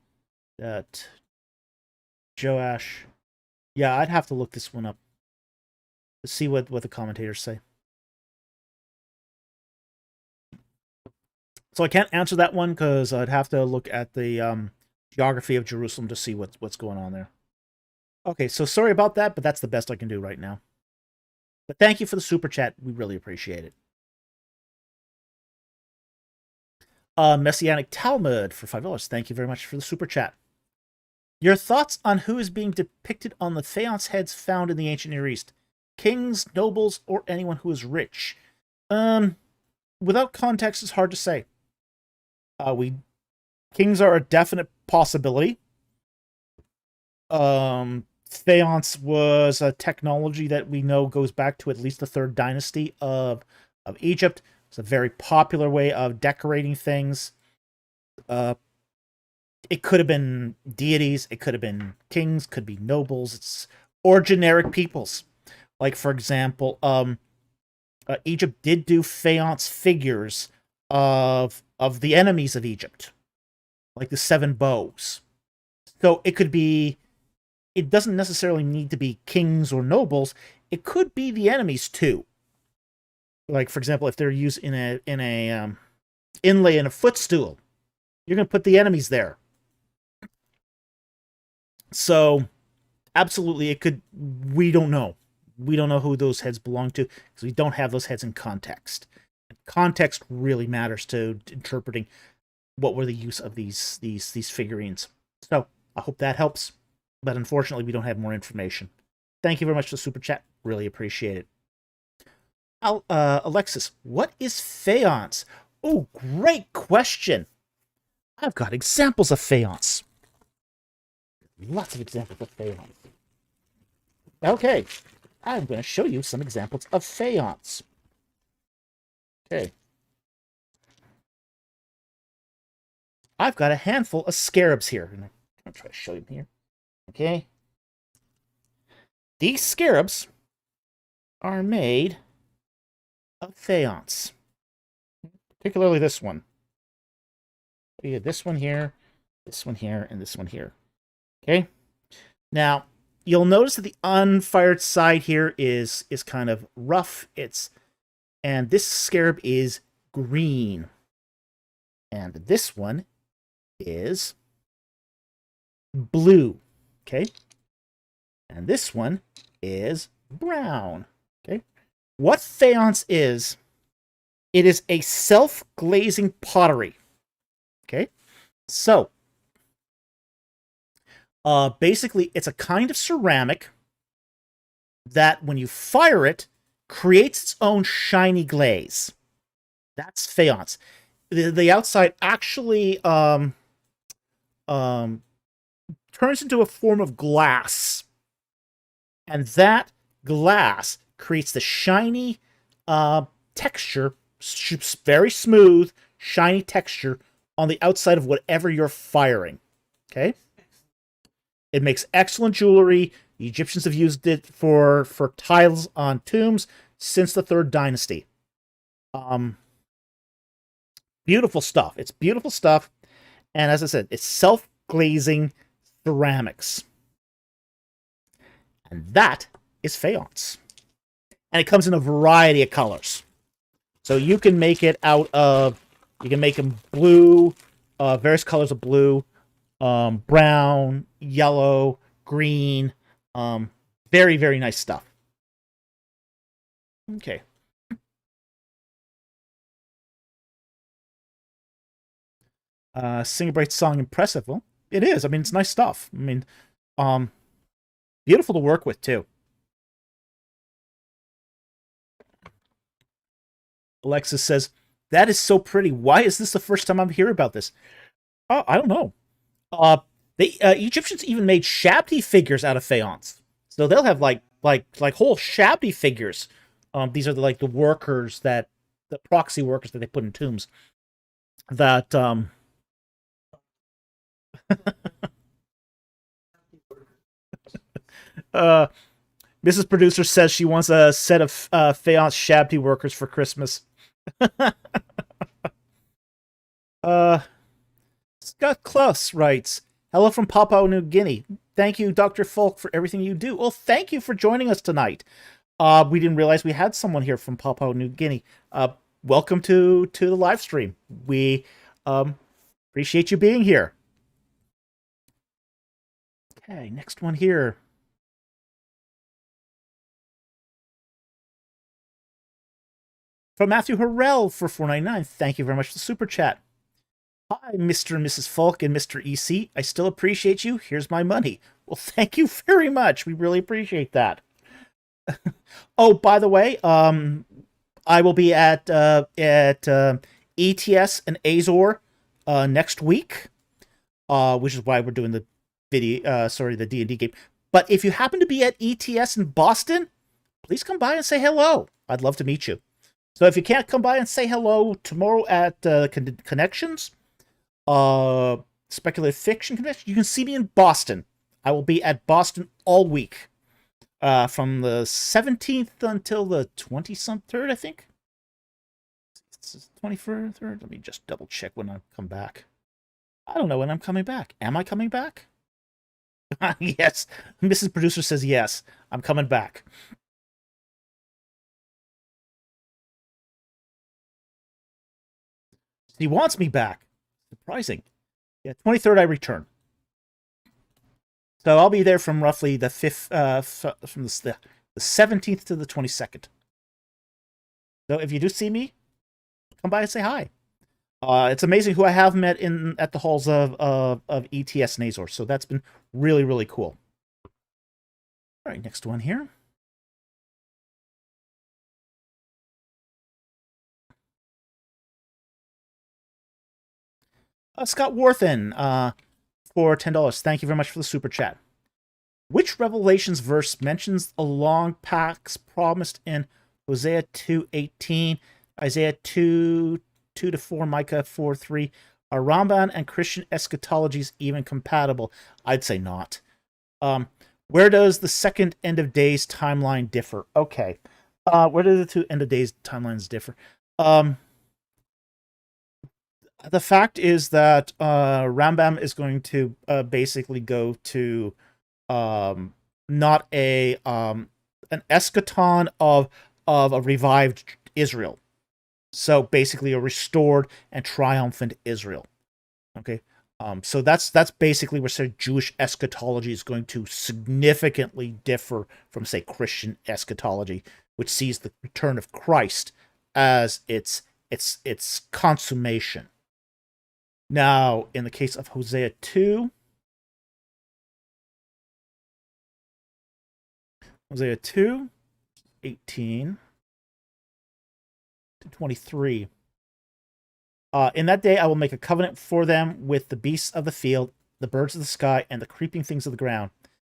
that Joash. Yeah, I'd have to look this one up to see what the commentators say. So I can't answer that one because I'd have to look at the geography of Jerusalem to see what's going on there. Okay, so sorry about that, but that's the best I can do right now. But thank you for the super chat. We really appreciate it. Messianic Talmud for $5. Thank you very much for the super chat. Your thoughts on who is being depicted on the faience heads found in the ancient Near East? Kings, nobles, or anyone who is rich? Without context, it's hard to say. Kings are a definite possibility. Faience was a technology that we know goes back to at least the 3rd dynasty of Egypt. It's a very popular way of decorating things. It could have been deities, it could have been kings, could be nobles, or generic peoples. Like, for example, Egypt did do faience figures of the enemies of Egypt, like the 7 bows. So it could be. It doesn't necessarily need to be kings or nobles. It could be the enemies too. Like, for example, if they're used in a inlay in a footstool, you're going to put the enemies there. So, absolutely, it could. We don't know. We don't know who those heads belong to because we don't have those heads in context. Context really matters to interpreting what were the use of these figurines. So, I hope that helps. But unfortunately, we don't have more information. Thank you very much for the super chat. Really appreciate it. Alexis, what is faience? Oh, great question. I've got examples of faience. Lots of examples of faience. Okay, I'm going to show you some examples of faience. Okay. I've got a handful of scarabs here. I'm going to try to show you here. Okay. These scarabs are made of faience. Particularly this one. We have this one here, and this one here. Okay. Now, you'll notice that the unfired side here is kind of rough. And this scarab is green. And this one is blue. Okay. And this one is brown. Okay. What faience is, it is a self-glazing pottery. Okay. So, basically, it's a kind of ceramic that when you fire it, creates its own shiny glaze. That's faience. The outside actually turns into a form of glass. And that glass creates the shiny texture, very smooth, shiny texture on the outside of whatever you're firing. Okay? It makes excellent jewelry. The Egyptians have used it for tiles on tombs since the 3rd dynasty. Beautiful stuff. It's beautiful stuff. And as I said, it's self-glazing ceramics. And that is faience. And it comes in a variety of colors. So you can make it out of, you can make them blue, various colors of blue, brown, yellow, green. Very, very nice stuff. Okay. Sing a Bright Song, impressive. Well, it is. I mean, it's nice stuff. I mean, beautiful to work with, too. Alexis says, that is so pretty. Why is this the first time I'm hearing about this? Oh, I don't know. The Egyptians even made Shabti figures out of faience. So they'll have like whole Shabti figures. These are the workers the proxy workers that they put in tombs. That Mrs. Producer says she wants a set of faience Shabti workers for Christmas. Scott Klaus writes, hello from Papua New Guinea. Thank you, Dr. Folk, for everything you do. Well, thank you for joining us tonight. We didn't realize we had someone here from Papua New Guinea. Welcome to the live stream. We appreciate you being here. Okay, next one here. From Matthew Harrell for $4.99. Thank you very much for the super chat. Hi, Mr. and Mrs. Falk and Mr. EC. I still appreciate you. Here's my money. Well, thank you very much. We really appreciate that. Oh, by the way, I will be at ETS and Azor next week, which is why we're doing the video. The D&D game. But if you happen to be at ETS in Boston, please come by and say hello. I'd love to meet you. So if you can't come by and say hello tomorrow at Connections, Speculative Fiction Convention, you can see me in Boston. I will be at Boston all week, from the 17th until the 20-some-3rd, I think. It's 23rd. Let me just double check when I come back. I don't know when I'm coming back. Am I coming back? Yes. Mrs. Producer says yes. I'm coming back. He wants me back. Surprising. Yeah, 23rd I return. So I'll be there from roughly the 5th, from the 17th to the 22nd. So if you do see me, come by and say hi. It's amazing who I have met at the halls of ETS and Azor. So that's been really, really cool. All right, next one here. Scott Worthen for $10. Thank you very much for the super chat. Which Revelations verse mentions a long pax promised in Hosea 2:18, Isaiah 2:2-4, Micah 4:3? Are Ramban and Christian eschatologies even compatible? I'd say not. Where does the second end of days timeline differ? Okay. Where do the two end of days timelines differ? The fact is that Rambam is going to basically go to not an eschaton of a revived Israel. So basically a restored and triumphant Israel. Okay. So that's basically where say Jewish eschatology is going to significantly differ from say Christian eschatology, which sees the return of Christ as its consummation. Now, in the case of Hosea 2, Hosea 2, 18 to 23. In that day I will make a covenant for them with the beasts of the field, the birds of the sky, and the creeping things of the ground.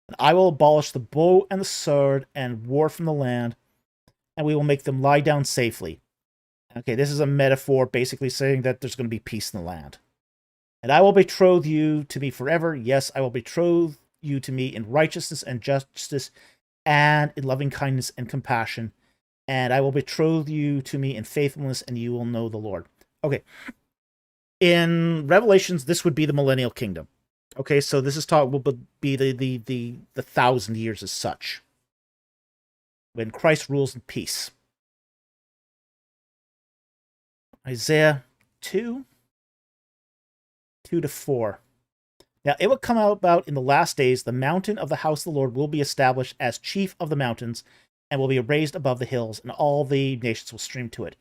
And I will abolish the bow and the sword and war from the land, and we will make them lie down safely. Okay, this is a metaphor basically saying that there's going to be peace in the land. And I will betroth you to me forever. Yes, I will betroth you to me in righteousness and justice and in loving kindness and compassion. And I will betroth you to me in faithfulness, and you will know the Lord. Okay. In Revelations, this would be the millennial kingdom. Okay, so this is will be the 1,000 years as such, when Christ rules in peace. Isaiah 2, 2 to 4. Now it will come about in the last days, the mountain of the house of the Lord will be established as chief of the mountains, and will be raised above the hills, and all the nations will stream to it.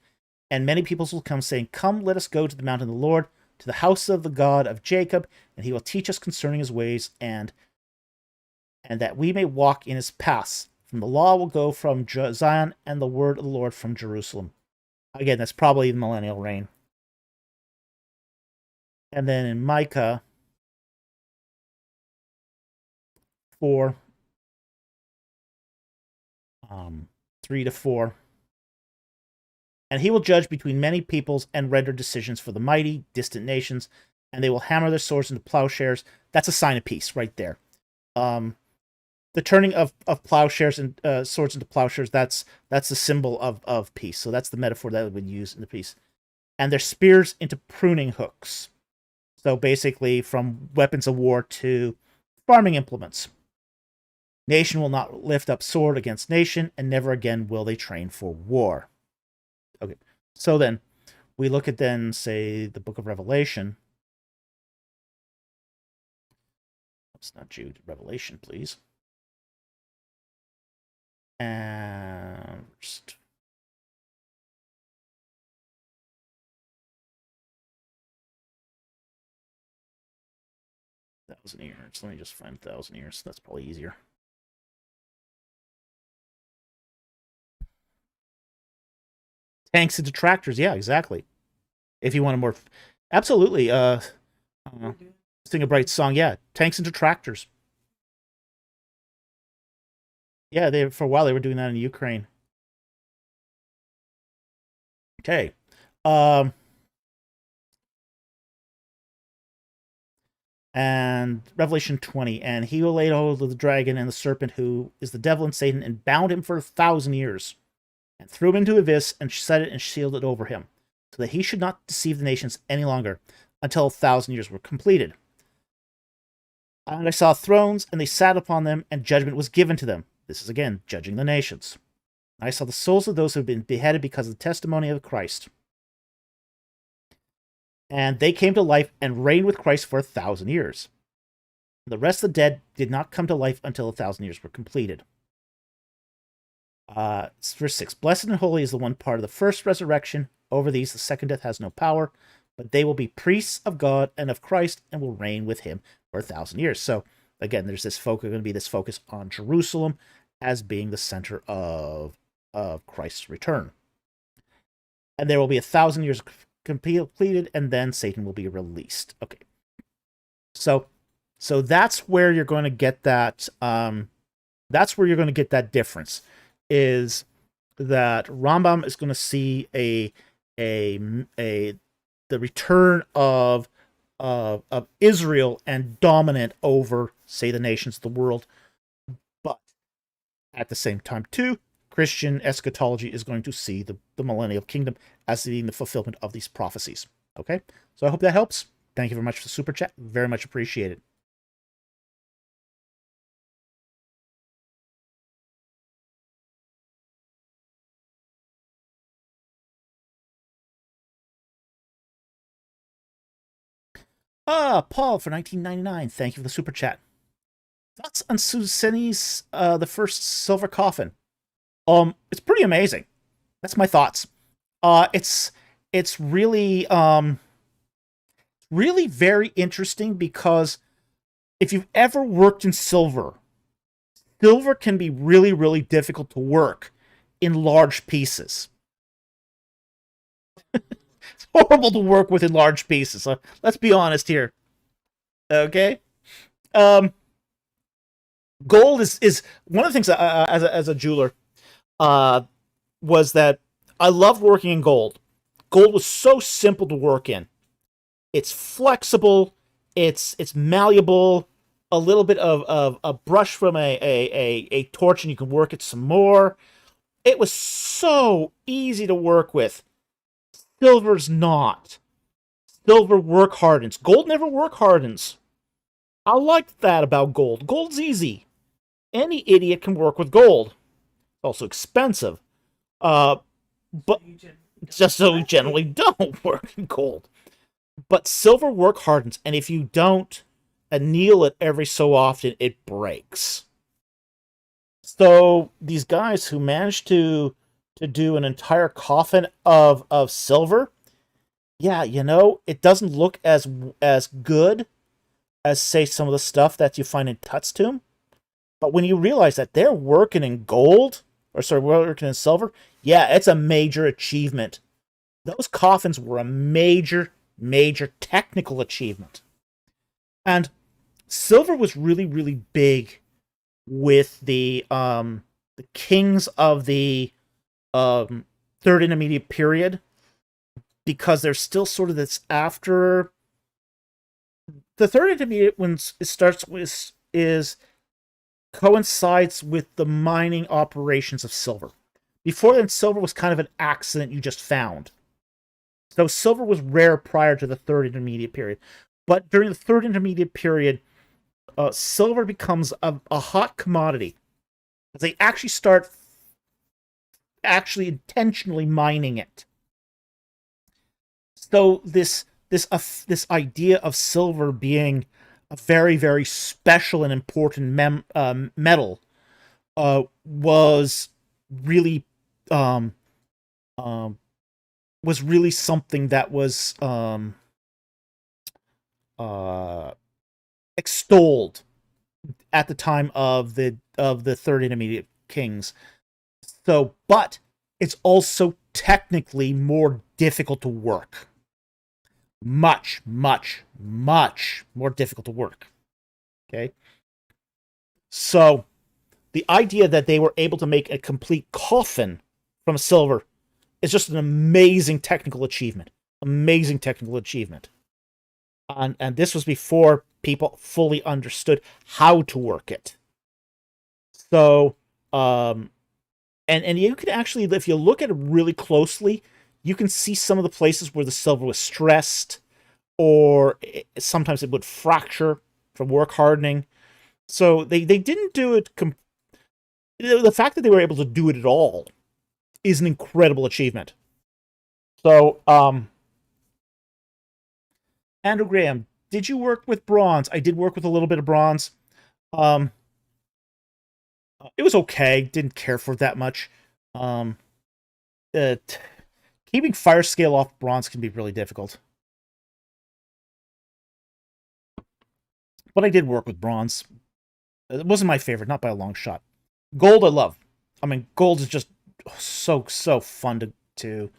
And many peoples will come, saying, Come, let us go to the mountain of the Lord, to the house of the God of Jacob, and he will teach us concerning his ways, and that we may walk in his paths. From the law will go from Zion, and the word of the Lord from Jerusalem. Again, that's probably the millennial reign. And then in Micah 4, 3 to 4. And he will judge between many peoples and render decisions for the mighty, distant nations, and they will hammer their swords into plowshares. That's a sign of peace right there. The turning of plowshares and swords into plowshares, that's the symbol of peace. So that's the metaphor that would use in the peace. And their spears into pruning hooks. So basically from weapons of war to farming implements. Nation will not lift up sword against nation, and never again will they train for war. Okay, so then we look at then, say, the book of Revelation. It's not Jude, Revelation, please. And just 1,000 years. Let me just find 1,000 years. That's probably easier. Tanks into tractors. Yeah, exactly. If you want a more, absolutely. Sing a bright song. Yeah, tanks into tractors. Yeah, they for a while they were doing that in Ukraine. Okay. And Revelation 20, and he will lay hold of the dragon and the serpent, who is the devil and Satan, and bound him for 1,000 years, and threw him into abyss, and set it and sealed it over him, so that he should not deceive the nations any longer, until 1,000 years were completed. And I saw thrones, and they sat upon them, and judgment was given to them. This is again judging the nations. And I saw the souls of those who have been beheaded because of the testimony of Christ. And they came to life and reigned with Christ for 1,000 years. The rest of the dead did not come to life until 1,000 years were completed. Verse 6. Blessed and holy is the one part of the first resurrection. Over these the second death has no power, but they will be priests of God and of Christ, and will reign with him for 1,000 years. So again, there's this focus, going to be this focus on Jerusalem as being the center of Christ's return. And there will be 1,000 years completed, and then Satan will be released. Okay. So that's where you're going to get that. That's where you're going to get that difference. Is that Rambam is going to see the return of Israel and dominant over, say, the nations of the world, but at the same time too, Christian eschatology is going to see the millennial kingdom as being the fulfillment of these prophecies. Okay, so I hope that helps. Thank you very much for the super chat. Very much appreciated. Paul for 1999. Thank you for the super chat. Thoughts on Suseni's the first silver coffin? It's pretty amazing. That's my thoughts. It's really very interesting because if you've ever worked in silver, silver can be really, really difficult to work in large pieces. It's horrible to work with in large pieces. Let's be honest here. Okay. Gold is one of the things as a jeweler was that I loved working in gold. Gold was so simple to work in. It's flexible. It's malleable. A little bit of a brush from a torch, and you can work it some more. It was so easy to work with. Silver's not. Silver work hardens. Gold never work hardens. I like that about gold. Gold's easy. Any idiot can work with gold. It's also expensive. But just so we generally don't work in gold. But silver work hardens, and if you don't anneal it every so often, it breaks. So these guys who managed to do an entire coffin of silver, yeah, it doesn't look as good as, say, some of the stuff that you find in Tut's tomb. But when you realize that they're working in gold, working in silver, yeah, it's a major achievement. Those coffins were a major technical achievement. And silver was really, really big with the kings of the Third Intermediate Period, because there's still sort of this after the Third Intermediate when it starts with coincides with the mining operations of silver. Before then, silver was kind of an accident you just found. So silver was rare prior to the Third Intermediate Period. But during the Third Intermediate Period, silver becomes a hot commodity. They actually start intentionally mining it. So this idea of silver being a very, very special and important metal was really something that was extolled at the time of the Third Intermediate Kings. So, but it's also technically more difficult to work. Much more difficult to work. Okay? So, the idea that they were able to make a complete coffin from silver is just an amazing technical achievement. Amazing technical achievement. And this was before people fully understood how to work it. So, and you can actually, if you look at it really closely, you can see some of the places where the silver was stressed, or sometimes it would fracture from work hardening. So they didn't do it. The fact that they were able to do it at all is an incredible achievement. So, Andrew Graham, did you work with bronze? I did work with a little bit of bronze. It was okay. Didn't care for it that much. Keeping fire scale off bronze can be really difficult. But I did work with bronze. It wasn't my favorite, not by a long shot. Gold I love. I mean, gold is just so fun to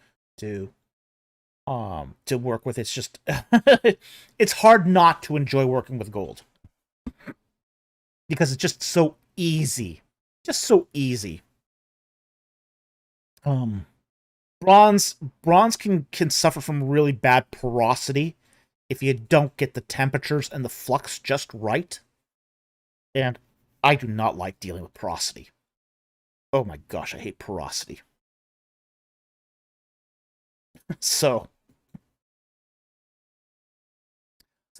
work with. It's just it's hard not to enjoy working with gold. Because it's just so easy. Just so easy. Bronze can suffer from really bad porosity if you don't get the temperatures and the flux just right. And I do not like dealing with porosity. Oh my gosh, I hate porosity. So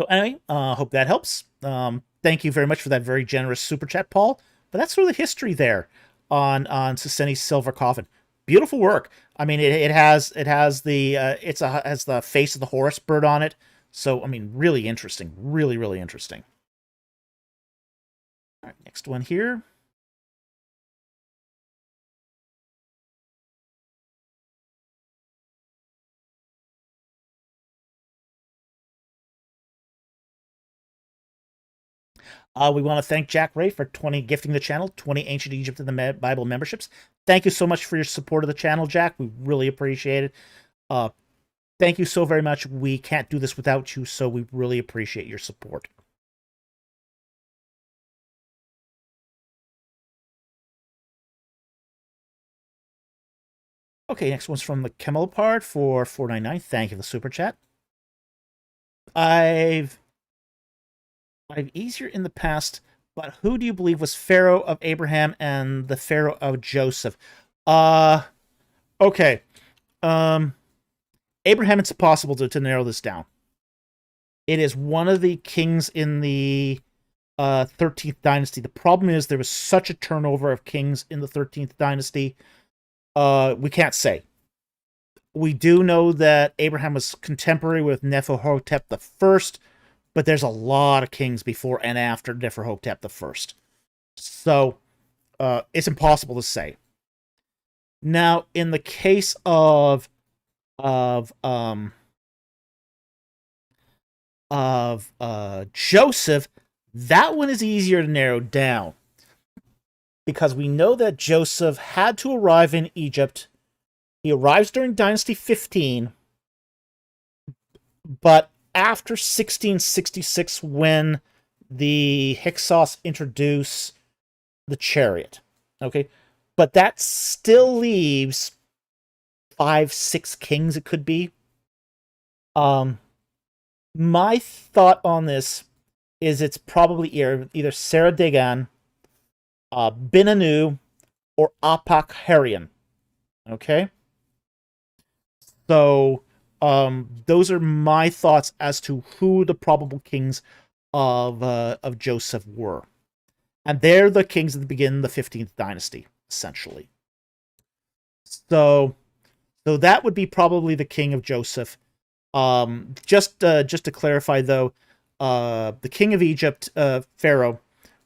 anyway, hope that helps. Thank you very much for that very generous super chat, Paul. But that's sort of the history there on Suseni's silver coffin. Beautiful work. I mean, it has the face of the Horus bird on it. So, I mean, really interesting. Really, really interesting. All right, next one here. We want to thank Jack Ray for gifting the channel 20 Ancient Egypt in the Bible memberships. Thank you so much for your support of the channel, Jack. We really appreciate it. Thank you so very much. We can't do this without you, so we really appreciate your support. Okay, next one's from the Camelopard for 4.99. Thank you for the super chat. I've easier in the past, but who do you believe was Pharaoh of Abraham and the Pharaoh of Joseph? Okay. Abraham, it's impossible to narrow this down. It is one of the kings in the 13th dynasty. The problem is there was such a turnover of kings in the 13th dynasty. We can't say. We do know that Abraham was contemporary with Neferhotep I, but there's a lot of kings before and after Neferhotep I. So it's impossible to say. Now, in the case of Joseph, that one is easier to narrow down because we know that Joseph had to arrive in Egypt. He arrives during Dynasty 15, but after 1666, when the Hyksos introduce the chariot, okay, but that still leaves 5, 6 kings. It could be. My thought on this is it's probably either Sarah Dagon, Bin Anu, or Apak Harian. Okay? So, those are my thoughts as to who the probable kings of Joseph were. And they're the kings that begin the 15th dynasty, essentially. So that would be probably the king of Joseph. Just to clarify, though, the king of Egypt, Pharaoh,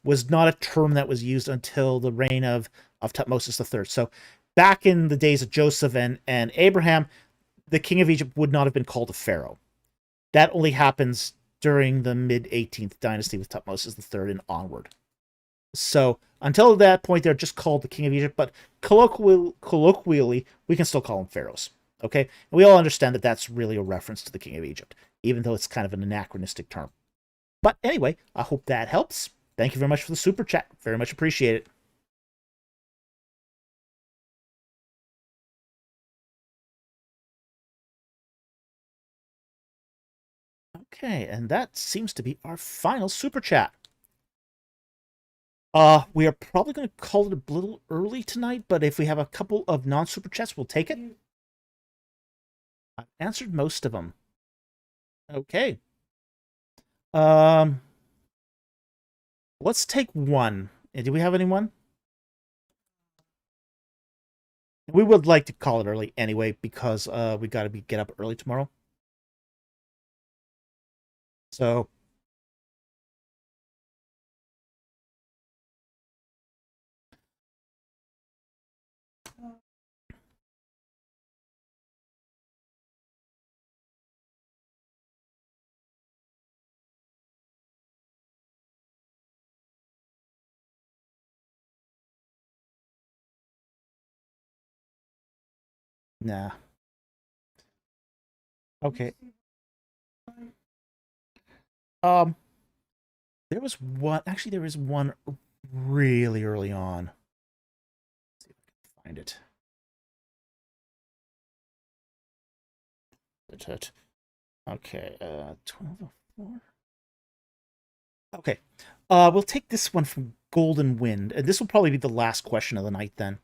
was not a term that was used until the reign of Tutmosis III. So back in the days of Joseph and Abraham, the king of Egypt would not have been called a pharaoh. That only happens during the mid-18th dynasty with Tutmosis III and onward. So until that point, they're just called the king of Egypt, but colloquially, we can still call them pharaohs. Okay? And we all understand that that's really a reference to the king of Egypt, even though it's kind of an anachronistic term. But anyway, I hope that helps. Thank you very much for the super chat. Very much appreciate it. Okay, and that seems to be our final super chat. We are probably going to call it a little early tonight, but if we have a couple of non-super chats, we'll take it. I've answered most of them. Okay. Let's take one. Do we have anyone? We would like to call it early anyway, because we got to get up early tomorrow. So... Nah. Okay. There was one. Actually, there was one really early on. Let's see if I can find it. Okay. 1204. Okay. We'll take this one from Golden Wind, and this will probably be the last question of the night then.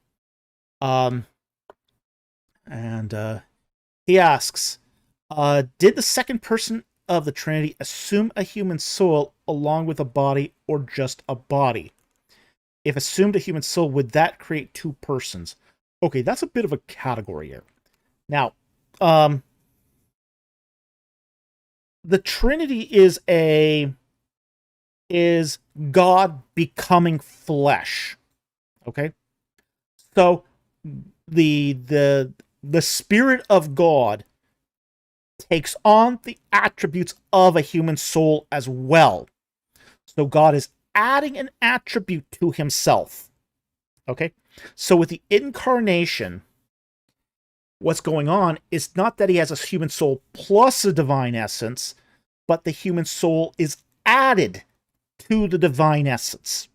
And he asks, did the second person of the Trinity assume a human soul along with a body, or just a body? If assumed a human soul, would that create 2 persons? Okay, that's a bit of a category here. Now, the Trinity is God becoming flesh. Okay? So the Spirit of God takes on the attributes of a human soul as well. So God is adding an attribute to himself. Okay? So with the incarnation, what's going on is not that he has a human soul plus a divine essence, but the human soul is added to the divine essence.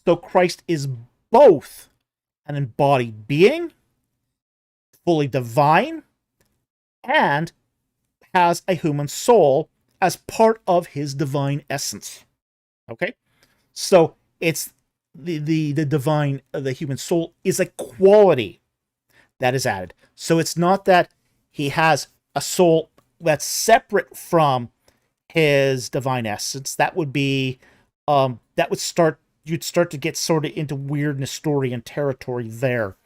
So Christ is both an embodied being, fully divine, and has a human soul as part of his divine essence. Okay? So it's the divine, the human soul is a quality that is added. So it's not that he has a soul that's separate from his divine essence. That would be you'd start to get sort of into weird Nestorian territory there.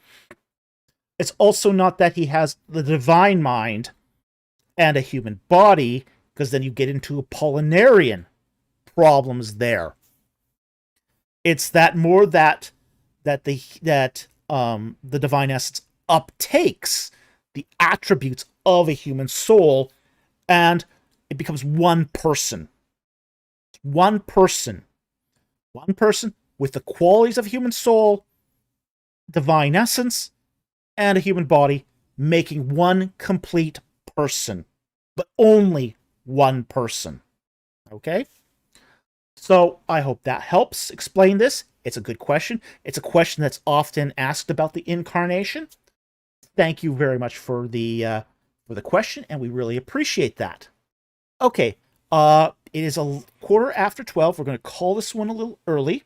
It's also not that he has the divine mind and a human body, because then you get into Apollinarian problems there. It's that more that the divine essence uptakes the attributes of a human soul, and it becomes one person. One person with the qualities of a human soul, divine essence, and a human body, making one complete person, but only one person. Okay? So I hope that helps explain this. It's a good question. It's a question that's often asked about the incarnation. Thank you very much for the question, and we really appreciate that. Okay, it is a 12:15. We're going to call this one a little early.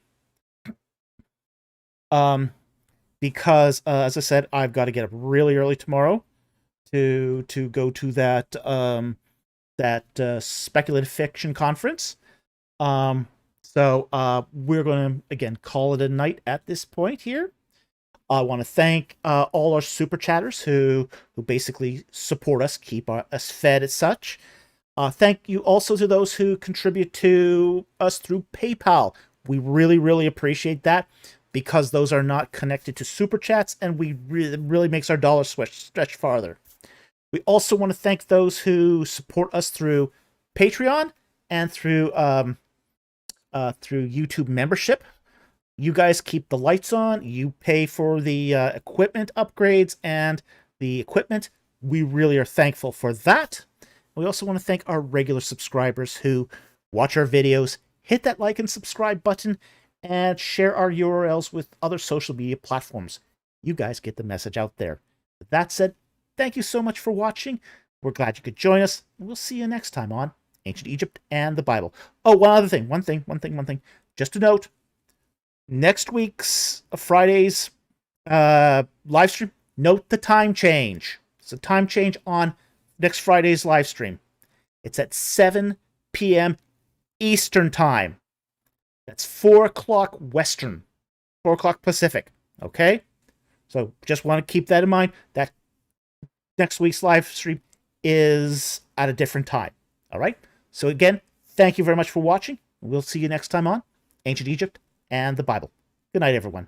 Because as I said, I've got to get up really early tomorrow to go to that speculative fiction conference. So we're going to again call it a night at this point here. I want to thank all our super chatters who basically support us, keep us fed as such. Thank you also to those who contribute to us through PayPal. We really, really appreciate that, because those are not connected to super chats, and it really makes our dollar stretch farther. We also want to thank those who support us through Patreon and through YouTube membership. You guys keep the lights on. You pay for the equipment upgrades and the equipment. We really are thankful for that. We also want to thank our regular subscribers who watch our videos, hit that like and subscribe button, and share our URLs with other social media platforms. You guys get the message out there. With that said, thank you so much for watching. We're glad you could join us. We'll see you next time on Ancient Egypt and the Bible. Oh, one thing. Just to note, next week's Friday's live stream, note the time change. It's a time change on next Friday's live stream. It's at 7 p.m. Eastern Time. That's 4 o'clock Western, 4 o'clock Pacific. Okay? So just want to keep that in mind, that next week's live stream is at a different time. All right? So again, thank you very much for watching. We'll see you next time on Ancient Egypt and the Bible. Good night, everyone.